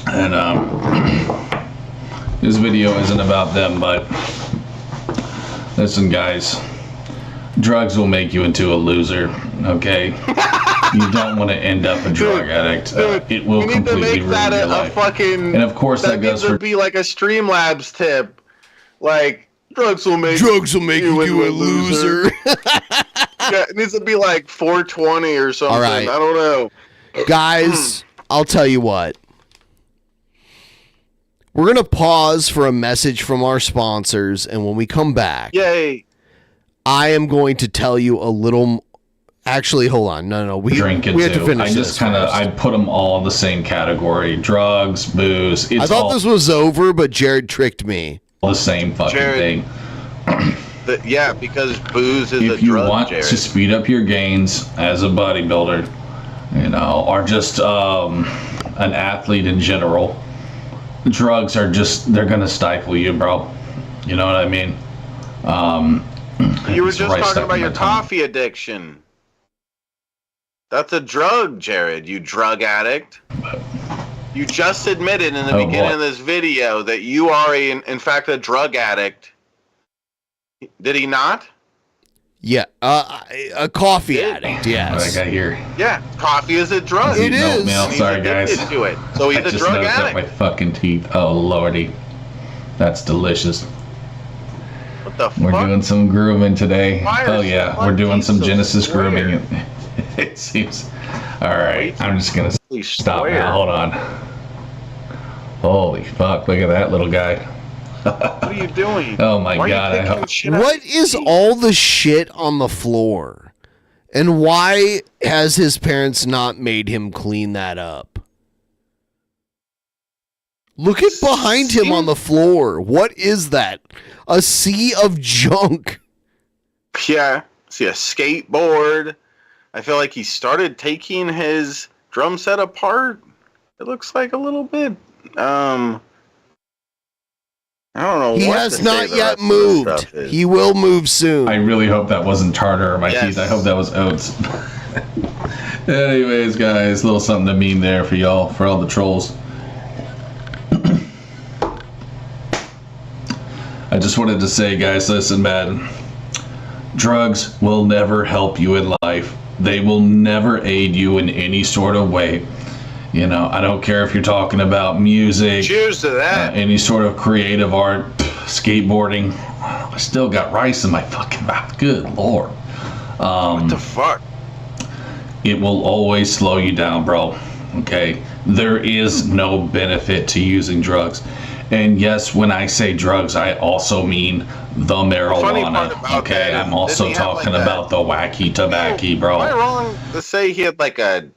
And this video isn't about them, but listen, guys. Drugs will make you into a loser, okay? You don't want to end up a drug addict. It will completely ruin your life. And of course, that goes for. Be like a Streamlabs tip, like drugs will make you into a loser. Yeah, it needs to be like 420 or something. All right. I don't know. Guys, I'll tell you what. We're going to pause for a message from our sponsors, and when we come back, yay! I am going to tell you a little. Actually, hold on. No. We have to finish I just kind of I put them all in the same category: drugs, booze. It's I thought all this was over, but Jared tricked me. The same fucking thing. Yeah, because booze is a drug. If you want Jared. to speed up your gains as a bodybuilder, or just an athlete in general, drugs are they're gonna stifle you, bro. You know what I mean? You were just talking about your coffee addiction. That's a drug, Jared. You drug addict. You just admitted in the beginning of this video that you are, in fact, a drug addict. Did he not? Yeah, a coffee addict, yes. What I got here. Yeah, coffee is a drug. It is. Milk. Sorry, guys. To it. So he's I a just drug noticed addict. my fucking teeth. Oh, lordy. That's delicious. What the fuck? We're doing some grooming today. Why Oh, are yeah. some We're doing some teeth so Genesis square? grooming. It seems. All right. I'm just going to stop square. now. Hold on. Holy fuck! Look at that little guy. What are you doing? Oh my Why are you god! picking shit up? What is all the shit on the floor? And why has his parents not made him clean that up? Look at behind him on the floor. What is that? A sea of junk. Yeah. See a skateboard. I feel like he started taking his drum set apart. It looks like a little bit. I don't know. He what has to not say the yet rest of this moved. stuff is. He will move soon. I really hope that wasn't tartar on my Yes. teeth. I hope that was oats. Anyways, guys, a little something to meme there for y'all, for all the trolls. I just wanted to say, guys, listen, man. Drugs will never help you in life. They will never aid you in any sort of way. You know, I don't care if you're talking about music. Cheers to that. Any sort of creative art, skateboarding. I still got rice in my fucking mouth. Good lord. What the fuck? It will always slow you down, bro. Okay? There is no benefit to using drugs. And yes, when I say drugs, I also mean the marijuana. Okay? I'm also talking about the wacky tobacco, bro. Am I wrong to say he had like a...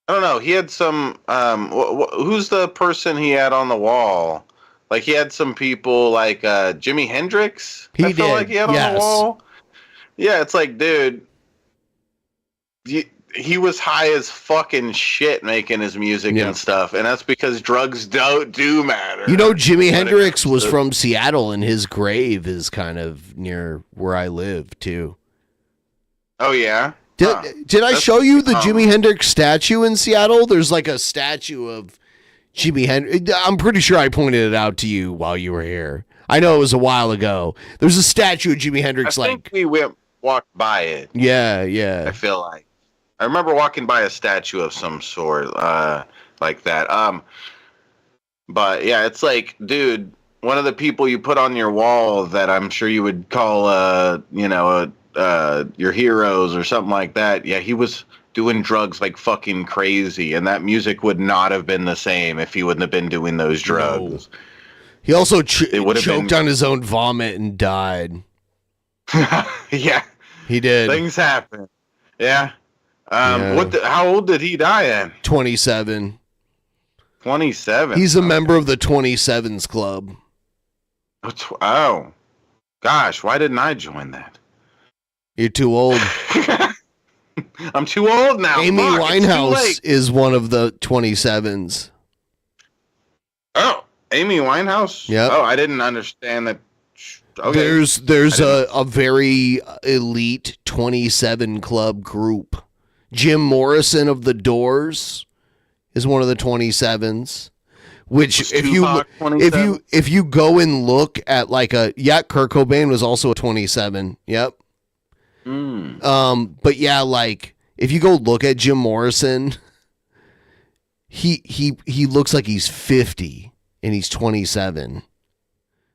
I don't know. He had some... who's the person he had on the wall? Like, he had some people like Jimi Hendrix? I feel like he had on the wall. Yeah, it's like, dude... He was high as fucking shit making his music and stuff, and that's because drugs don't do matter. You know, Jimi Hendrix was from Seattle, and his grave is kind of near where I live, too. Oh, yeah? Did I show you the Jimi Hendrix statue in Seattle? There's like a statue of Jimi Hendrix. I'm pretty sure I pointed it out to you while you were here. I know it was a while ago. There's a statue of Jimi Hendrix. I think we walked by it. Yeah. I feel like. I remember walking by a statue of some sort like that. But yeah, it's like, dude, one of the people you put on your wall that I'm sure you would call, your heroes or something like that. Yeah, he was doing drugs like fucking crazy, and that music would not have been the same if he wouldn't have been doing those drugs. No. He also choked on his own vomit and died. Yeah, he did. Things happen. Yeah. How old did he die at? 27. 27. He's a member of the 27s Club. Oh, gosh, why didn't I join that? You're too old. I'm too old now. Amy Fuck, Winehouse is one of the 27s. Oh, Amy Winehouse? Yep. Oh, I didn't understand that. Okay. There's a very elite 27 Club group. Jim Morrison of The Doors is one of the 27s. Which if you go and look at like Kurt Cobain was also a 27. Yep. But yeah, like if you go look at Jim Morrison, he looks like he's 50 and he's 27.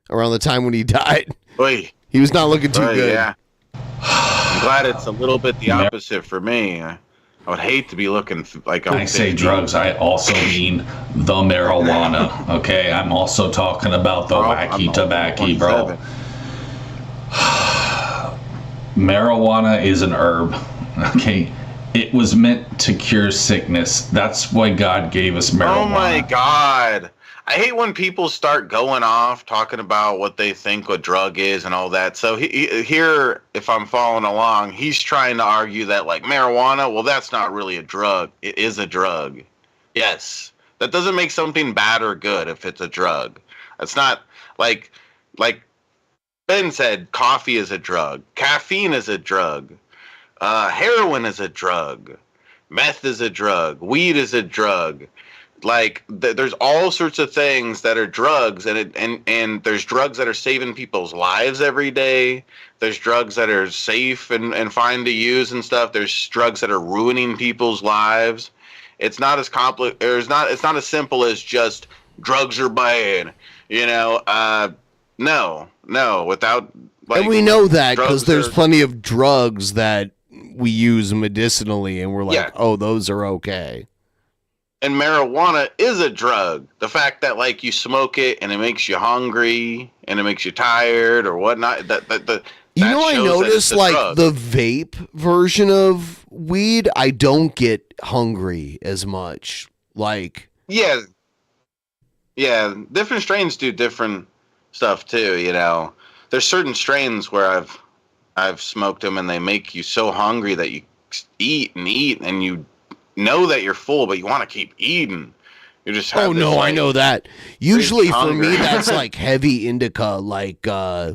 Around the time when he died. Oy. He was not looking too good. Yeah. I'm glad it's a little bit the opposite for me. I would hate to be looking like I'm When I say 50. drugs, I also mean the marijuana. Okay, I'm also talking about the wacky tobacco, bro. Marijuana is an herb. Okay, it was meant to cure sickness. That's why God gave us marijuana. Oh my God. I hate when people start going off talking about what they think a drug is and all that. So here, if I'm following along, he's trying to argue that like marijuana, well, that's not really a drug. It is a drug. Yes. That doesn't make something bad or good if it's a drug. It's not like Ben said, coffee is a drug. Caffeine is a drug. Heroin is a drug. Meth is a drug. Weed is a drug. Like there's all sorts of things that are drugs, and there's drugs that are saving people's lives every day. There's drugs that are safe and fine to use and stuff. There's drugs that are ruining people's lives. It's not as complicated. It's not as simple as just drugs are bad. No. Without and we know that because there's plenty of drugs that we use medicinally, and we're like, oh, those are okay. And marijuana is a drug. The fact that like you smoke it and it makes you hungry and it makes you tired or whatnot. You know, I noticed like the vape version of weed, I don't get hungry as much. Like, yeah, different strains do different stuff too. You know, there's certain strains where I've smoked them and they make you so hungry that you eat and you know that you're full, but you want to keep eating. You just have I know that. Usually for me, that's like heavy indica, like Yeah,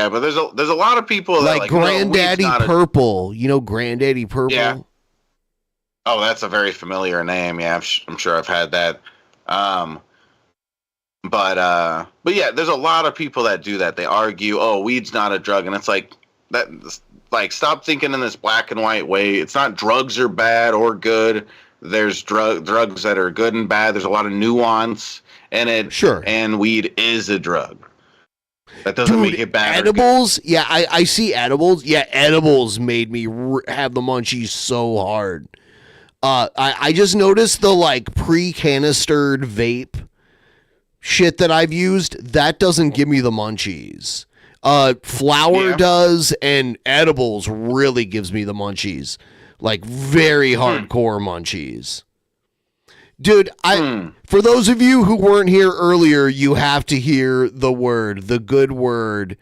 but there's a lot of people that like Granddaddy Purple. You know Granddaddy Purple? Yeah. Oh, that's a very familiar name. Yeah, I'm sure I've had that. But yeah, there's a lot of people that do that. They argue, oh, weed's not a drug, and it's like that. Like, stop thinking in this black and white way. It's not drugs are bad or good. There's drugs that are good and bad. There's a lot of nuance in it. Sure. And weed is a drug. That doesn't make it bad. Edibles? Yeah, I see edibles. Yeah, edibles made me have the munchies so hard. I just noticed the like pre-canistered vape shit that I've used. That doesn't give me the munchies. Flour does, and edibles really gives me the munchies. Like very hardcore munchies. Dude, for those of you who weren't here earlier, you have to hear the good word,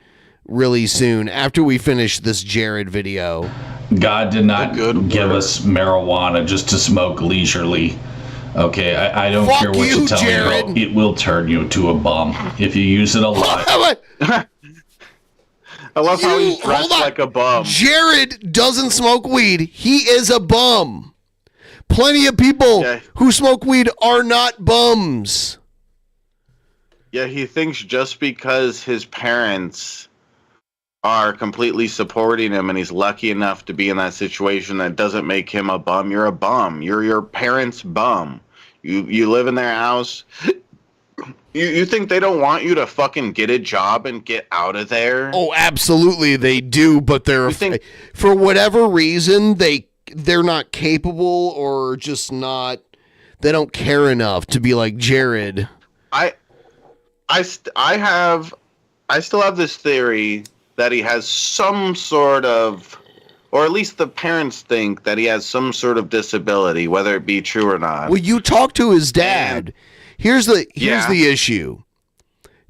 really soon after we finish this Jared video. God did not give us marijuana just to smoke leisurely. Okay, I don't care what you tell me, bro. It will turn you to a bum if you use it a lot. I love how he's dressed like a bum. Jared doesn't smoke weed. He is a bum. Plenty of people who smoke weed are not bums. Yeah, he thinks just because his parents are completely supporting him and he's lucky enough to be in that situation, that doesn't make him a bum. You're a bum. You're your parents' bum. You live in their house. You think they don't want you to fucking get a job and get out of there? Oh, absolutely they do, but for whatever reason they're not capable or just not. They don't care enough to be like Jared. I still have this theory that he has some sort of, or at least the parents think that he has some sort of disability, whether it be true or not. Well, you talk to his dad. Here's the issue.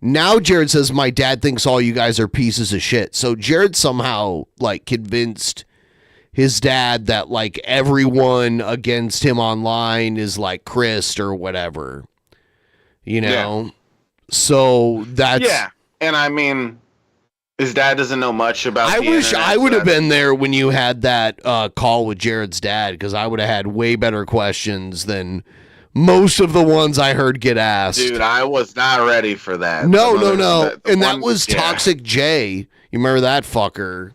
Now Jared says my dad thinks all you guys are pieces of shit. So Jared somehow like convinced his dad that like everyone against him online is like Chris or whatever. You know? So that's and I mean his dad doesn't know much about I wish I would have been there when you had that call with Jared's dad, because I would have had way better questions than most of the ones I heard get asked. Dude, I was not ready for that. No. And that was Toxic J. You remember that fucker?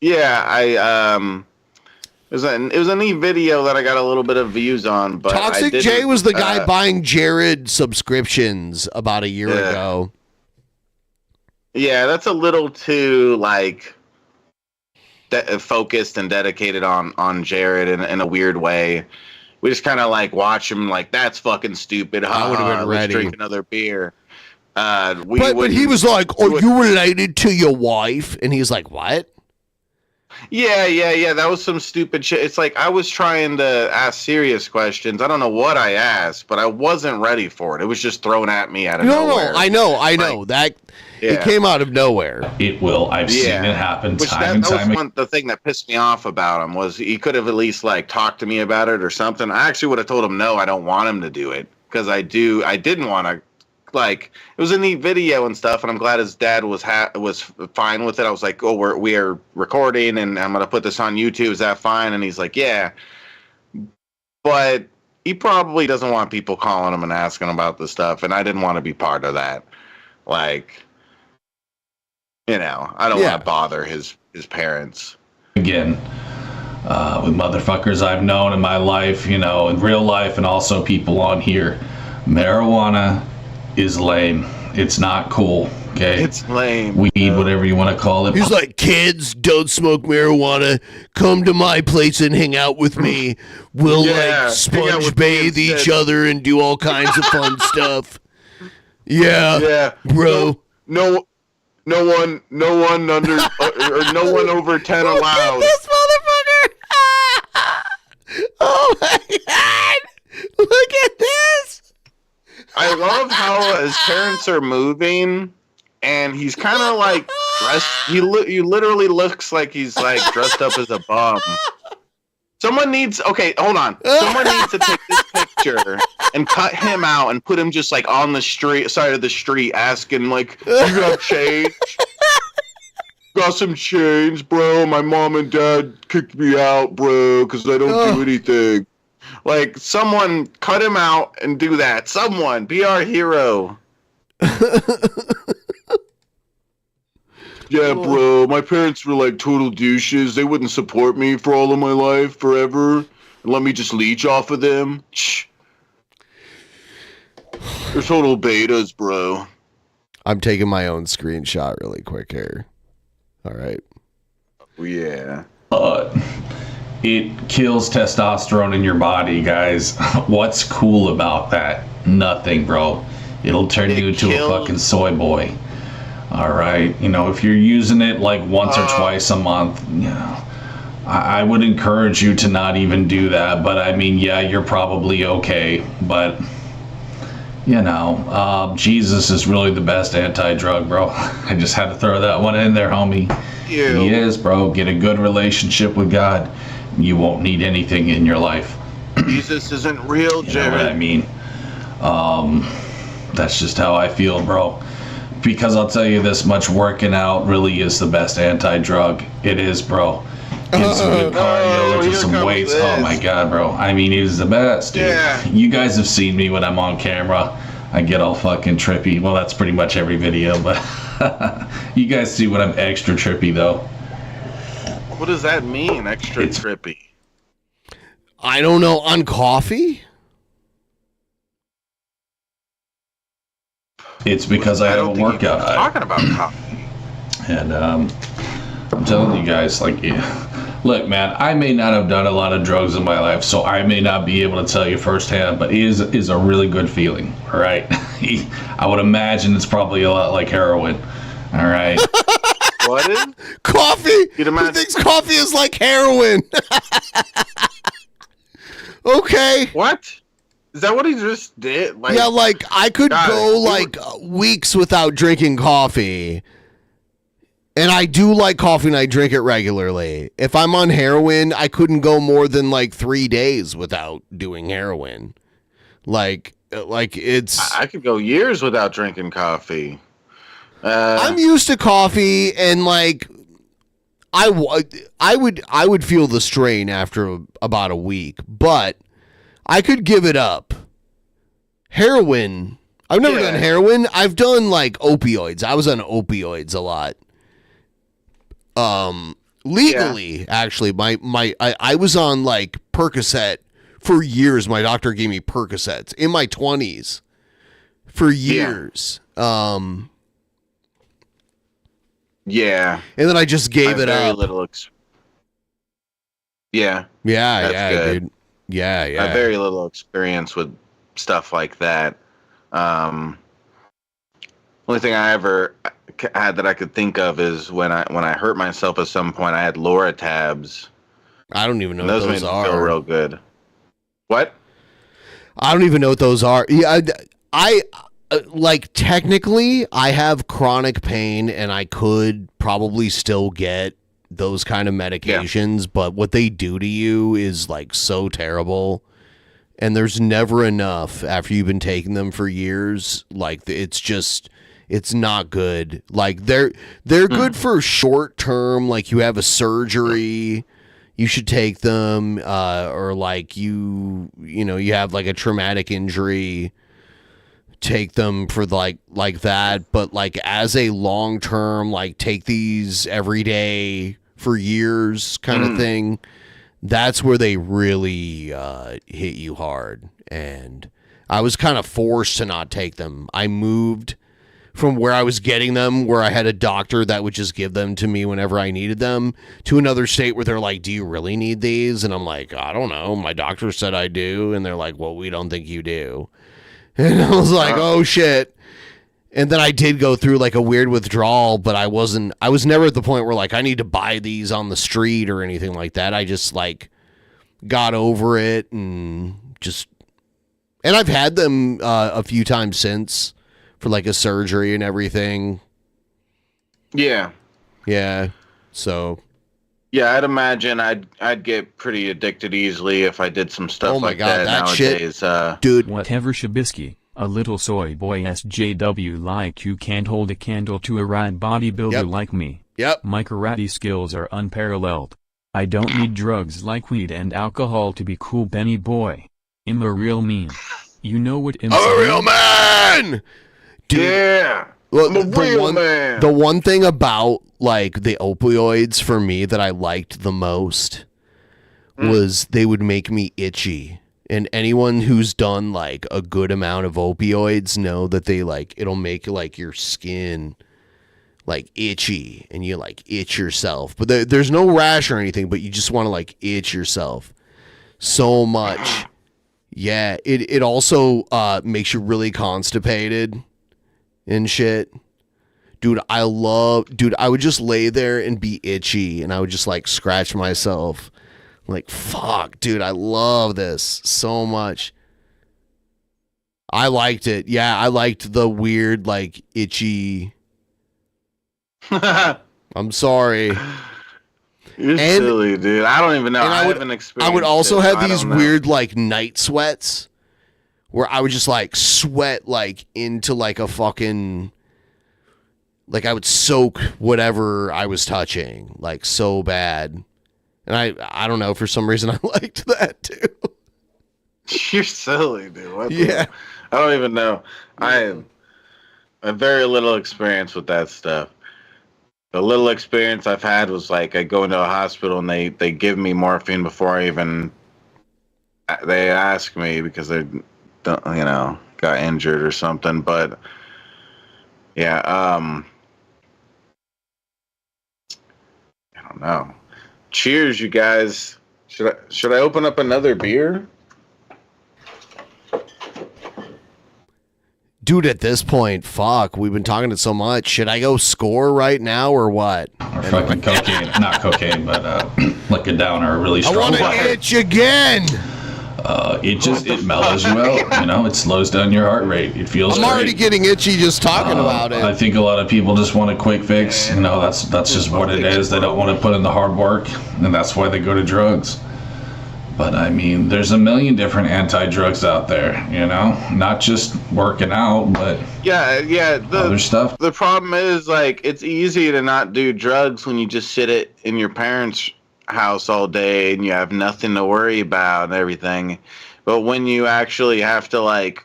Yeah, it was a neat video that I got a little bit of views on. But Toxic J was the guy buying Jared subscriptions about a year ago. Yeah, that's a little too like focused and dedicated on Jared in a weird way. We just kind of like watch him like, that's fucking stupid. I would have been ready. Let's drink another beer. But he was like, "Are you related to your wife?" And he's like, "What?" Yeah. That was some stupid shit. It's like I was trying to ask serious questions. I don't know what I asked, but I wasn't ready for it. It was just thrown at me out of nowhere. No, I know. That it came out of nowhere. It will. I've seen it happen time and time again. The thing that pissed me off about him was he could have at least like talked to me about it or something. I actually would have told him no, I don't want him to do it, because I didn't want to. Like, it was a neat video and stuff, and I'm glad his dad was fine with it. I was like, oh, we are recording, and I'm gonna put this on YouTube. Is that fine? And he's like, yeah. But he probably doesn't want people calling him and asking about this stuff, and I didn't want to be part of that. Like, you know, I don't want to bother his parents. Again, with motherfuckers I've known in my life, you know, in real life, and also people on here, marijuana is lame. It's not cool. Okay, it's lame. Weed, whatever you want to call it. He's like, kids, don't smoke marijuana. Come to my place and hang out with me. We'll like sponge bathe each other and do all kinds of fun stuff. Yeah, bro. No one under or no one over 10 allowed. This motherfucker! Oh my god! Look at this! I love how his parents are moving, and he's kind of like dressed. He literally looks like he's like dressed up as a bum. Someone needs. Okay, hold on. Someone needs to take this picture and cut him out and put him just like on the side of the street, asking like, "You got change? Got some change, bro? My mom and dad kicked me out, bro, because I don't do anything." Like, someone cut him out and do that. Someone be our hero. Yeah, bro, my parents were like total douches. They wouldn't support me for all of my life, forever, and let me just leech off of them. Shh. They're total betas, bro. I'm taking my own screenshot really quick here. All right. Yeah. It kills testosterone in your body, guys. What's cool about that? Nothing, bro. It'll turn you into a fucking soy boy. All right, you know, if you're using it like once or twice a month, you know, I would encourage you to not even do that. But I mean, yeah, you're probably okay. But you know, Jesus is really the best anti-drug, bro. I just had to throw that one in there, homie. Ew. He is, bro. Get a good relationship with God. You won't need anything in your life. Jesus isn't real, You Jared. know what I mean? That's just how I feel, bro. Because I'll tell you this much, working out really is the best anti-drug. It is, bro. Get some good cardio, lift some weights. Oh my god, bro. I mean, he's the best, dude. Yeah. You guys have seen me when I'm on camera. I get all fucking trippy. Well, that's pretty much every video, but you guys see when I'm extra trippy, though. What does that mean, extra trippy? I don't know. On coffee? It's because I have a workout. Talking about coffee. And I'm telling you guys, like, yeah. Look, man, I may not have done a lot of drugs in my life, so I may not be able to tell you firsthand, but it is a really good feeling, all right? I would imagine it's probably a lot like heroin, all right? What is? Coffee? Who thinks coffee is like heroin? Okay. What? Is that what he just did? Like, yeah, like, I could go, like, weeks without drinking coffee. And I do like coffee and I drink it regularly. If I'm on heroin, I couldn't go more than, like, 3 days without doing heroin. Like it's... I could go years without drinking coffee. I'm used to coffee, and, like, I would feel the strain after about a week, but I could give it up. Heroin, I've never done heroin. I've done, like, opioids. I was on opioids a lot. Legally, actually, I was on, like, Percocet for years. My doctor gave me Percocets in my 20s for years. Yeah. And then I just gave it up. Yeah. Yeah, good. dude. Yeah. I have very little experience with stuff like that. Only thing I ever had that I could think of is when I hurt myself at some point, I had Loratabs. I don't even know what those made me are. feel real good. What? I don't even know what those are. Yeah, I like, technically, I have chronic pain, and I could probably still get those kind of medications, but what they do to you is, like, so terrible, and there's never enough after you've been taking them for years. Like, it's not good. Like, they're good for short term, like, you have a surgery, you should take them, or, like, you have, like, a traumatic injury, take them for like that. But, like, as a long term, like, take these every day for years kind of thing, that's where they really hit you hard. And I was kind of forced to not take them. I moved from where I was getting them, where I had a doctor that would just give them to me whenever I needed them, to another state where they're like, do you really need these? And I'm like, I don't know. My doctor said I do. And they're like, well, we don't think you do. And I was like, oh shit. And then I did go through like a weird withdrawal, but I was never at the point where like I need to buy these on the street or anything like that. I just like got over it and I've had them a few times since for like a surgery and everything. Yeah. Yeah. So. Yeah, I'd imagine I'd get pretty addicted easily if I did some stuff like that nowadays. Dude. Whatever Shabisky, a little soy boy SJW like you can't hold a candle to a rad bodybuilder like me. Yep. My karate skills are unparalleled. I don't need drugs like weed and alcohol to be cool, Benny boy. I'm a real mean. You know what I'm a real man! Dude, yeah. Well, I'm a real man. The one thing about like the opioids for me that I liked the most was they would make me itchy. And anyone who's done like a good amount of opioids know that they like it'll make like your skin like itchy and you like itch yourself. But there's no rash or anything, but you just want to like itch yourself so much. Yeah, it also makes you really constipated and shit. Dude, I would just lay there and be itchy and I would just like scratch myself. Like, fuck, dude, I love this so much. I liked it. Yeah, I liked the weird, like, itchy. I'm sorry. You're silly, dude. I don't even know. I haven't experienced I would also it. have these weird, like, night sweats where I would just, like, sweat, like, into, like, a fucking... Like, I would soak whatever I was touching, like, so bad. And I don't know, for some reason I liked that too. You're silly, dude. I don't even know. I have very little experience with that stuff. The little experience I've had was like I go into a hospital and they give me morphine before they ask me because they got injured or something. But yeah, I don't know. Cheers, you guys. Should I open up another beer? Dude, at this point, fuck, we've been talking it so much. Should I go score right now or what? Or fucking cocaine. Not cocaine, but like a downer, a really strong I want to itch again. It mellows you out, it slows down your heart rate. It feels I'm already getting itchy just talking about it. I think a lot of people just want a quick fix. That's just what it is. They don't want to put in the hard work, and that's why they go to drugs. But I mean, there's a million different anti-drugs out there, not just working out, but other stuff. The problem is, like, it's easy to not do drugs when you just sit in your parents' house all day and you have nothing to worry about and everything. But when you actually have to, like,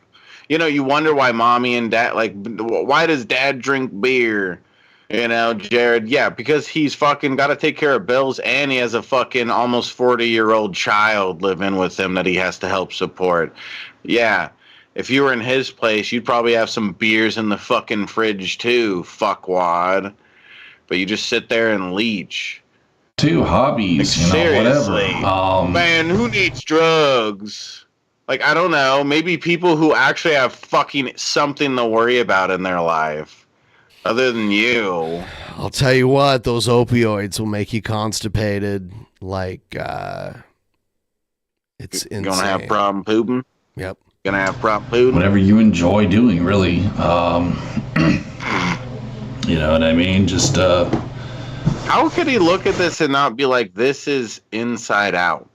you wonder why mommy and dad, like, why does dad drink beer? Jared, yeah, because he's fucking got to take care of bills and he has a fucking almost 40-year-old child living with him that he has to help support. Yeah, if you were in his place, you'd probably have some beers in the fucking fridge too, fuckwad. But you just sit there and leech. Two hobbies, seriously, whatever. Man, who needs drugs? Like, I don't know, maybe people who actually have fucking something to worry about in their life. Other than you. I'll tell you what, those opioids will make you constipated. Like, it's insane. Gonna have problem pooping? Yep. Gonna have problem pooping? Whatever you enjoy doing, really. You know what I mean? Just, How could he look at this and not be like, this is Inside Out?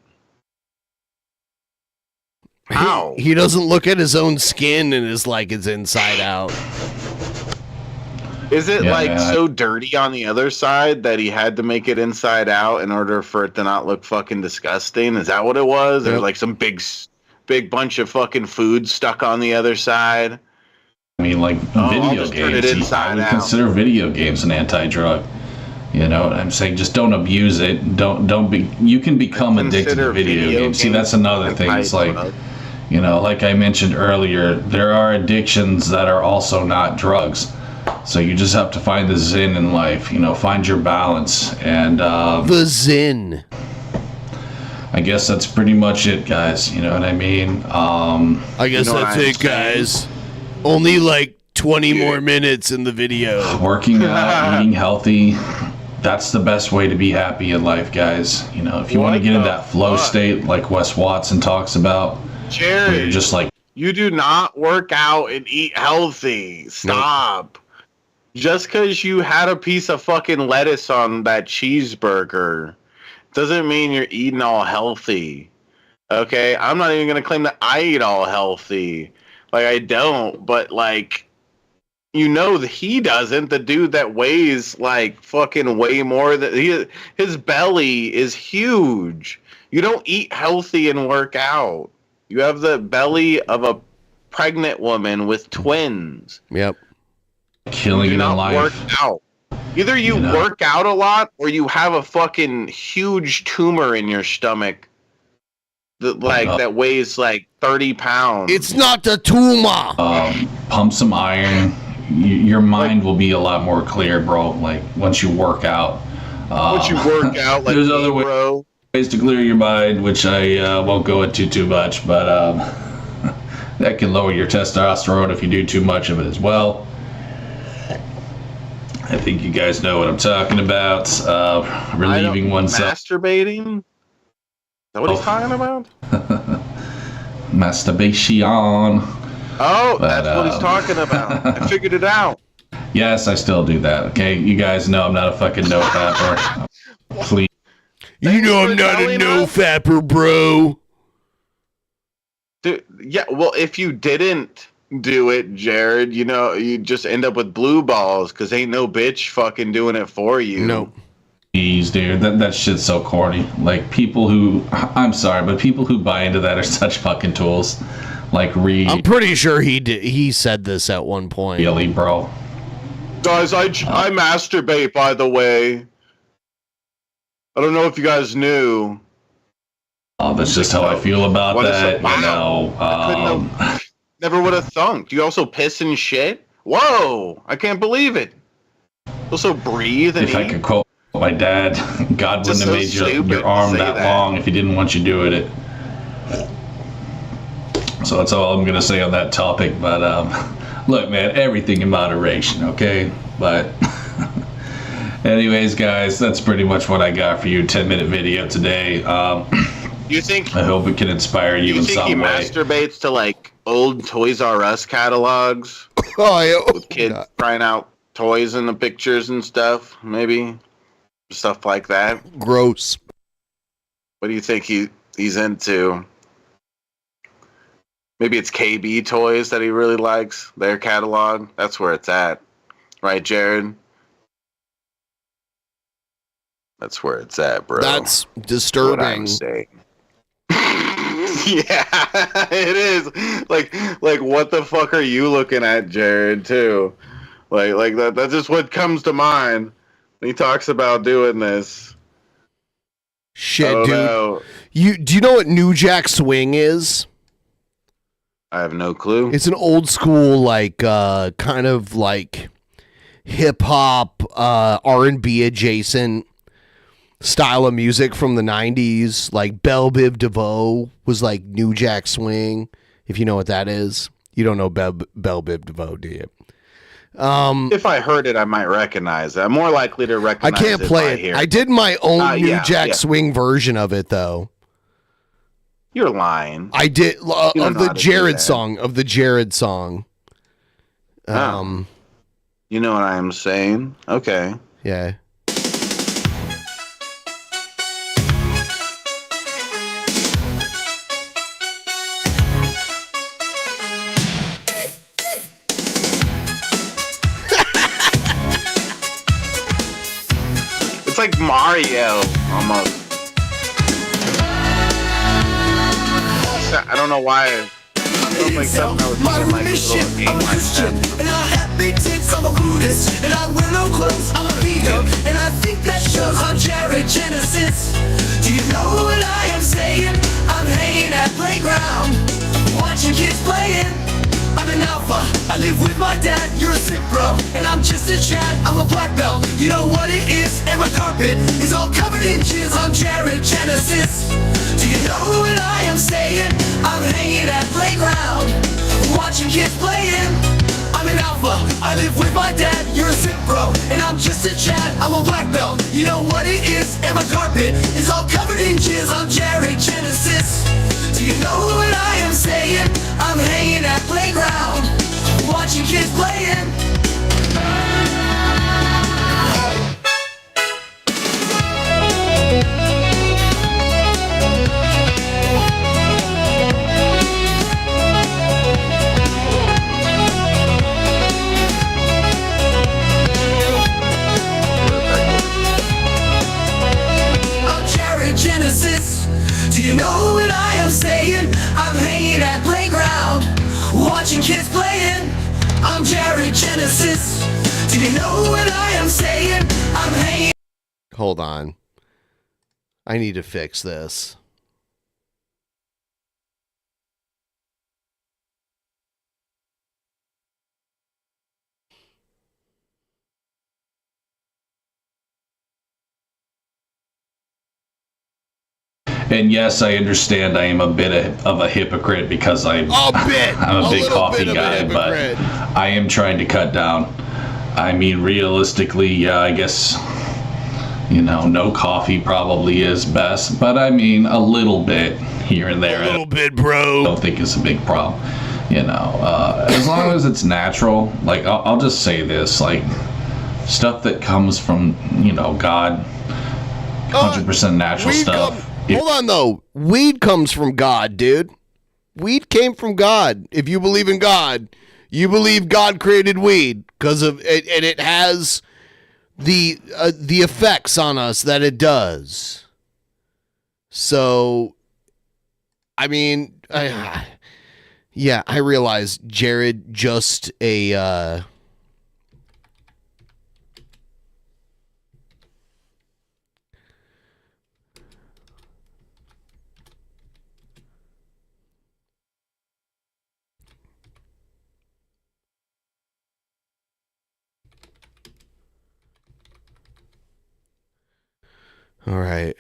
How? He doesn't look at his own skin and is like, it's inside out. Is it so dirty on the other side that he had to make it inside out in order for it to not look fucking disgusting? Is that what it was? Yep. Or like some big bunch of fucking food stuck on the other side? I mean, like video games. I would consider video games an anti-drug. You know what I'm saying? Just don't abuse it. Don't be. You can become addicted to video games. See, that's another thing. It's like, like I mentioned earlier, there are addictions that are also not drugs. So you just have to find the zen in life, you know, find your balance. And the zen. I guess that's pretty much it, guys. You know what I mean? I guess that's it, guys. Only like 20 more minutes in the video. Working out, eating healthy. That's the best way to be happy in life, guys. You know, if you want to get in that flow state like Wes Watson talks about, Jared, where you're just like, you do not work out and eat healthy. Stop. Just because you had a piece of fucking lettuce on that cheeseburger doesn't mean you're eating all healthy. Okay? I'm not even going to claim that I eat all healthy. Like, I don't. But, like, you know that he doesn't. The dude that weighs, like, fucking way more than... his belly is huge. You don't eat healthy and work out. You have the belly of a pregnant woman with twins. Yep. Killing it in life. Work out. Either you work out a lot or you have a fucking huge tumor in your stomach that weighs like 30 pounds. It's not a tumor. Pump some iron. Your mind will be a lot more clear, bro. Like once you work out. Once you work out, like there's other ways to clear your mind, which I won't go into too much, but that can lower your testosterone if you do too much of it as well. I think you guys know what I'm talking about. Relieving oneself. Masturbating? Is that what he's talking about? Masturbation. Oh, that's what he's talking about. I figured it out. Yes, I still do that. Okay, you guys know I'm not a fucking no-fapper. Please. You know I'm not a no-fapper, bro. Dude, yeah, well, if you didn't do it, Jared, you know, you just end up with blue balls because ain't no bitch fucking doing it for you. Nope. Jeez, dude, that shit's so corny. Like, people who... I'm sorry, but people who buy into that are such fucking tools. Like, I'm pretty sure he said this at one point. Really, bro. Guys, I masturbate, by the way. I don't know if you guys knew. Oh, that's just how I feel about that. You know, never would have thunk. Do you also piss and shit? Whoa! I can't believe it. Also breathe and if I could quote my dad, God wouldn't have made your arm that long if he didn't want you doing it. So that's all I'm gonna say on that topic. But look, man, everything in moderation, okay? But anyways, guys, that's pretty much what I got for you. 10-minute video today. You think? I hope it can inspire you in some way. You think he masturbates to like old Toys R Us catalogs? With kids trying out toys in the pictures and stuff, maybe stuff like that. Gross. What do you think he's into? Maybe it's KB Toys that he really likes, their catalog. That's where it's at. Right, Jared? That's where it's at, bro. That's disturbing. What I'm saying. Yeah, it is. Like, what the fuck are you looking at, Jared, too? Like that's just what comes to mind when he talks about doing this. Shit, dude. Do you know what New Jack Swing is? I have no clue. It's an old school, like, kind of like hip hop, R&B adjacent style of music from the 90s. Like Belle Biv DeVoe was like New Jack Swing, if you know what that is. You don't know Belle Biv DeVoe, do you? If I heard it, I might recognize it. I'm more likely to recognize it. I can't play it. I did my own New Jack Swing Swing version of it, though. You're lying. I did of the Jared song. You know what I'm saying? Okay. Yeah. It's like Mario almost. I don't know why. It like something I was doing like a little game like that. And I have big tits, I'm a Buddhist. And I wear no clothes, I'm a vegan. And I think that shows on Jared Genesis. Do you know what I am saying? I'm hanging at playground, watching kids playing. I'm an alpha, I live with my dad, you're a sick bro, and I'm just a Chad, I'm a black belt, you know what it is, and my carpet is all covered in jizz, I'm Jared Genesis. Do you know what I am saying? I'm hanging at playground, watching kids playing. I'm an alpha, I live with my dad, you're a sick bro, and I'm just a Chad, I'm a black belt, you know what it is, and my carpet is all covered in jizz, I'm Jared Genesis. Do you know what I am saying? I'm hanging at playground, watching kids playing. I'm Jared Genesis. Do you know what I am saying? I'm hanging at playground, watching kids playing. I'm Jared Genesis. Do you know what I am saying? I'm hanging. Hold on. I need to fix this. And yes, I understand I am a bit of a hypocrite because I'm a big coffee guy, but I am trying to cut down. I mean, realistically, yeah, I guess, you know, no coffee probably is best, but I mean, a little bit here and there. A little bit, bro. I don't think it's a big problem, you know, as long as it's natural. Like, I'll just say this, like, stuff that comes from, you know, God, 100% natural stuff. Hold on, though. Weed comes from God, dude. Weed came from God. If you believe in God, you believe God created weed because of it, and it has the effects on us that it does. So, I mean, yeah, I realize Jared just a. All right.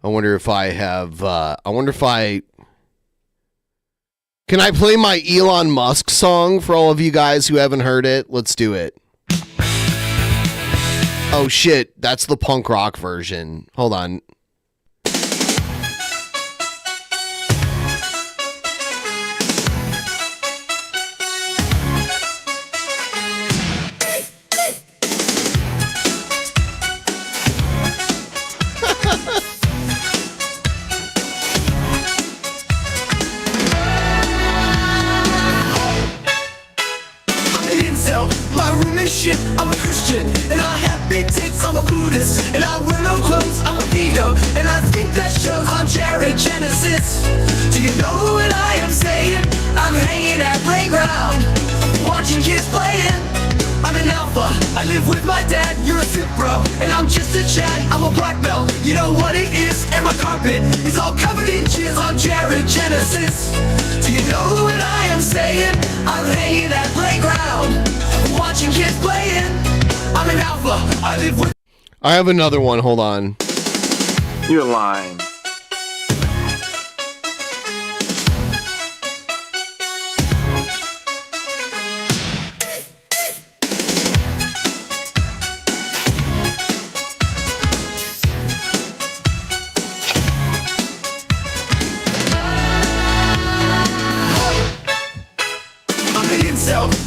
I wonder if I have, can I play my Elon Musk song for all of you guys who haven't heard it? Let's do it. Oh shit, that's the punk rock version. Hold on. Shit, I'm a Christian, and I have big tits, I'm a Buddhist, and I wear no clothes, I'm a pedo, and I think that shows I'm Jared Genesis. Do you know what I am saying? I'm hanging at playground, watching kids playing. I'm an alpha, I live with my dad, you're a sick bro, and I'm just a Chad, I'm a black belt, you know what it is, and my carpet is all covered in jizz, I'm Jared Genesis. Do you know what I am saying? I'm hanging at playground, watching kids playing. I'm an alpha, I live with. I have another one, hold on. You're lying.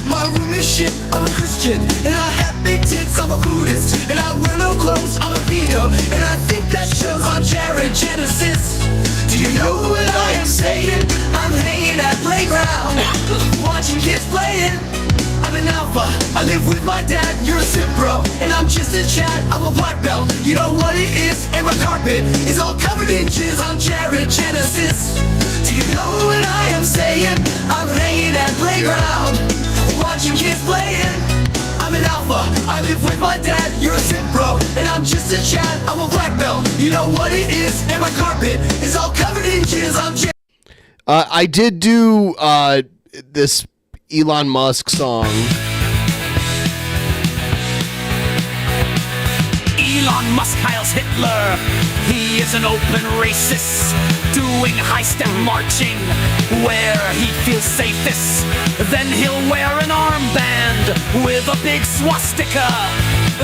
My room is shit, I'm a Christian, and I have big tits, I'm a Buddhist, and I wear no clothes, I'm a pedo, and I think that shows I'm Jared Genesis. Do you know what I am saying? I'm hanging at playground, watching kids playing. I'm an alpha, I live with my dad, you're a sick bro, and I'm just a Chad, I'm a black belt, you know what it is, and my carpet is all covered in jizz, I'm Jared Genesis. Do you know what I am saying? I'm hanging at playground, watching kids playing. I'm an alpha, I live with my dad, you're a sick bro, and I'm just a to chat. I'm a black belt, you know what it is. And my carpet is all covered in jizz. I'm I did do this Elon Musk song. Elon Musk Heils Hitler. He is an open racist, doing high-step marching where he feels safest. Then he'll wear an armband with a big swastika.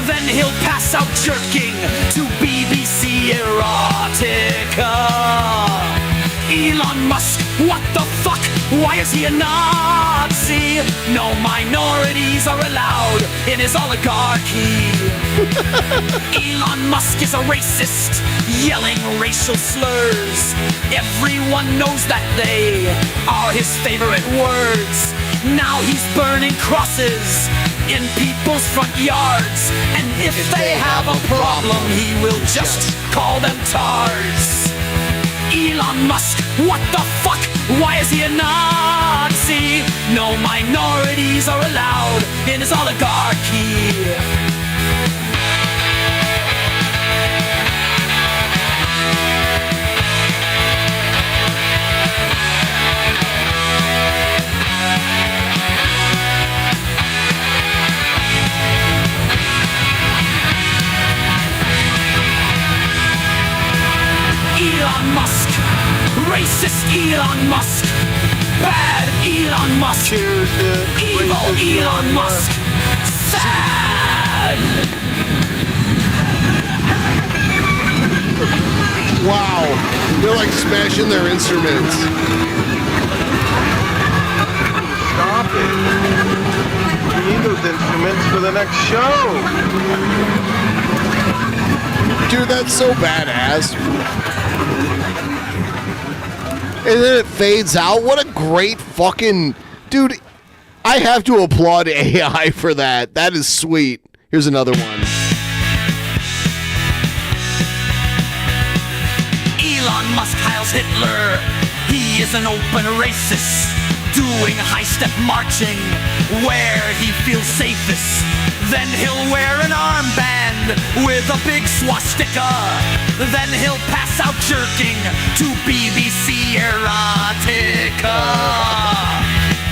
Then he'll pass out jerking to BBC erotica. Elon Musk, what the fuck? Why is he a Nazi? No minorities are allowed in his oligarchy. Elon Musk is a racist, yelling racial slurs. Everyone knows that they are his favorite words. Now he's burning crosses in people's front yards. And if they have a problem, he will just call them tards. Elon Musk, what the fuck? Why is he a Nazi? No minorities are allowed in his oligarchy. Elon Musk, racist Elon Musk, bad Elon Musk, evil Elon Musk, sad. Wow, they're like smashing their instruments. Stop it. We need those instruments for the next show. Dude, that's so badass. And then it fades out. What a great fucking... Dude, I have to applaud AI for that. That is sweet. Here's another one. Elon Musk Heils Hitler. He is an open racist, doing high-step marching where he feels safest. Then he'll wear an armband with a big swastika. Then he'll pass out jerking to BBC erotica.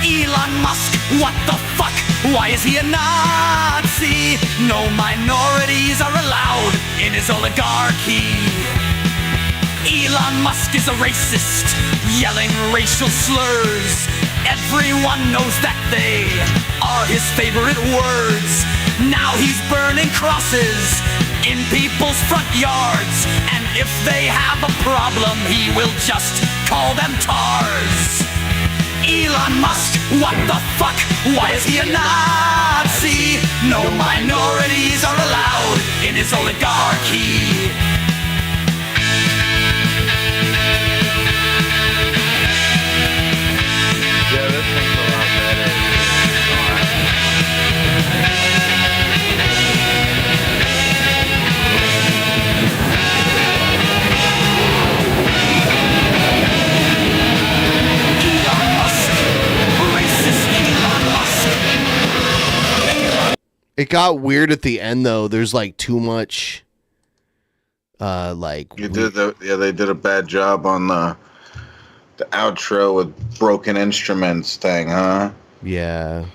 Elon Musk, what the fuck? Why is he a Nazi? No minorities are allowed in his oligarchy. Elon Musk is a racist, yelling racial slurs. Everyone knows that they are his favorite words. Now he's burning crosses in people's front yards. And if they have a problem, he will just call them tars. Elon Musk, what the fuck? Why is he a Nazi? No minorities are allowed in his oligarchy. Yeah, this one's a lot better. Elon Musk, racist Elon Musk. It got weird at the end, though. There's, like, too much... they did a bad job on the outro with broken instruments thing, huh? Yeah.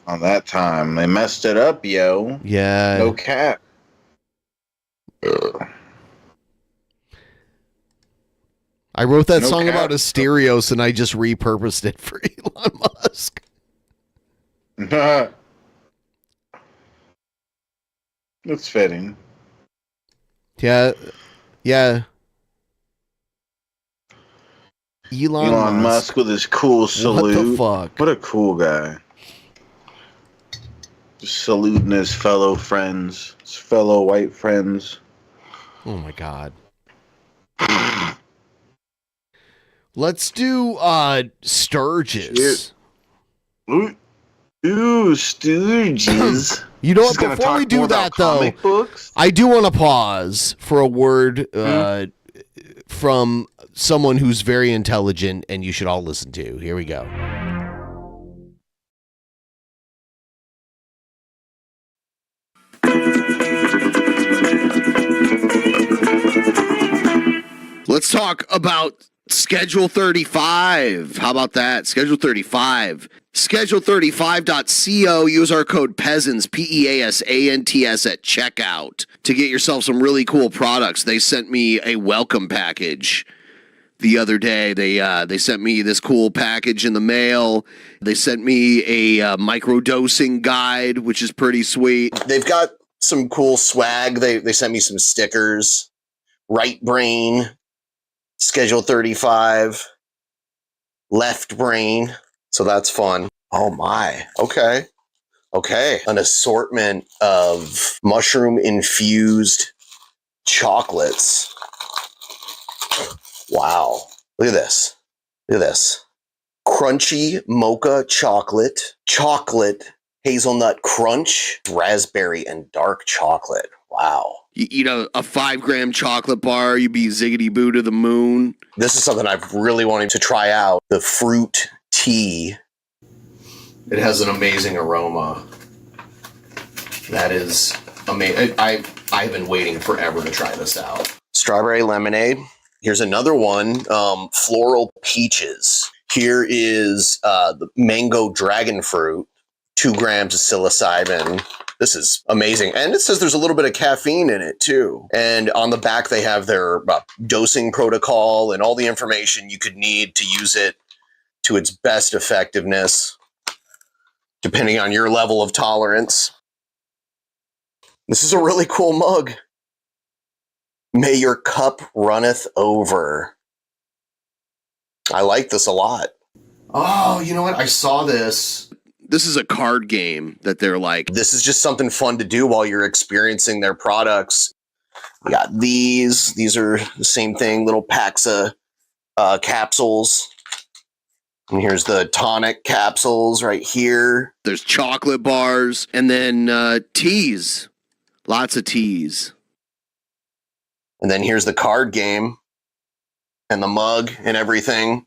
On that time. They messed it up, yo. Yeah. No cap. I wrote that No song cap. about Asterios, and I just repurposed it for Elon Musk. That's fitting. Yeah. Yeah. Elon Musk with his cool salute. What the fuck? What a cool guy. Just saluting his fellow friends, his fellow white friends. Oh my god. Let's do Sturgis. Ooh, Sturgis. You know This what? is gonna Before talk we do more that, about though, comic books? I do want to pause for a word from someone who's very intelligent, and you should all listen to. Here we go. let's talk about Schedule 35. How about that? Schedule 35. Schedule35.co. Use our code PEASANTS, PEASANTS at checkout to get yourself some really cool products. They sent me a welcome package the other day. They sent me this cool package in the mail. They sent me a microdosing guide, which is pretty sweet. They've got some cool swag. They sent me some stickers. Right brain, Schedule 35, left brain. So that's fun. Oh my. Okay. Okay. An assortment of mushroom infused chocolates. Wow. Look at this. Look at this. Crunchy mocha chocolate, hazelnut crunch, raspberry and dark chocolate. Wow. You know, a 5-gram chocolate bar, you'd be ziggity boo to the moon. This is something I've really wanted to try out. The fruit tea. It has an amazing aroma. That is amazing. I've been waiting forever to try this out. Strawberry lemonade. Here's another one. Floral peaches. Here is the mango dragon fruit. 2 grams of psilocybin. This is amazing. And it says there's a little bit of caffeine in it too. And on the back, they have their dosing protocol and all the information you could need to use it to its best effectiveness, depending on your level of tolerance. This is a really cool mug. May your cup runneth over. I like this a lot. Oh, you know what? I saw this. This is a card game that they're like. This is just something fun to do while you're experiencing their products. We got these. These are the same thing, little packs of capsules. And here's the tonic capsules right here. There's chocolate bars and then teas. Lots of teas. And then here's the card game and the mug and everything.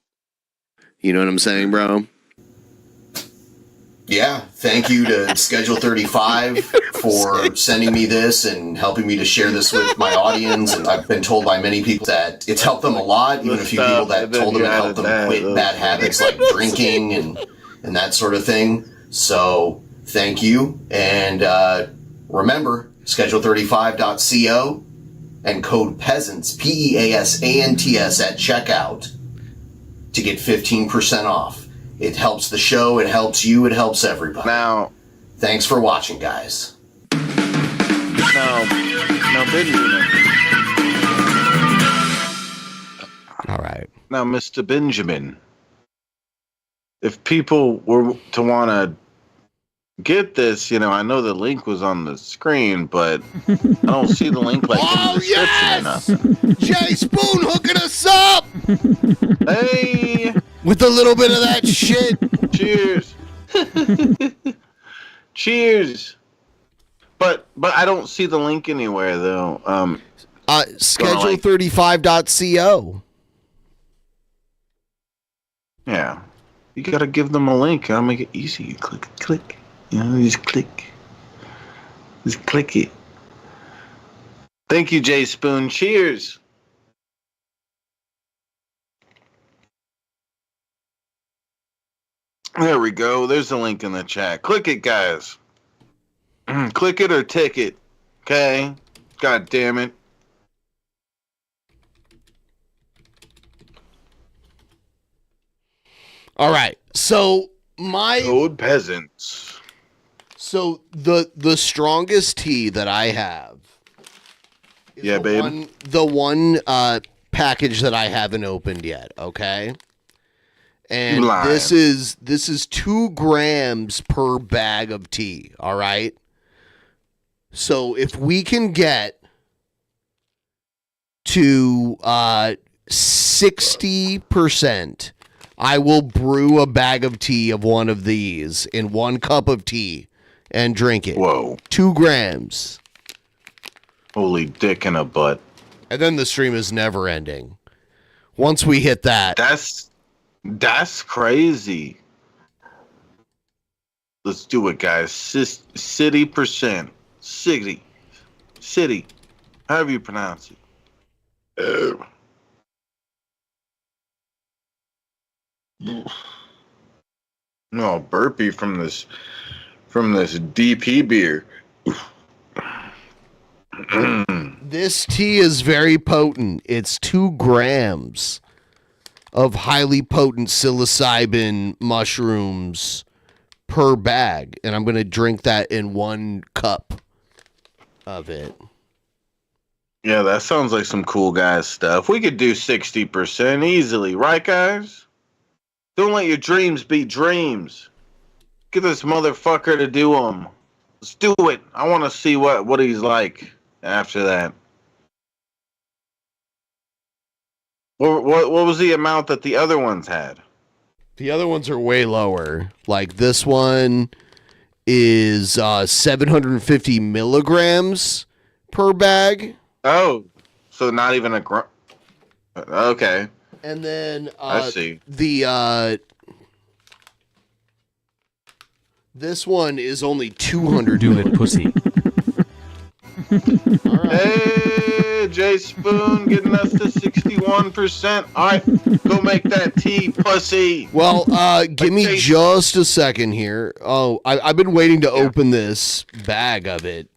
You know what I'm saying, bro? Yeah, thank you to Schedule 35 for sending me this and helping me to share this with my audience. And I've been told by many people that it's helped them a lot. Even a few people that told them it helped them quit bad habits like drinking and that sort of thing. So thank you. And remember, Schedule35.co and code PEASANTS, PEASANTS at checkout to get 15% off. It helps the show, it helps you, it helps everybody. Now, thanks for watching, guys. Now, Benjamin. All right. Now, Mr. Benjamin, if people were to want to get this, you know, I know the link was on the screen, but I don't see the link like in the description or nothing. Jay Spoon hooking us up! Hey! With a little bit of that shit. Cheers. Cheers. But I don't see the link anywhere though. Schedule35.co. Yeah. You gotta give them a link. I'll make it easy. You click. You know, just click. Just click it. Thank you, Jay Spoon. Cheers. There we go. There's a link in the chat. Click it, guys. Click it or tick it. Okay? God damn it. All right. So my code peasants. So the strongest tea that I have is the one package that I haven't opened yet, okay? And this is 2 grams per bag of tea, all right? So if we can get to 60%, I will brew a bag of tea of one of these in 1 cup of tea and drink it. Whoa. 2 grams. Holy dick in a butt. And then the stream is never ending. Once we hit that. That's crazy. Let's do it, guys. 60%. City. However you pronounce it. No, burpee from this DP beer. This tea is very potent. It's 2 grams of highly potent psilocybin mushrooms per bag, and I'm going to drink that in 1 cup of it. Yeah, that sounds like some cool guys stuff. We could do 60% easily, right, guys? Don't let your dreams be dreams. Get this motherfucker to do them. Let's do it. I want to see what he's like after that. What was the amount that the other ones had? The other ones are way lower. Like this one is 750 milligrams per bag. Oh, so not even a gram. Okay. And then I see. This one is only 200. Do it, pussy. Hey, Jay Spoon getting us to 61%. All right, go make that tea, pussy. Well, give me just a second here. Oh, I've been waiting to open this bag of it.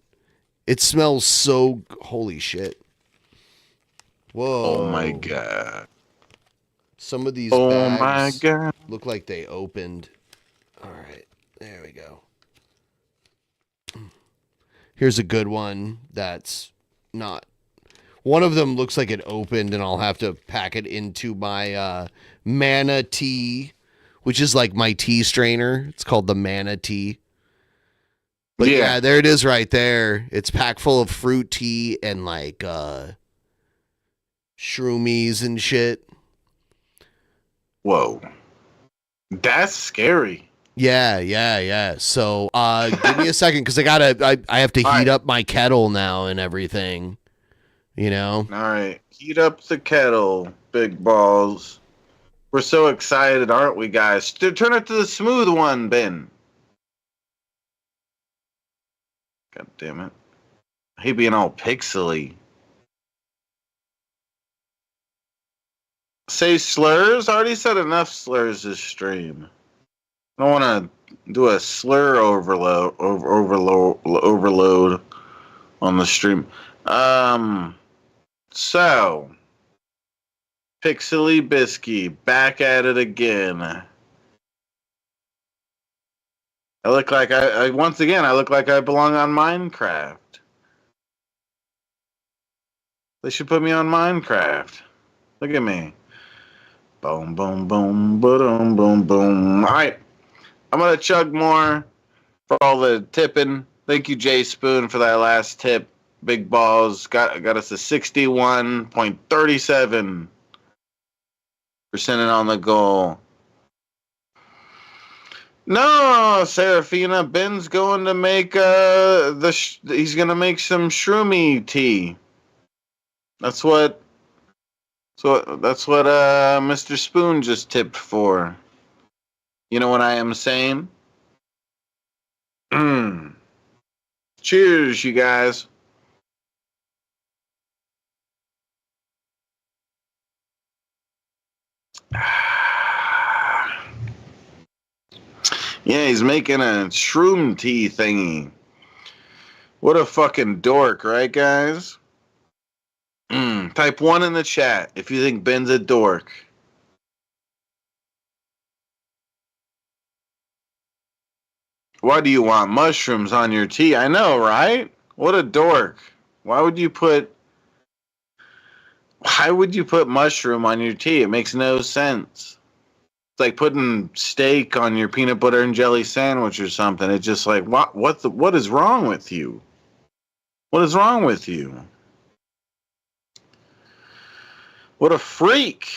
It smells so... Holy shit. Whoa. Oh, my God. Some of these my bags God. look like they opened. All right, there we go. Here's a good one that's not... One of them looks like it opened, and I'll have to pack it into my Mana Tea, which is like my tea strainer. It's called the Mana Tea. But yeah, there it is right there. It's packed full of fruit tea and like shroomies and shit. Whoa. That's scary. Yeah. So give me a second, because I have to heat up my kettle now and everything. You know? All right. Heat up the kettle, big balls. We're so excited, aren't we, guys? Turn it to the smooth one, Ben. God damn it. I hate being all pixely. Say slurs? I already said enough slurs this stream. I don't want to do a slur overload on the stream. So, Pixely Bisky, back at it again. I look like I look like I belong on Minecraft. They should put me on Minecraft. Look at me. Boom, boom, boom, boom, boom, boom. All right. I'm going to chug more for all the tipping. Thank you, Jay Spoon, for that last tip. Big balls. Got us to 61.37% on the goal. No, Serafina. Ben's going to make he's going to make some shroomy tea. That's what Mr. Spoon just tipped for. You know what I am saying? Cheers, you guys. Yeah, he's making a shroom tea thingy. What a fucking dork, right, guys? Type 1 in the chat if you think Ben's a dork. Why do you want mushrooms on your tea? I know, right? What a dork. Why would you put mushroom on your tea? It makes no sense. It's like putting steak on your peanut butter and jelly sandwich or something. It's just like, what is wrong with you? What is wrong with you? What a freak.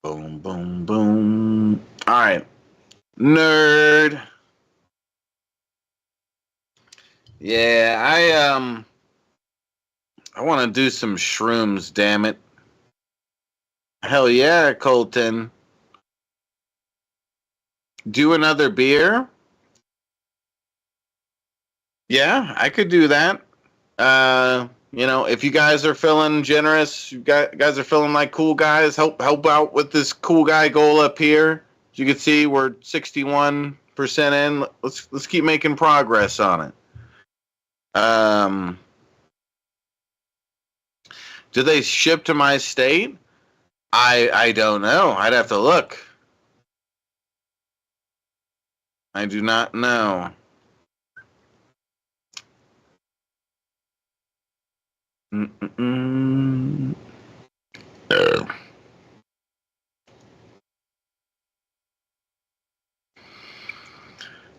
Boom, boom, boom. All right. Nerd. Yeah, I want to do some shrooms, damn it. Hell yeah, Colton. Do another beer? Yeah, I could do that. You know, if you guys are feeling generous, you guys are feeling like cool guys, help out with this cool guy goal up here. As you can see, we're 61% in. Let's keep making progress on it. Do they ship to my state? I don't know. I'd have to look. I do not know.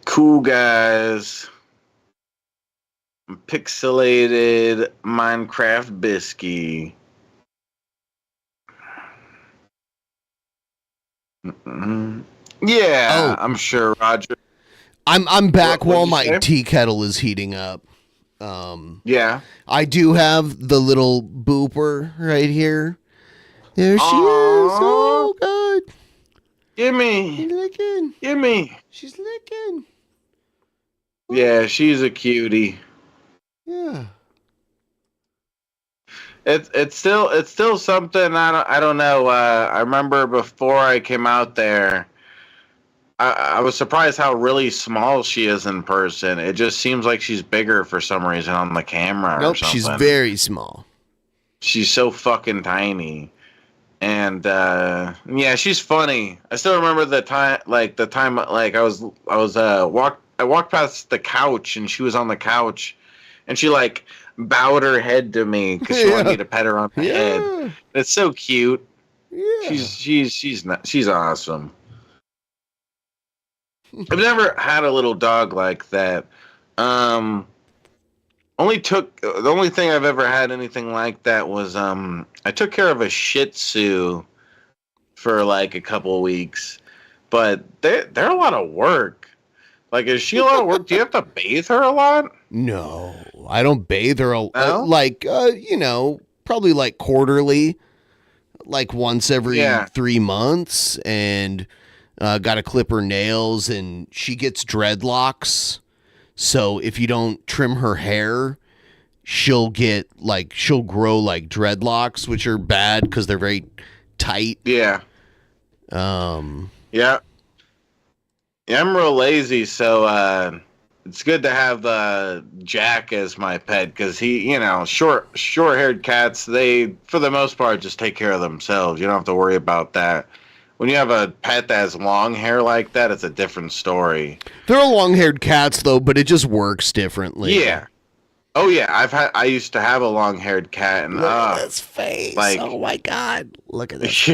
Cool guys. Pixelated Minecraft Bisky. Yeah, I'm sure, Roger. I'm back while what'd you my say? tea kettle is heating up. Yeah. I do have the little booper right here. There she is. Oh, God. Gimme. She's licking. Gimme. She's licking. Yeah, she's a cutie. Yeah. It's still something I don't know. I remember before I came out there, I was surprised how really small she is in person. It just seems like she's bigger for some reason on the camera or Nope, something. she's very small. She's so fucking tiny. And yeah, she's funny. I still remember the time I walked past the couch and she was on the couch and she like bowed her head to me because she wanted me to pet her on the head. It's so cute. Yeah. She's awesome. I've never had a little dog like that. The only thing I've ever had anything like that was I took care of a Shih Tzu for like a couple of weeks, but they're a lot of work. Like, is she a lot of work? Do you have to bathe her a lot? No, I don't bathe her. Probably like quarterly, like once every 3 months, and got to clip her nails, and she gets dreadlocks. So if you don't trim her hair, she'll grow like dreadlocks, which are bad because they're very tight. Yeah. Yeah. Yeah, I'm real lazy, so it's good to have Jack as my pet because he, short-haired cats, they, for the most part, just take care of themselves. You don't have to worry about that. When you have a pet that has long hair like that, it's a different story. They're long-haired cats, though, but it just works differently. Yeah. Oh yeah, I used to have a long-haired cat, and Look at this face. Oh my God! Look at this.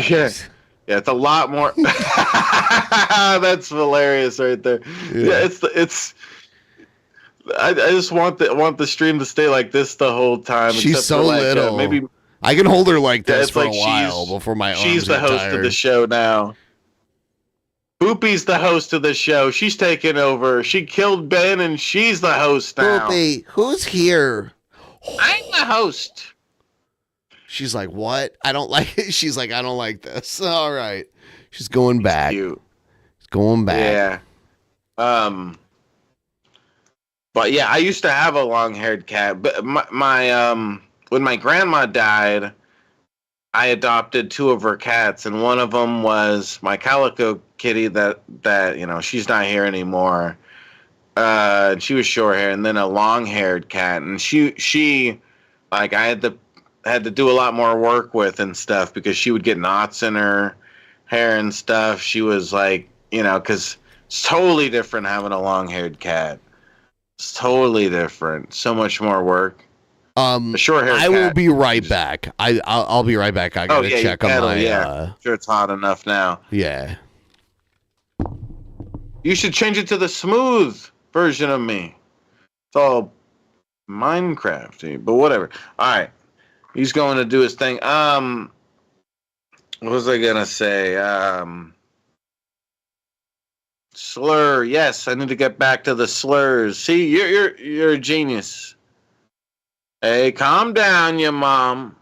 Yeah, it's a lot more. That's hilarious, right there. Yeah, it's. I just want the stream to stay like this the whole time. She's except so for little. Maybe I can hold her like this it's for like a while before my arms she's the get host tired. of the show now. Boopy's the host of the show. She's taking over. She killed Ben, and she's the host now. Boopy, who's here? I'm the host. She's like, what? I don't like it. She's like, I don't like this. All right. She's going back. Cute. She's going back. Yeah. But yeah, I used to have a long-haired cat. But my when my grandma died, I adopted 2 of her cats, and one of them was my calico kitty that she's not here anymore. She was short hair, and then a long-haired cat, and she like I had to do a lot more work with and stuff because she would get knots in her hair and stuff. She was like, because it's totally different having a long-haired cat. It's totally different. So much more work. A short-haired I will cat, be right back. I'll be right back. I gotta check on my. Sure, it's hot enough now. Yeah. You should change it to the smooth version of me. It's all Minecrafty, but whatever. All right, he's going to do his thing. What was I gonna say? Slur. Yes, I need to get back to the slurs. See, you're a genius. Hey, calm down, your mom.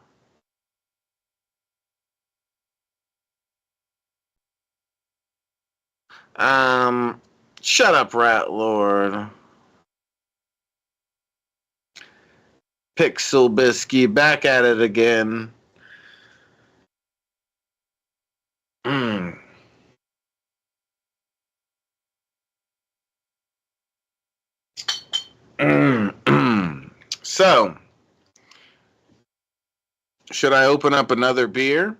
Shut up, Rat Lord. Pixel Bisky back at it again. So, should I open up another beer?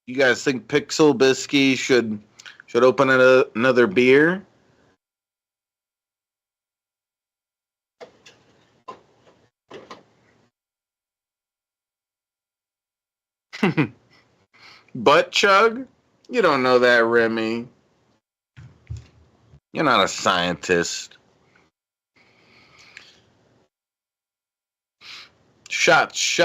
You guys think Pixel Bisky should open another beer? Butt chug? You don't know that, Remy. You're not a scientist. Shots.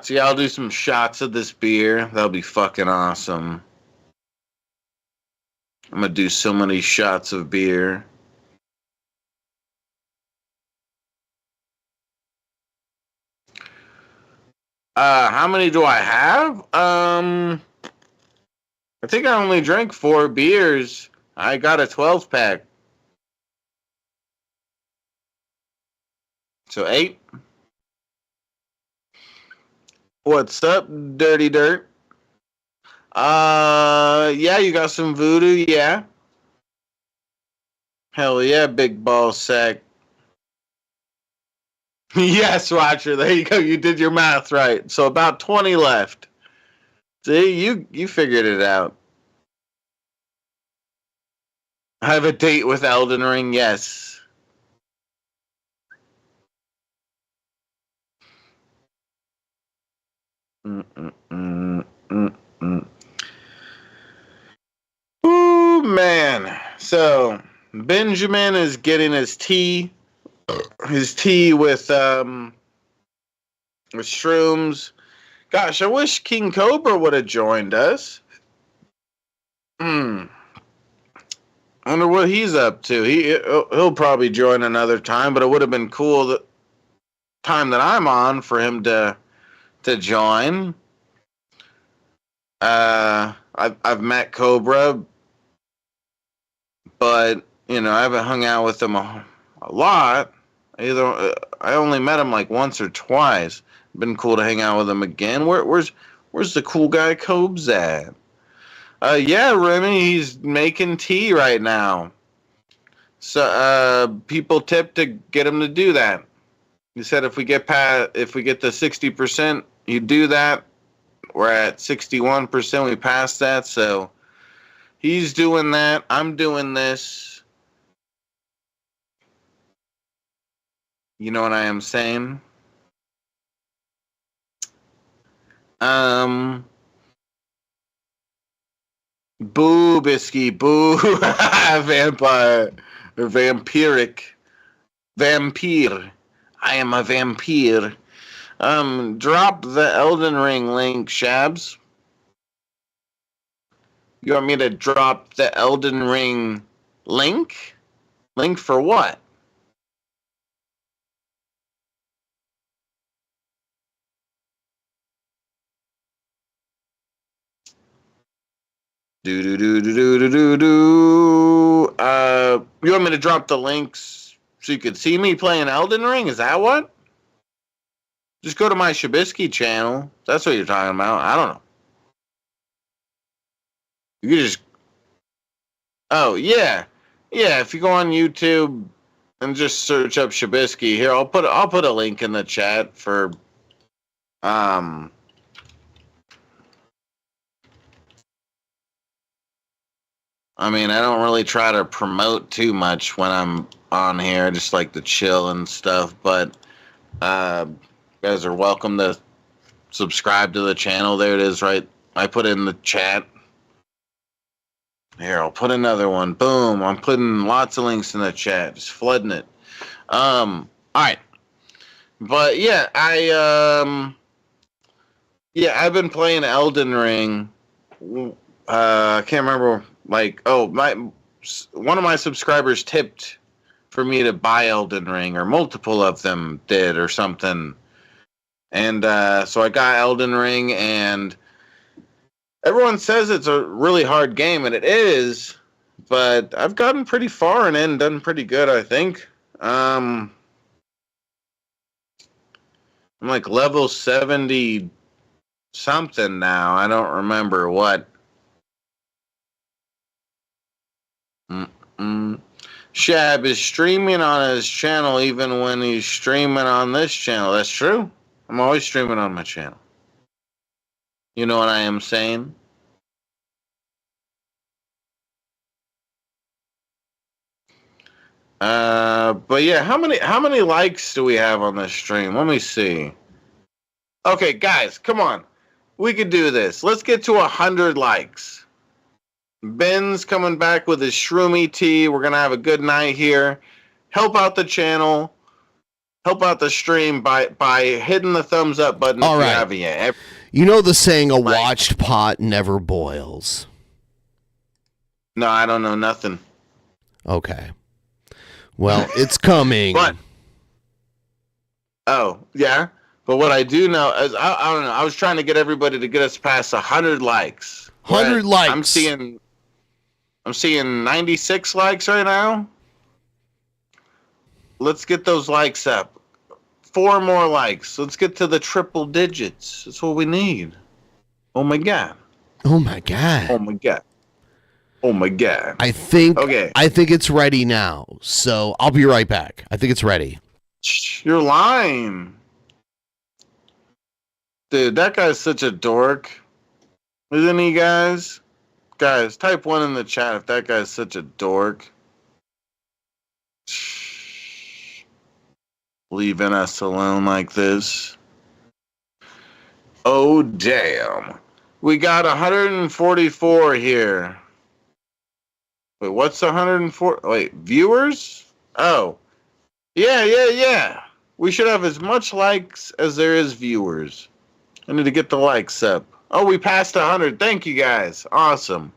Yeah, I'll do some shots of this beer. That'll be fucking awesome. I'm gonna do so many shots of beer. How many do I have? I think I only drank 4 beers. I got a 12-pack. So 8. What's up, Dirty Dirt? Yeah, you got some voodoo, yeah. Hell yeah, big ball sack. Yes, Watcher, there you go. You did your math right. So about 20 left. See, you figured it out. I have a date with Elden Ring, yes. Ooh, man. So, Benjamin is getting his tea with shrooms. Gosh, I wish King Cobra would have joined us. I wonder what he's up to. He'll probably join another time, but it would have been cool the time that I'm on for him to join. I've met Cobra, but I haven't hung out with him a lot. I only met him like once or twice. Been cool to hang out with him again. Where's the cool guy Cobes at? Yeah, Remy, he's making tea right now. So people tip to get him to do that. He said if we get the 60%, you do that. We're at 61%. We passed that, so he's doing that. I'm doing this. You know what I am saying? Boo, Bisky, boo. Vampire. Or vampiric. Vampire. I am a vampire. Drop the Elden Ring link, Shabs. You want me to drop the Elden Ring link? Link for what? You want me to drop the links so you could see me playing Elden Ring? Is that what? Just go to my Shabisky channel. That's what you're talking about. I don't know. You just... Oh, yeah. Yeah, if you go on YouTube and just search up Shabisky, here, I'll put a link in the chat for... I mean, I don't really try to promote too much when I'm on here. I just like to chill and stuff. But you guys are welcome to subscribe to the channel. There it is, right? I put it in the chat. Here, I'll put another one. Boom. I'm putting lots of links in the chat. Just flooding it. All right. But yeah, I've been playing Elden Ring. I can't remember. One of my subscribers tipped for me to buy Elden Ring, or multiple of them did, or something. And so I got Elden Ring, and everyone says it's a really hard game, and it is, but I've gotten pretty far and done pretty good, I think. I'm like level 70 something now. I don't remember what. Shab is streaming on his channel even when he's streaming on this channel. That's true. I'm always streaming on my channel. You know what I am saying? But yeah, how many likes do we have on this stream? Let me see. Okay, guys, come on. We could do this. Let's get to 100 likes. Ben's coming back with his shroomy tea. We're gonna have a good night here. Help out the channel. Help out the stream by hitting the thumbs up button All if right. you haven't yet. You know the saying, a watched pot never boils. No, I don't know nothing. Okay. Well, it's coming. But yeah. But what I do know is I don't know. I was trying to get everybody to get us past 100 likes. 100 likes. I'm seeing 96 likes right now. Let's get those likes up. 4 more likes. Let's get to the triple digits. That's what we need. Oh my god. Oh my god. Oh my god. Oh my god. I think Okay. I think it's ready now. So I'll be right back. I think it's ready. You're lying. Dude, that guy's such a dork. Isn't he, guys? Guys, type 1 in the chat if that guy's such a dork. Leaving us alone like this. Oh, damn. We got 144 here. Wait, what's 104? Wait, viewers? Oh. Yeah. We should have as much likes as there is viewers. I need to get the likes up. Oh, we passed 100. Thank you, guys. Awesome.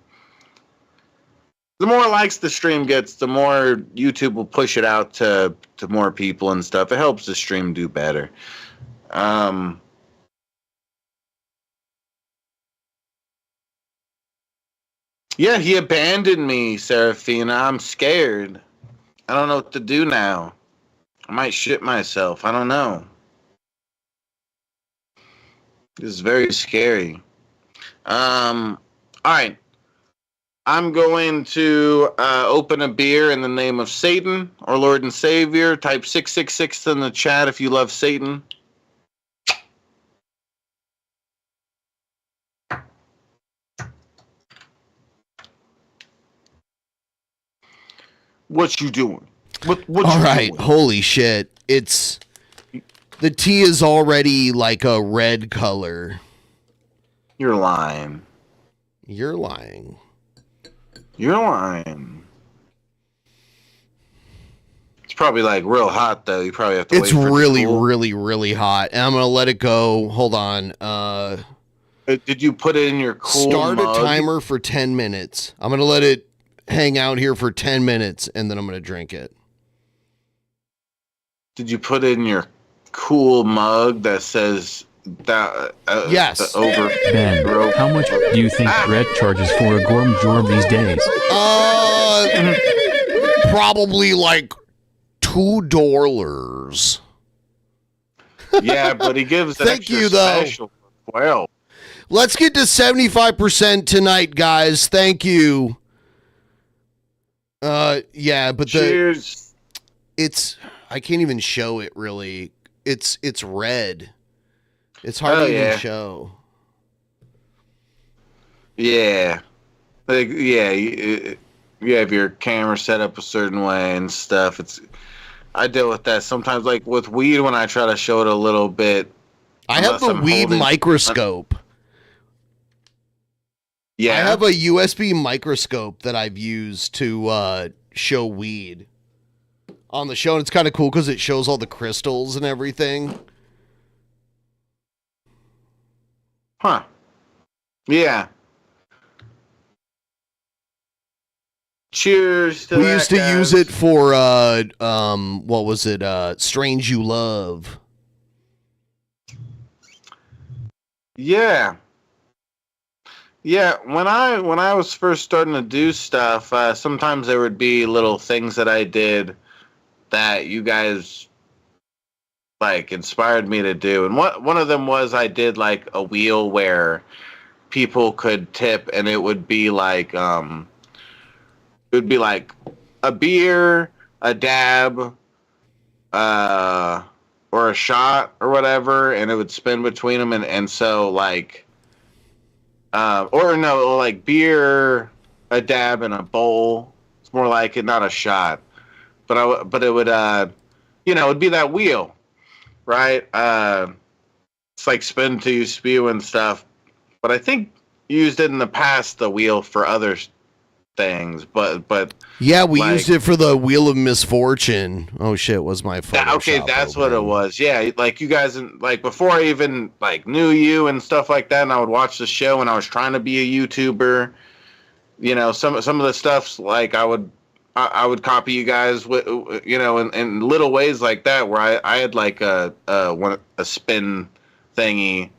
The more likes the stream gets, the more YouTube will push it out to more people and stuff. It helps the stream do better. Yeah, he abandoned me, Serafina. I'm scared. I don't know what to do now. I might shit myself. I don't know. This is very scary. All right. I'm going to open a beer in the name of Satan, our Lord and Savior. Type 666 in the chat if you love Satan. What you doing? What All you right. doing? Holy shit. The tea is already like a red color. You're lying. You're lying. You're lying. It's probably like real hot though. You probably have to It's wait for it to really, cool. really, really hot. And I'm gonna let it go. Hold on. Did you put it in your cool Start mug? a timer for 10 minutes. I'm gonna let it hang out here for 10 minutes and then I'm gonna drink it. Did you put it in your cool mug that says that? Yes. The over. Ben, how much do you think Brett charges for a Gorm Jorb these days? Probably like $2. Yeah, but he gives an Thank extra you, though. special for 12. Let's get to 75% tonight, guys. Thank you. Yeah, but Cheers. I can't even show it really. It's red. It's hard to even show. Yeah. Like, yeah, you have your camera set up a certain way and stuff. I deal with that sometimes, like with weed when I try to show it a little bit. I have the weed microscope. Yeah. I have a USB microscope that I've used to show weed on the show, and it's kind of cool because it shows all the crystals and everything. Huh. Yeah. Cheers to We that, used to guys. use it for what was it? Strange You Love. Yeah. Yeah, when I was first starting to do stuff, sometimes there would be little things that I did that you guys like inspired me to do. And one of them was I did like a wheel where people could tip, and it would be like a beer, a dab, or a shot or whatever, and it would spin between them, and so like or no, like beer, a dab, and a bowl. It's more like it, not a shot, but it would it'd be that wheel, right? It's like spin till you spew and stuff. But I think you used it in the past, the wheel, for other things. But yeah, we used it for the Wheel of Misfortune. Oh shit, was my phone? Okay, that's what it was. Yeah, like you guys, like before I even like knew you and stuff like that, and I would watch the show, and I was trying to be a YouTuber. You know, some of the stuff's like I would copy you guys with, in little ways like that, where I had like a spin thingy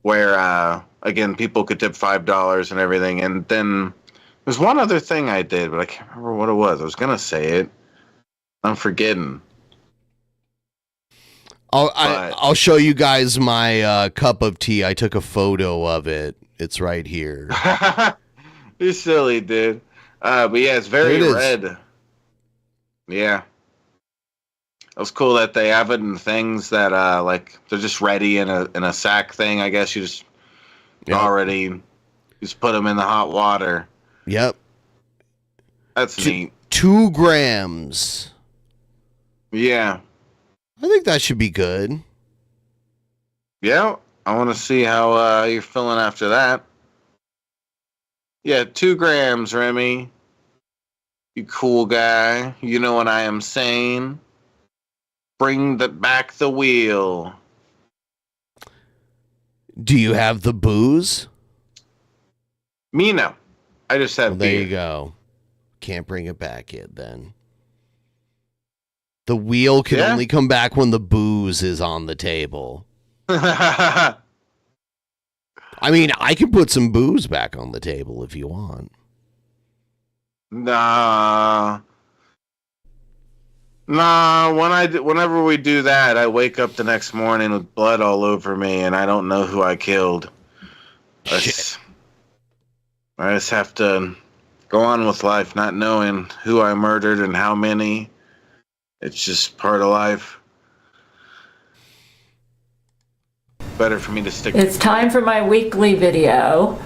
where again people could tip $5 and everything. And then there's one other thing I did, but I can't remember what it was. I was gonna say it, I'm forgetting. I'll show you guys my cup of tea. I took a photo of it. It's right here. You're silly, dude. But yeah, it's very red. Yeah. It was cool that they have it in things that like they're just ready in a sack thing. I guess you just already just put them in the hot water. Yep. That's neat. 2 grams. Yeah. I think that should be good. Yeah. I want to see how you're feeling after that. Yeah, 2 grams, Remy. You cool guy. You know what I am saying. Bring back the wheel. Do you have the booze? Me, no. I just have there beer. You go. Can't bring it back yet, then. The wheel can only come back when the booze is on the table. I mean, I can put some booze back on the table if you want. Nah. Whenever we do that, I wake up the next morning with blood all over me, and I don't know who I killed. I just have to go on with life, not knowing who I murdered and how many. It's just part of life. Better for me to stick. It's time for my weekly video.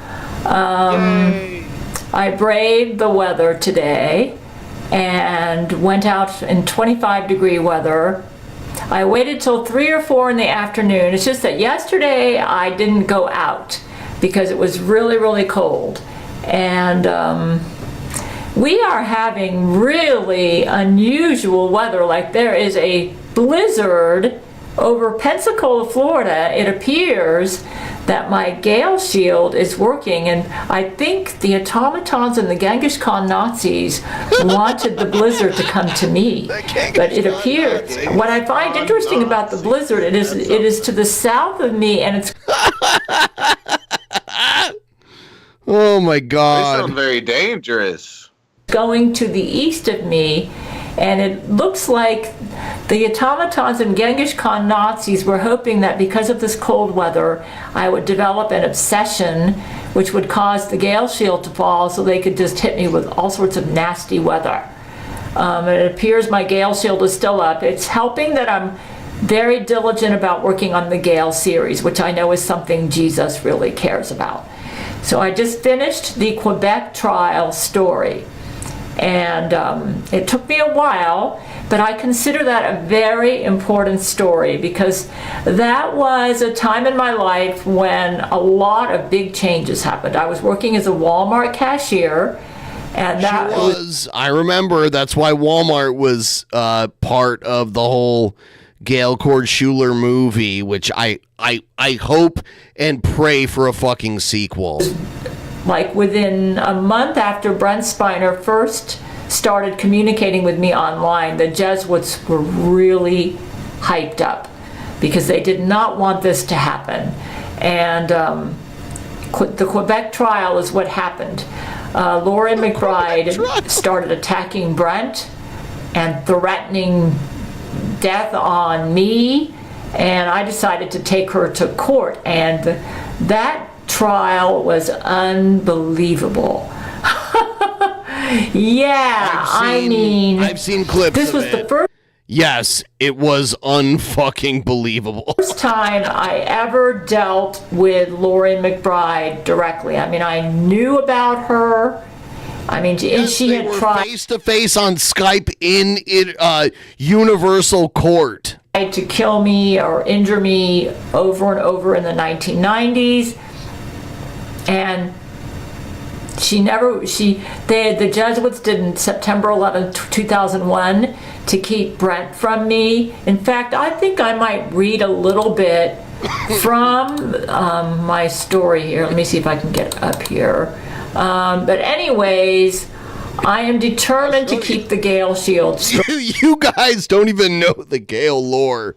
I braved the weather today and went out in 25-degree weather. I waited till 3 or 4 in the afternoon. It's just that yesterday I didn't go out because it was really, really cold. And we are having really unusual weather. Like there is a blizzard over Pensacola, Florida. It appears that my gale shield is working, and I think the automatons and the Genghis Khan Nazis wanted the blizzard to come to me. But it appears, what I find interesting about the blizzard, it is to the south of me, and it's oh my God. They sound very dangerous. Going to the east of me, and it looks like the automatons and Genghis Khan Nazis were hoping that because of this cold weather, I would develop an obsession which would cause the gale shield to fall so they could just hit me with all sorts of nasty weather. It appears my gale shield is still up. It's helping that I'm very diligent about working on the Gale series, which I know is something Jesus really cares about. So I just finished the Quebec trial story. And it took me a while, but I consider that a very important story because that was a time in my life when a lot of big changes happened. I was working as a Walmart cashier, and that was I remember that's why Walmart was part of the whole Gail Cord Schuler movie, which I hope and pray for a fucking sequel. Like within a month after Brent Spiner first started communicating with me online, the Jesuits were really hyped up because they did not want this to happen. And the Quebec trial is what happened. Laurie McBride started attacking Brent and threatening death on me and I decided to take her to court, and that trial was unbelievable. Yeah, I've seen clips. This was the first. Yes, it was unfucking believable. First time I ever dealt with Lori McBride directly. I mean, I knew about her. I mean, and she had tried face to face on Skype in Universal Court. Tried to kill me or injure me over and over in the 1990s, and the Jesuits did in September 11th, 2001 to keep Brent from me. In fact, I think I might read a little bit from my story here. Let me see if I can get up here. But anyways, I am determined to keep the Gale shield. You guys don't even know the Gale lore.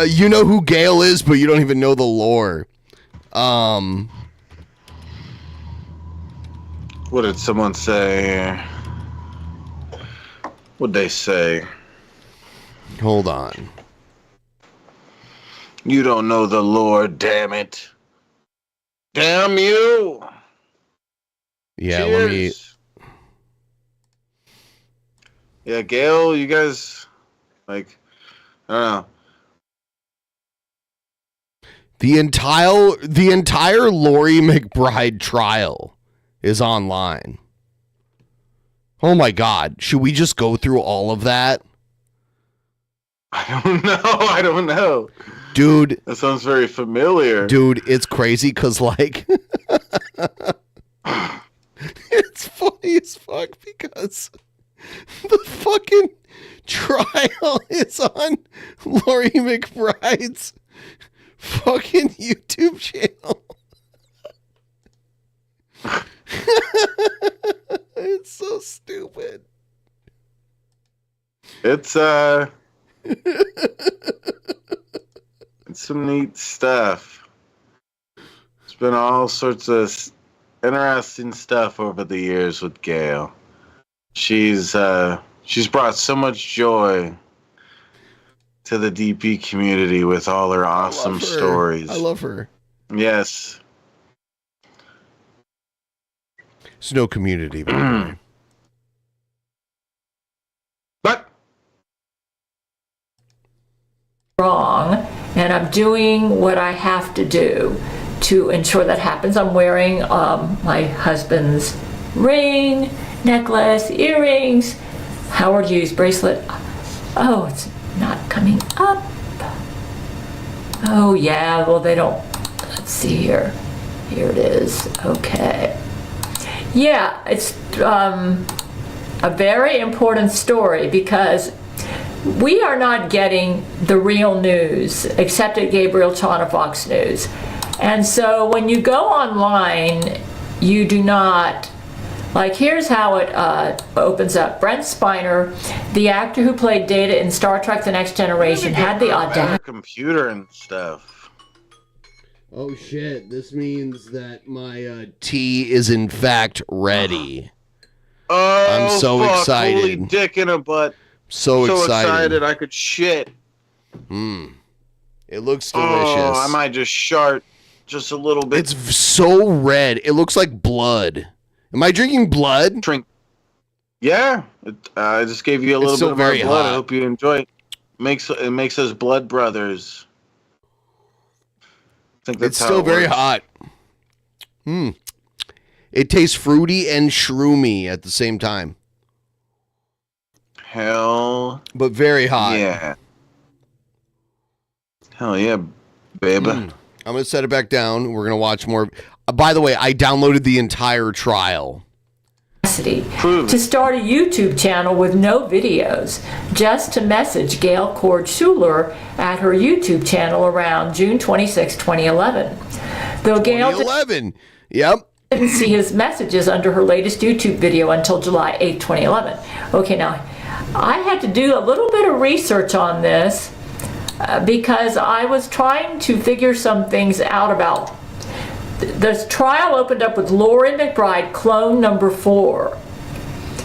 You know who Gale is, but you don't even know the lore. What did someone say? What'd they say? Hold on. You don't know the lore, damn it. Damn you! Yeah, Cheers. let me... Yeah, Gail, you guys, like, I don't know. The entire Lori McBride trial is online. Oh my God. Should we just go through all of that? I don't know. Dude. That sounds very familiar. Dude, it's crazy because, like, it's funny as fuck because the fucking trial is on Lori McBride's fucking YouTube channel. It's so stupid. It's it's some neat stuff. It's been all sorts of interesting stuff over the years with Gail. She's brought so much joy to the DP community with all her awesome stories. I love her. Yes. There's no community. By the way. Wrong, and I'm doing what I have to do to ensure that happens. I'm wearing my husband's ring, necklace, earrings, Howard Hughes bracelet. Oh, it's not coming up. Oh yeah, well they don't. Let's see here. Here it is. Okay. Yeah, it's a very important story because we are not getting the real news except at Gabriel Chana Fox News. And so when you go online, you do not, like here's how it opens up. Brent Spiner, the actor who played Data in Star Trek The Next Generation, had the audacity. Computer and stuff. Oh shit, this means that my tea is in fact ready. Oh, I'm so fuck, excited. Holy dick in a butt. So excited. I could shit. It looks delicious. Oh, I might just shart just a little bit. It's so red. It looks like blood. Am I drinking blood? Yeah. I just gave you a little bit of my blood. I hope you enjoy it. It makes us blood brothers. I think that's it's still very hot. It tastes fruity and shroomy at the same time. Hell. But very hot. Yeah. Hell yeah, babe. I'm going to set it back down. We're going to watch more. By the way, I downloaded the entire trial. To start a YouTube channel with no videos, just to message Gail Cord Schuler at her YouTube channel around June 26, 2011. Though Gail 2011. Yep. Didn't see his messages under her latest YouTube video until July 8, 2011. Okay, now I had to do a little bit of research on this because I was trying to figure some things out about. The trial opened up with Lori McBride, clone number 4.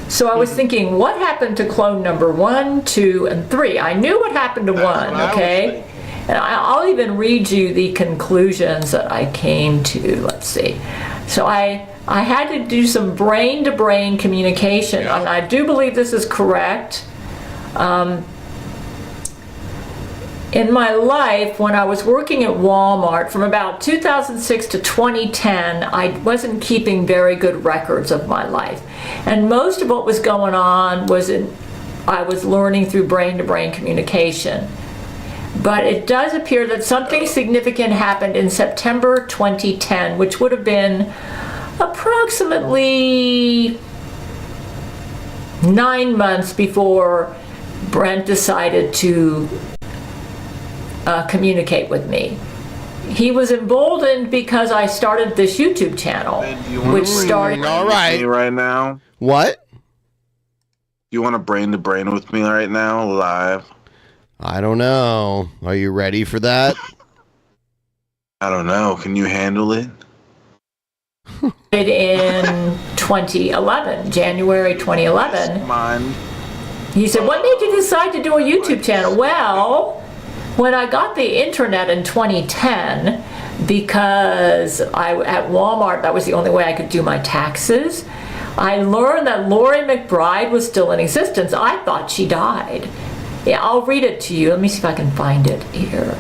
So I was thinking, what happened to clone number 1, 2, and 3? I knew what happened to 1, okay? And I'll even read you the conclusions that I came to. Let's see. So I had to do some brain-to-brain communication, and I do believe this is correct. In my life, when I was working at Walmart from about 2006 to 2010, I wasn't keeping very good records of my life. And most of what was going on was I was learning through brain-to-brain communication. But it does appear that something significant happened in September 2010, which would have been approximately 9 months before Brent decided to communicate with me. He was emboldened because I started this YouTube channel, which started. All right. Right now. What? You want to brain to brain with me right now, live? I don't know. Are you ready for that? I don't know. Can you handle it? In 2011, January 2011. He said, "What made you decide to do a YouTube channel?" Well, when I got the internet in 2010, because at Walmart, that was the only way I could do my taxes, I learned that Lori McBride was still in existence. I thought she died. Yeah, I'll read it to you. Let me see if I can find it here.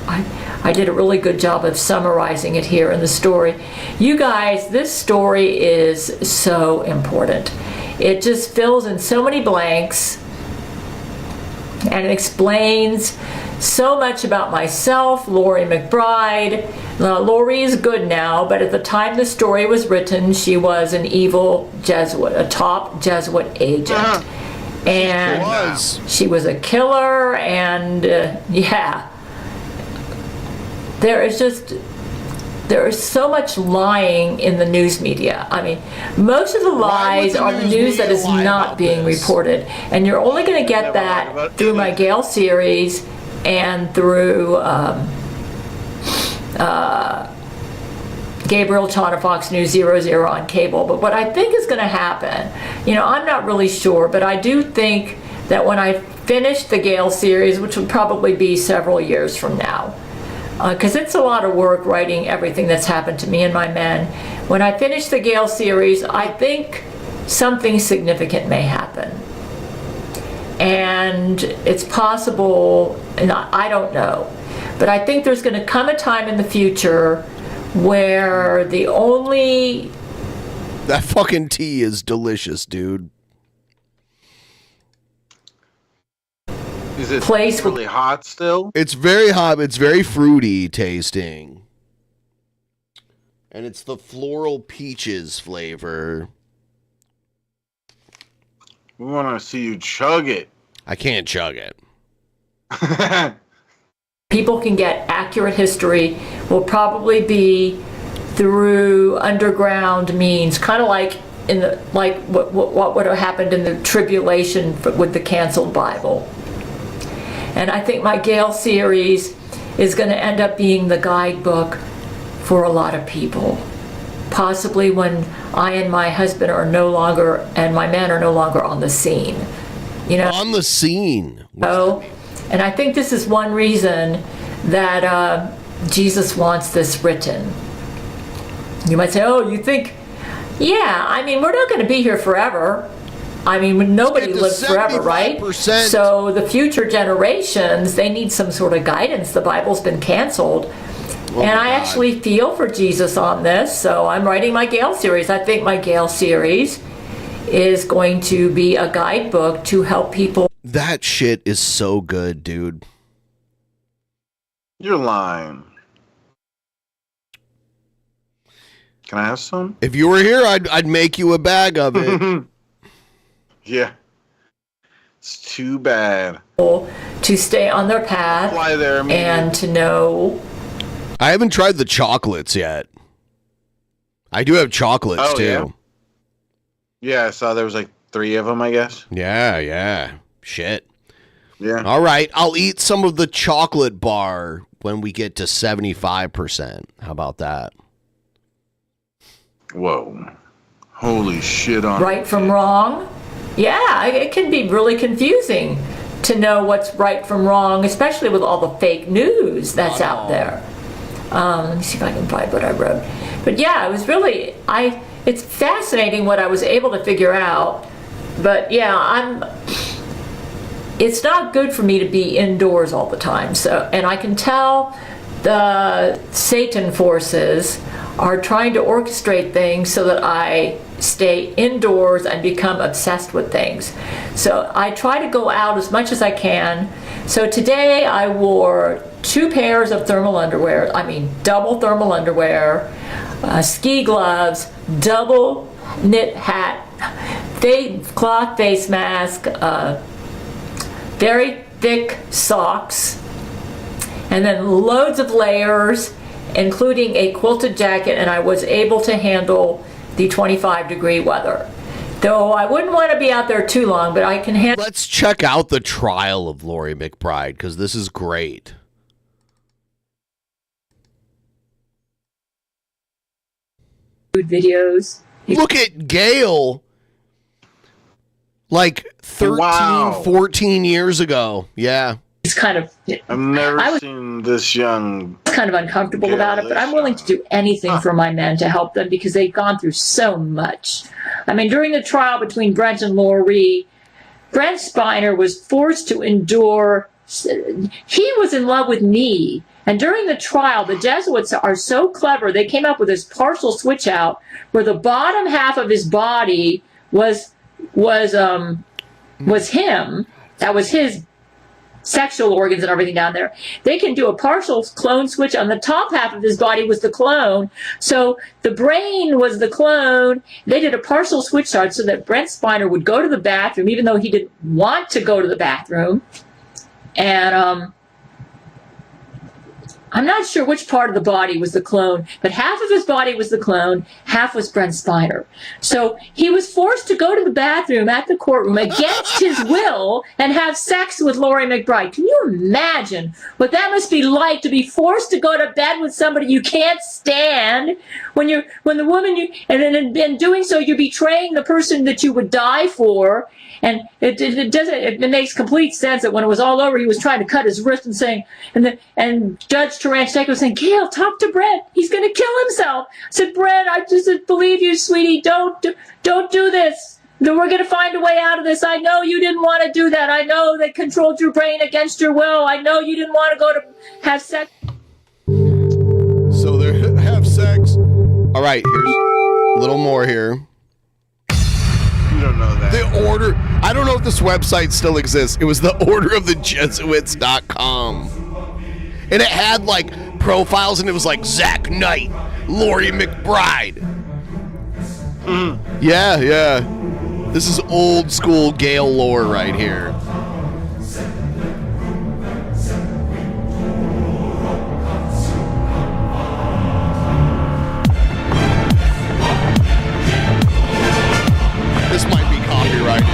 I did a really good job of summarizing it here in the story. You guys, this story is so important. It just fills in so many blanks, and it explains so much about myself, Lori McBride. Lori is good now, but at the time the story was written, she was an evil Jesuit, a top Jesuit agent. And she was a killer, and yeah. There is so much lying in the news media. I mean, most of the lies are the news that is not being reported. And you're only going to get that through my Gale series and through Gabriel Chana Fox News 00 on cable. But what I think is going to happen, I'm not really sure, but I do think that when I finish the Gale series, which will probably be several years from now, because it's a lot of work writing everything that's happened to me and my men. When I finish the Gale series, I think something significant may happen. And it's possible, and I don't know, but I think there's going to come a time in the future where the only... That fucking tea is delicious, dude. Is it really hot still? It's very hot. It's very fruity tasting. And it's the floral peaches flavor. We want to see you chug it. I can't chug it. People can get accurate history will probably be through underground means, kind of like what would have happened in the tribulation with the canceled Bible. And I think my Gale series is going to end up being the guidebook for a lot of people. Possibly when I and my husband are no longer, and my men are no longer on the scene. On the scene. And I think this is one reason that Jesus wants this written. You might say, oh, you think, yeah, I mean, we're not going to be here forever. I mean, nobody lives forever, right? So the future generations, they need some sort of guidance. The Bible's been canceled. And I actually feel for Jesus on this, so I'm writing my Gale series. I think my Gale series is going to be a guidebook to help people. That shit is so good, dude. You're lying. Can I have some? If you were here, I'd make you a bag of it. Yeah. It's too bad. To stay on their path and to know. I haven't tried the chocolates yet. I do have chocolates too. Yeah, I saw there was like 3 of them, I guess. Yeah. Shit. Yeah. All right, I'll eat some of the chocolate bar when we get to 75%. How about that? Whoa. Holy shit on right from wrong. Yeah, it can be really confusing to know what's right from wrong, especially with all the fake news that's out there. Let me see if I can find what I wrote. But yeah, it was really, it's fascinating what I was able to figure out. But yeah, it's not good for me to be indoors all the time. So, and I can tell the Satan forces are trying to orchestrate things so that I stay indoors and become obsessed with things. So I try to go out as much as I can. So today I wore 2 pairs of thermal underwear, double thermal underwear, ski gloves, double knit hat, cloth face mask, very thick socks, and then loads of layers, including a quilted jacket, and I was able to handle the 25-degree weather. Though I wouldn't want to be out there too long, but I can handle. Let's check out the trial of Laurie McBride, because this is great. Videos. Look at Gail. Like 13, 14 years ago. Yeah. It's kind of. I've never seen this young. Kind of uncomfortable about it, but I'm willing to do anything for my men to help them because they've gone through so much. During the trial between Brent and Laurie, Brent Spiner was forced to endure. He was in love with me. And during the trial, the Jesuits are so clever, they came up with this partial switch out where the bottom half of his body was him. That was his sexual organs and everything down there. They can do a partial clone switch. On the top half of his body was the clone. So the brain was the clone. They did a partial switch out so that Brent Spiner would go to the bathroom, even though he didn't want to go to the bathroom. And I'm not sure which part of the body was the clone, but half of his body was the clone, half was Brent Spiner. So he was forced to go to the bathroom at the courtroom against his will and have sex with Laurie McBride. Can you imagine what that must be like to be forced to go to bed with somebody you can't stand when the woman and in doing so you're betraying the person that you would die for. And it makes complete sense that when it was all over, he was trying to cut his wrist and saying, and Judge Taranchek was saying, Gail, talk to Brent. He's going to kill himself. I said, Brent, I just believe you, sweetie. Don't do this. We're going to find a way out of this. I know you didn't want to do that. I know they controlled your brain against your will. I know you didn't want to go to have sex. So they have sex. All right, here's a little more here. You don't know that. The order. I don't know if this website still exists. It was the orderofthejesuits.com. And it had like profiles and it was like Zach Knight, Laurie McBride. Yeah. This is old school Gail lore right here. This might be copyrighted.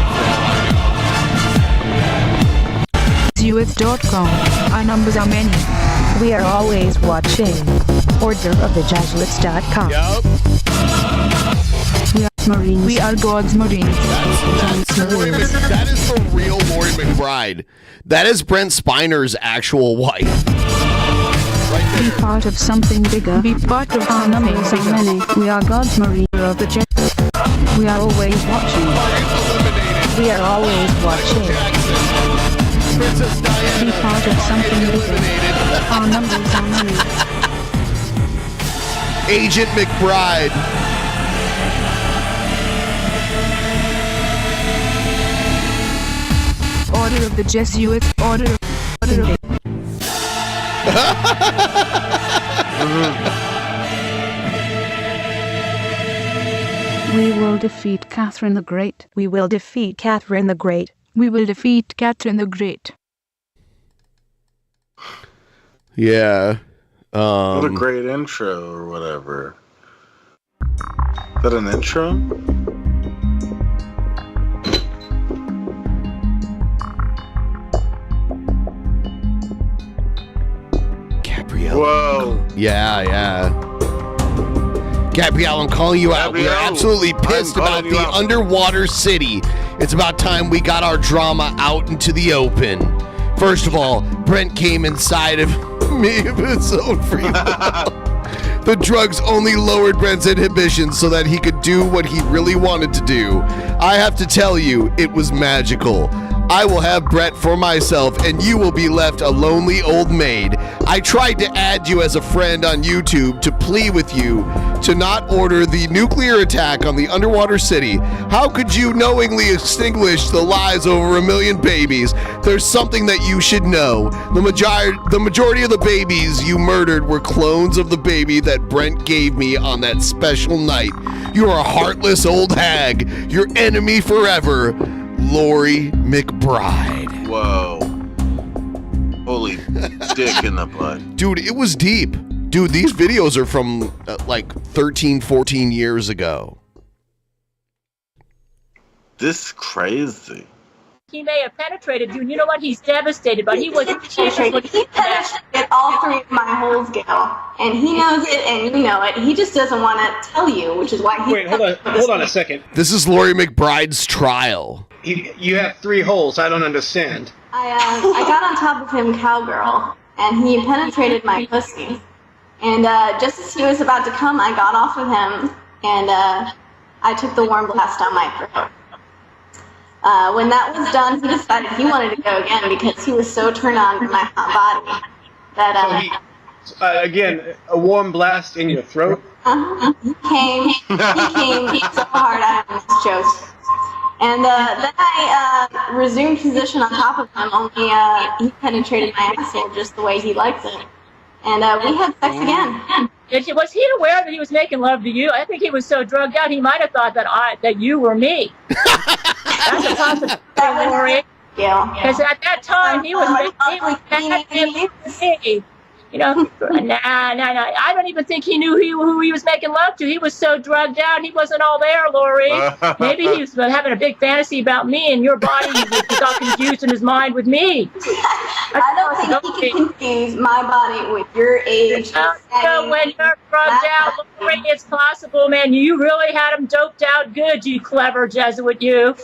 Jesuits.com. Our numbers are many. We are always watching. Orderofthejesuits.com. Yup. We are Marines. We are God's Marines. That is the real Laurie McBride. That is Brent Spiner's actual wife. Be part of something bigger. Be part of our numbers are many. We are God's Marine of the Jesuits. We are always watching. We are always watching. Be part of something bigger. Our numbers are many. Agent McBride. Order of the Jesuits. Order of We will defeat Catherine the Great. We will defeat Catherine the Great. We will defeat Catherine the Great. Yeah. What a great intro or whatever. Is that an intro? Gabrielle. Whoa. Yeah. Gabrielle, I'm calling you out. We're absolutely pissed about the underwater city It's about time we got our drama out into the open. First of all, Brent came inside of me of his own free will. The drugs only lowered Brent's inhibitions so that he could do what he really wanted to do. I have to tell you, it was magical. I will have Brett for myself, and you will be left a lonely old maid. I tried to add you as a friend on YouTube to plead with you to not order the nuclear attack on the underwater city. How could you knowingly extinguish the lives of over 1 million babies? There's something that you should know. The majority of the babies you murdered were clones of the baby that Brent gave me on that special night. You are a heartless old hag. Your enemy forever, Lori McBride. Whoa. Holy dick in the butt. Dude, it was deep. Dude, these videos are from like 13, 14 years ago. This is crazy. He may have penetrated you, and you know what? He's devastated, but he wasn't. He penetrated all 3 of my holes, Gail, and he knows it, and you know it. He just doesn't want to tell you, which is why he. Wait, hold on a second. This is Lori McBride's trial. You have 3 holes. I don't understand. I got on top of him, cowgirl, and he penetrated my pussy. And just as he was about to come, I got off of him, and I took the warm blast on my throat. When that was done, he decided he wanted to go again because he was so turned on to my hot body that. Again, a warm blast in your throat. He came so hard out of his chokes. And then I resumed position on top of him, only he penetrated my asshole just the way he likes it. And we had sex again. Was he aware that he was making love to you? I think he was so drugged out, he might have thought that you were me. That's a possibility, Lori. Because at that time, he was making me. You know, nah. I don't even think he knew who he was making love to. He was so drugged out, he wasn't all there, Lori. Maybe he was having a big fantasy about me, and your body got confused in his mind with me. I don't think he can confuse my body with your age. So when you're drugged out, Lori, it's possible, man. You really had him doped out good, you clever Jesuit, you.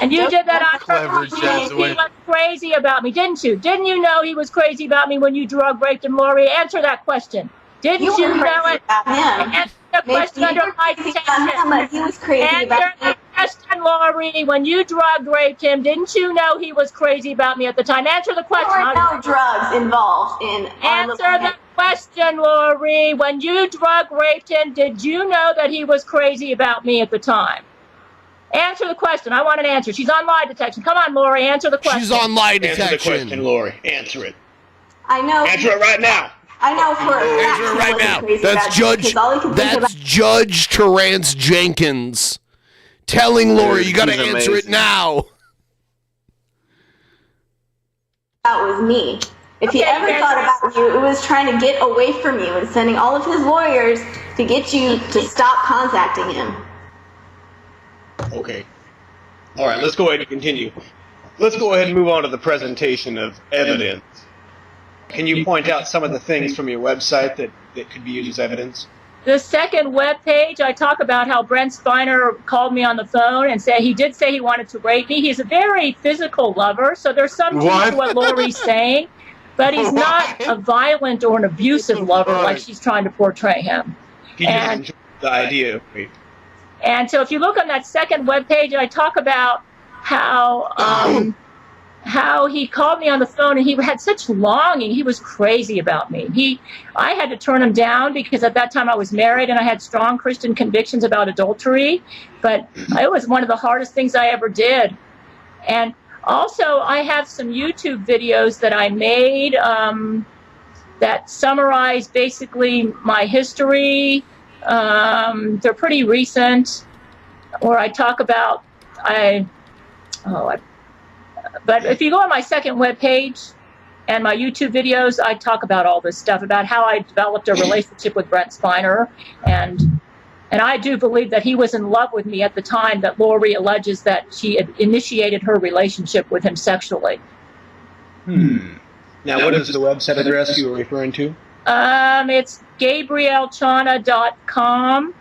And you did that on purpose. He was crazy about me, didn't you? Didn't you know he was crazy about me when you drug raped him, Lori? Answer that question. Didn't you know it? Answer the question under my detection. He was crazy about me. Answer the question, Lori. When you drug raped him, didn't you know he was crazy about me at the time? Answer the question. There were no drugs involved in. Answer the question, Lori. When you drug raped him, did you know that he was crazy about me at the time? Answer the question. I want an answer. She's on lie detection. Come on, Lori. Answer the question. She's on lie detection. Answer the question, Lori. Answer it. I know. Answer it right now. I know for a fact. Answer it right now. That's Judge Terrence Jenkins telling Lori, you got to answer it now. That was me. If he ever thought about you, it was trying to get away from you and sending all of his lawyers to get you to stop contacting him. Okay. All right, let's go ahead and continue. Let's go ahead and move on to the presentation of evidence. Can you point out some of the things from your website that could be used as evidence? The second webpage, I talk about how Brent Spiner called me on the phone and said he did say he wanted to rape me. He's a very physical lover, so there's some truth to what Lori's saying, but he's not a violent or an abusive lover like she's trying to portray him. He just enjoys the idea of rape. And so if you look on that second webpage, I talk about how he called me on the phone and he had such longing. He was crazy about me. I had to turn him down because at that time I was married and I had strong Christian convictions about adultery. But it was one of the hardest things I ever did. And also I have some YouTube videos that I made that summarize basically my history. They're pretty recent, where I talk about but if you go on my second webpage and my YouTube videos, I talk about all this stuff, about how I developed a relationship with Brent Spiner, and I do believe that he was in love with me at the time that Lori alleges that she had initiated her relationship with him sexually. Now, what is the website address you were referring to? It's GabrielleChana.com.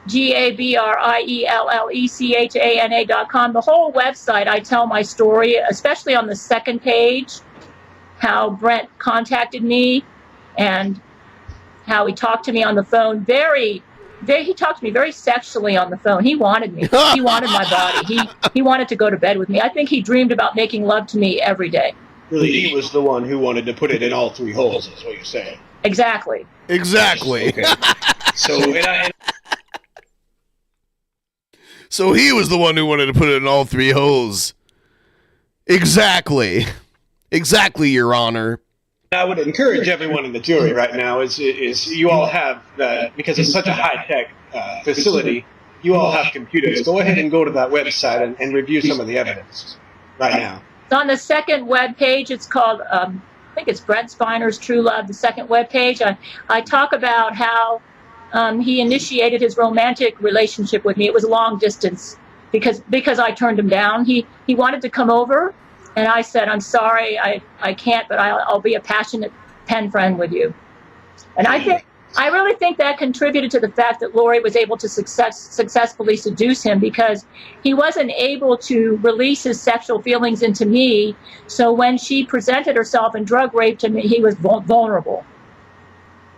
GABRIELLECHANA.com. The whole website, I tell my story, especially on the second page, how Brent contacted me and how he talked to me on the phone. He talked to me very sexually on the phone. He wanted me. He wanted my body. He wanted to go to bed with me. I think he dreamed about making love to me every day. Really, he was the one who wanted to put it in all three holes, is what you're saying. Exactly. Exactly. Okay. So he was the one who wanted to put it in all three holes. Exactly. Exactly, Your Honor. I would encourage everyone in the jury right now is you all have, because it's such a high-tech facility, you all have computers. Go ahead and go to that website and review some of the evidence right now. It's on the second web page. It's called, I think it's Brent Spiner's True Love, the second web page. I talk about how he initiated his romantic relationship with me. It was long distance because I turned him down. He wanted to come over, and I said, I'm sorry, I can't, but I'll be a passionate pen friend with you. And I really think that contributed to the fact that Lori was able to successfully seduce him, because he wasn't able to release his sexual feelings into me. So when she presented herself and drug raped him, he was vulnerable.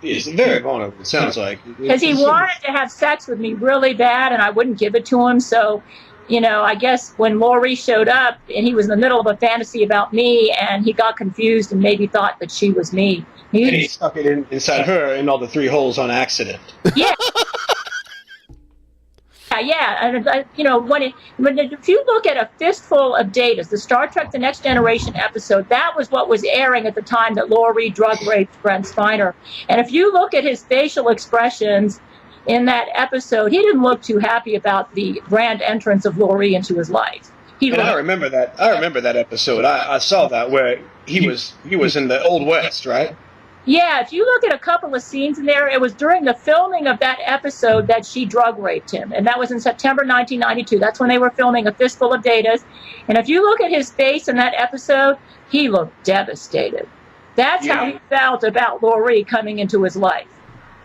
He's very vulnerable, it sounds like. Because he wanted to have sex with me really bad, and I wouldn't give it to him. So, I guess when Lori showed up, and he was in the middle of a fantasy about me, and he got confused and maybe thought that she was me. And he stuck it inside her in all the three holes on accident. Yeah. Yeah, and if you look at A Fistful of Data, the Star Trek: The Next Generation episode, that was what was airing at the time that Lori drug raped Brent Spiner. And if you look at his facial expressions in that episode, he didn't look too happy about the grand entrance of Lori into his life. I remember that. I remember that episode. I saw that where he was in the Old West, right? Yeah, if you look at a couple of scenes in there, it was during the filming of that episode that she drug raped him. And that was in September 1992. That's when they were filming A Fistful of Datas. And if you look at his face in that episode, he looked devastated. That's how he felt about Lori coming into his life.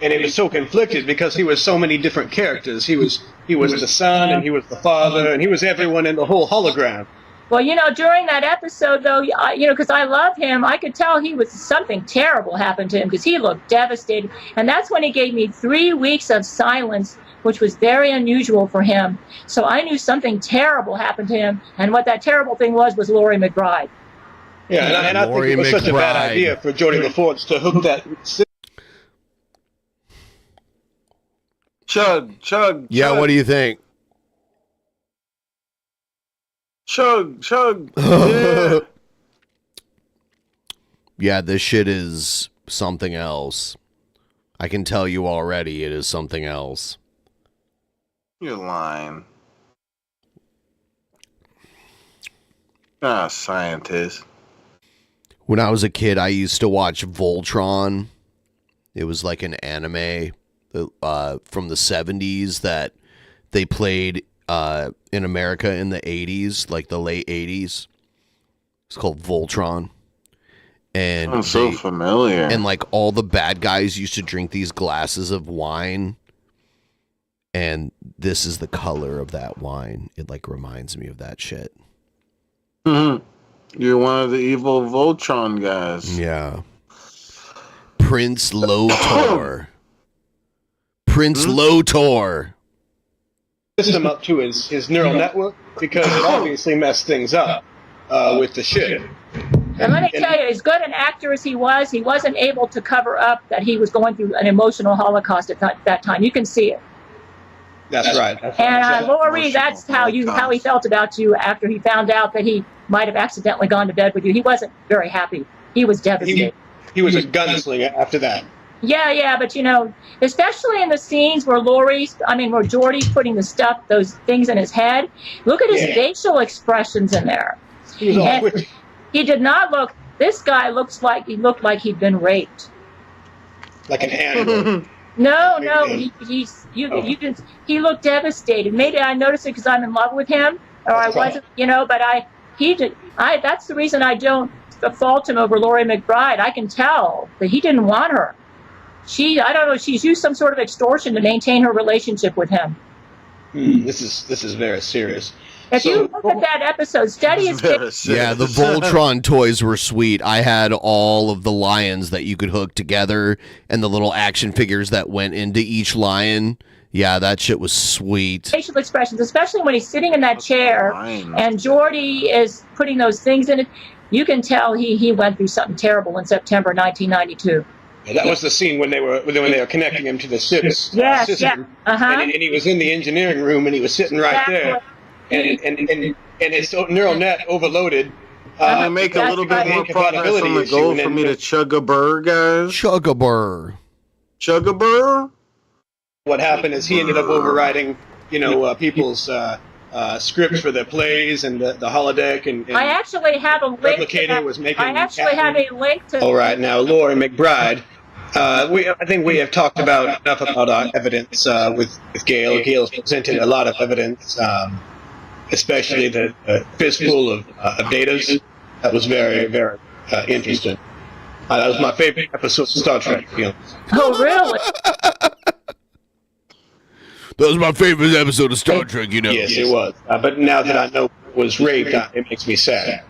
And it was so conflicted because he was so many different characters. He was the son, and he was the father, and he was everyone in the whole hologram. Well, during that episode, though, because I love him, I could tell something terrible happened to him because he looked devastated. And that's when he gave me 3 weeks of silence, which was very unusual for him. So I knew something terrible happened to him. And what that terrible thing was Lori McBride. Yeah, and I think it was such a bad idea for Jody LaForge to hook that. Chug. Yeah, what do you think? Chug. Yeah. Yeah, this shit is something else. I can tell you already it is something else. You're lying. Scientist. When I was a kid, I used to watch Voltron. It was like an anime from the 70s that they played in America in the 80s, like the late 80s. It's called Voltron. And I'm so familiar. And like all the bad guys used to drink these glasses of wine. And this is the color of that wine. It like reminds me of that shit. Mm-hmm. You're one of the evil Voltron guys. Yeah. Prince Lotor. Prince Lotor. System up to his neural network because it obviously messed things up with the shit. And let me tell you, as good an actor as he wasn't able to cover up that he was going through an emotional holocaust at that time. You can see it. That's right. And Lori, that's how he felt about you after he found out that he might have accidentally gone to bed with you. He wasn't very happy. He was devastated. He was a gunslinger after that. Yeah, but especially in the scenes where where Jordy's putting those things in his head. Look at his facial expressions in there. He was all quick. He did not look. This guy looked like he'd been raped. Like an animal. No, he looked devastated. Maybe I noticed it because I'm in love with him, or I wasn't, but that's the reason I don't fault him over Lori McBride. I can tell that he didn't want her. I don't know, she's used some sort of extortion to maintain her relationship with him. This is very serious. If you look at that episode, Steady is Yeah, the Voltron toys were sweet. I had all of the lions that you could hook together and the little action figures that went into each lion. Yeah, that shit was sweet. facial expressions, especially when he's sitting in that chair and Jordy is putting those things in it. You can tell he went through something terrible in September 1992. Yeah, that was the scene when they were connecting him to the SIPS Yes, system, yeah, uh-huh. and he was in the engineering room and he was sitting right there, and his neural net overloaded. Can I make a little bit more progress on the goal for me to chug a burr, guys? Chug a burr. Chug a burr? What happened is he ended up overriding, people's scripts for their plays and the holodeck, and I actually have a link. Replicator was making. I actually have a link to. All right, now Lori McBride. I think we have talked about enough about our evidence with Gail. Gail's presented a lot of evidence, especially the fistful of datas. That was very, very interesting. That was my favorite episode of Star Trek. Oh, really? That was my favorite episode of Star Trek, Yes, it was. But now that I know it was raped, it makes me sad.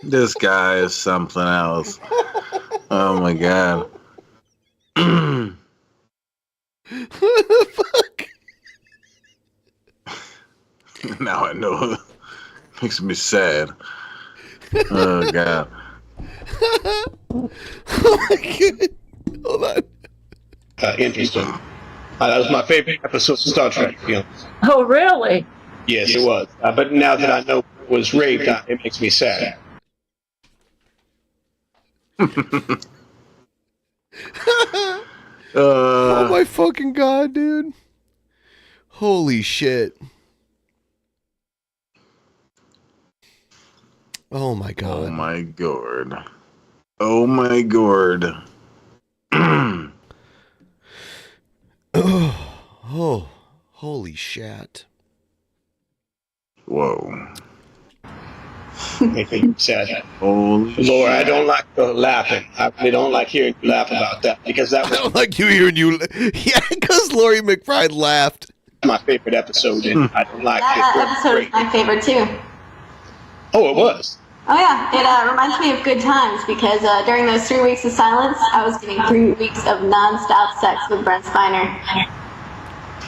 This guy is something else. Oh my god. Fuck. Now I know. Makes me sad. Oh god. Oh my god. Hold on. Interesting. That was my favorite episode of Star Trek. Oh, really? Yes, it was. But now that I know it was raped, it makes me sad. Oh my fucking god, dude. Holy shit. Oh my god. Oh my god. Oh my god. Oh, holy shit. Whoa. Make me sad. Holy Laura, I don't like laughing. I really don't like hearing you laugh about that because that was I don't like you hearing you. Yeah, because Lori McBride laughed. My favorite episode, and I don't like That episode is my favorite too. Oh, it was. Oh yeah, it reminds me of good times because during those 3 weeks of silence, I was getting 3 weeks of non-stop sex with Brent Spiner.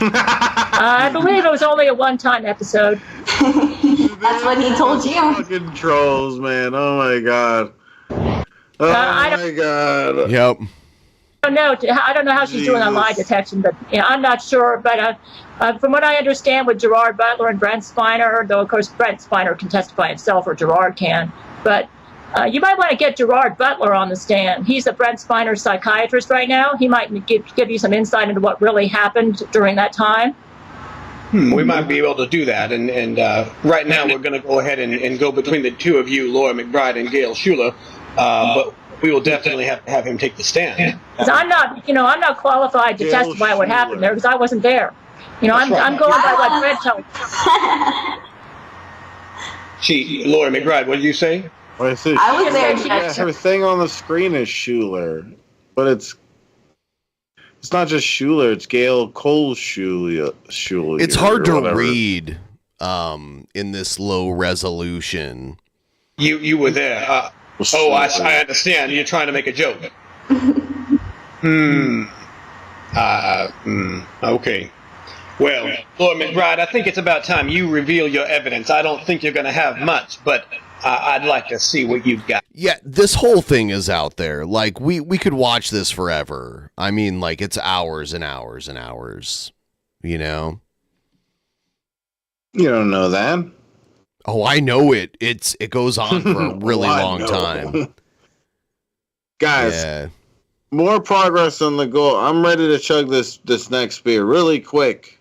I believe it was only a one-time episode. That's what he told you. Fucking trolls, man. Oh my god. Oh my god. Yep. I don't know how she's doing on lie detection, but I'm not sure. But from what I understand with Gerard Butler and Brent Spiner, though of course Brent Spiner can testify himself or Gerard can, but you might want to get Gerard Butler on the stand. He's a Brent Spiner psychiatrist right now. He might give you some insight into what really happened during that time. We might be able to do that, and right now we're going to go ahead and go between the two of you, Laura McBride and Gail Schuler, but we will definitely have to have him take the stand. Because I'm not qualified to testify what happened there because I wasn't there. I'm going by what Brent told me. Laura McBride, what did you say? Well, I said I was there, Judge. Her thing on the screen is Schuler, but it's not just Schuler. It's Gail Cole Schuler. It's hard to read in this low resolution. You were there. I understand. You're trying to make a joke. Okay. Well, Laura McBride, I think it's about time you reveal your evidence. I don't think you're going to have much, but I'd like to see what you've got. Yeah, this whole thing is out there. Like, we could watch this forever. I mean, like, it's hours and hours and hours, You don't know that. Oh, I know it. It goes on for a really long time. Guys, more progress on the goal. I'm ready to chug this next beer really quick.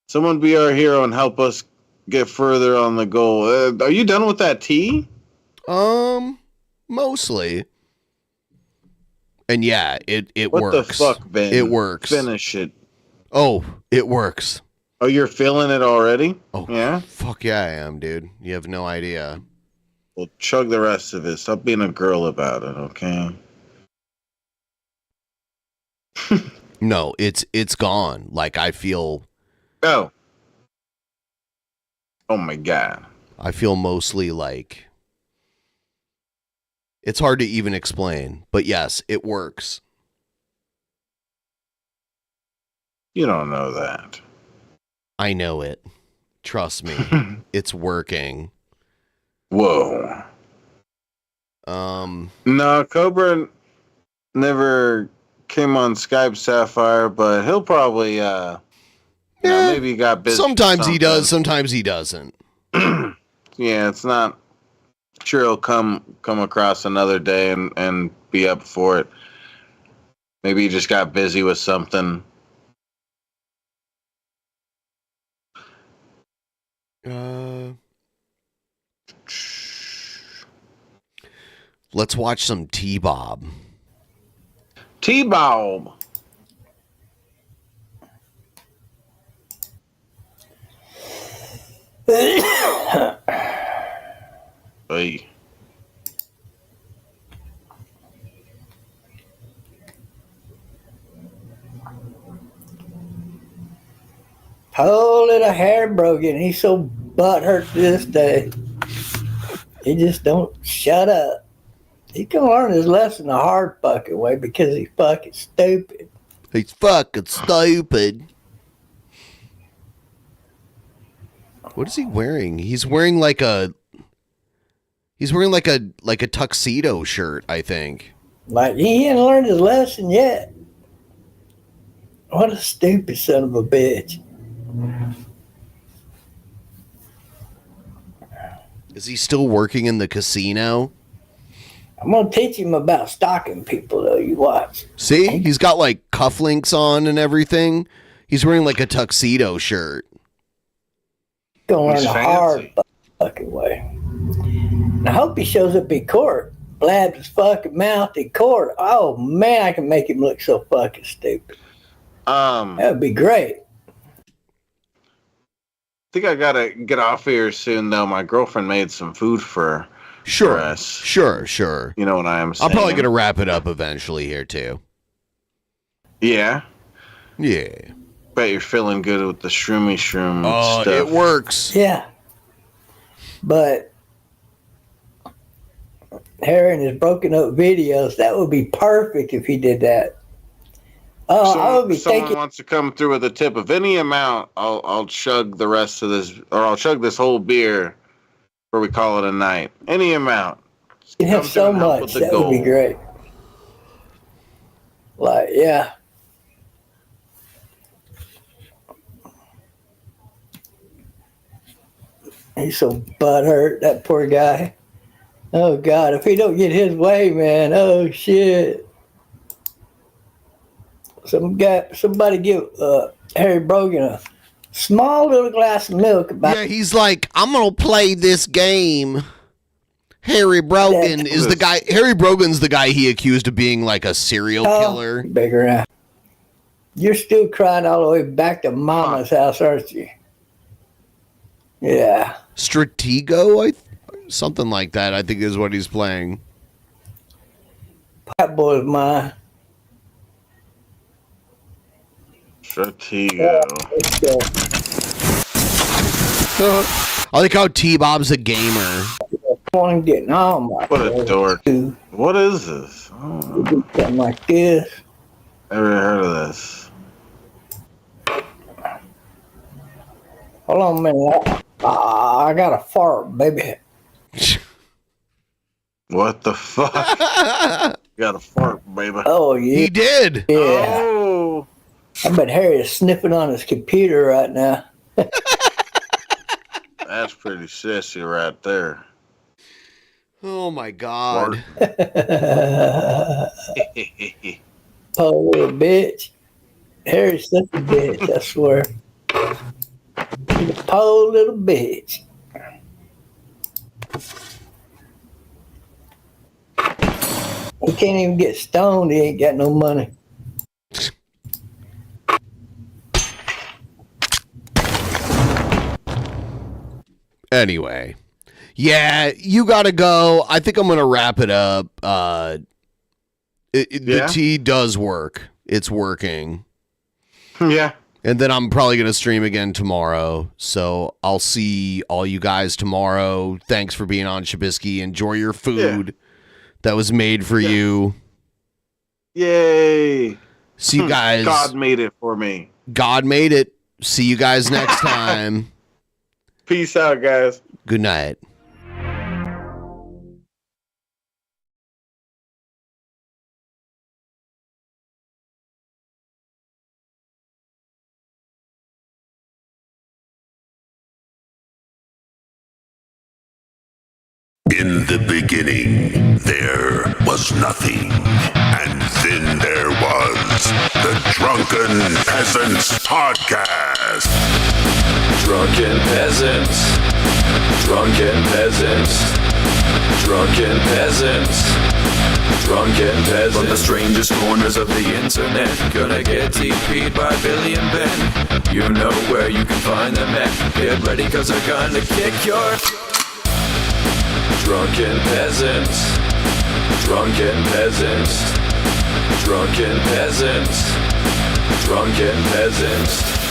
Someone be our hero and help us get further on the goal. Are you done with that tea? Mostly. And yeah, it what works. What the fuck, Ben? It works. Finish it. Oh, it works. Oh, you're feeling it already? Oh, yeah. Fuck yeah, I am, dude. You have no idea. Well, chug the rest of it. Stop being a girl about it, okay? No, it's gone. Like I feel. Oh. Oh my god. I feel mostly like. It's hard to even explain, but yes, it works. You don't know that. I know it. Trust me. It's working. Whoa. No, Cobra never came on Skype Sapphire, but he'll probably maybe he got busy. Sometimes he does, sometimes he doesn't. Yeah, it's not sure he'll come across another day and be up for it. Maybe he just got busy with something. Let's watch some T-Bob. T-Bob. Hey. Whole little hair broken. He's so butthurt to this day. He just don't shut up. He can learn his lesson the hard fucking way because he's fucking stupid. He's fucking stupid. What is he wearing? He's wearing like a tuxedo shirt, I think. Like he ain't learned his lesson yet. What a stupid son of a bitch. Is he still working in the casino? I'm gonna teach him about stalking people though, you watch. See? He's got like cufflinks on and everything. He's wearing like a tuxedo shirt. Gonna learn the hard fucking way. And I hope he shows up in court. Blabs his fucking mouth in court. Oh man, I can make him look so fucking stupid. That would be great. I think I gotta get off here soon though. My girlfriend made some food for us. Sure. You know what I am saying? I'm probably gonna wrap it up eventually here too. Yeah? Yeah. Bet you're feeling good with the shroomy shroom stuff. It works. Yeah. But Harry and his broken up videos, that would be perfect if he did that. Oh, I would be someone thinking. wants to come through with a tip of any amount, I'll chug the rest of this, or I'll chug this whole beer before we call it a night. Any amount. You have so much. That would be great. Like, yeah. He's so butthurt, that poor guy. Oh, God. If he don't get his way, man. Oh, shit. Somebody give Harry Brogan a small little glass of milk. Yeah, he's like, I'm gonna play this game. Harry Brogan is the guy. Harry Brogan's the guy he accused of being like a serial killer. Bigger now. You're still crying all the way back to Mama's house, aren't you? Yeah. Stratego, something like that. I think is what he's playing. That boy's mine. Stratego. I like how T-Bob's a gamer. Getting on my what a dork. What is this? Something like this. Never heard of this. Hold on a minute. I got a fart, baby. What the fuck? Got a fart, baby. Oh, yeah. He did. Yeah. Oh. I bet Harry is sniffing on his computer right now. That's pretty sissy right there. Oh my God. Poor little bitch. Harry's such a bitch, I swear. He's a poor little bitch. He can't even get stoned. He ain't got no money. Anyway, yeah, you gotta go. I think I'm gonna wrap it up. The tea does work. It's working. Yeah. And then I'm probably going to stream again tomorrow. So I'll see all you guys tomorrow. Thanks for being on, Shabisky. Enjoy your food that was made for you. Yay. See you guys. God made it for me. God made it. See you guys next time. Peace out, guys. Good night. In the beginning, there was nothing. And then there was the Drunken Peasants Podcast. Drunken Peasants. Drunken Peasants. Drunken Peasants. Drunken Peasants. From the strangest corners of the internet, gonna get TP'd by Billy and Ben. You know where you can find them at. Get ready, cause they're gonna kick your... Drunken Peasants. Drunken Peasants. Drunken Peasants. Drunken Peasants.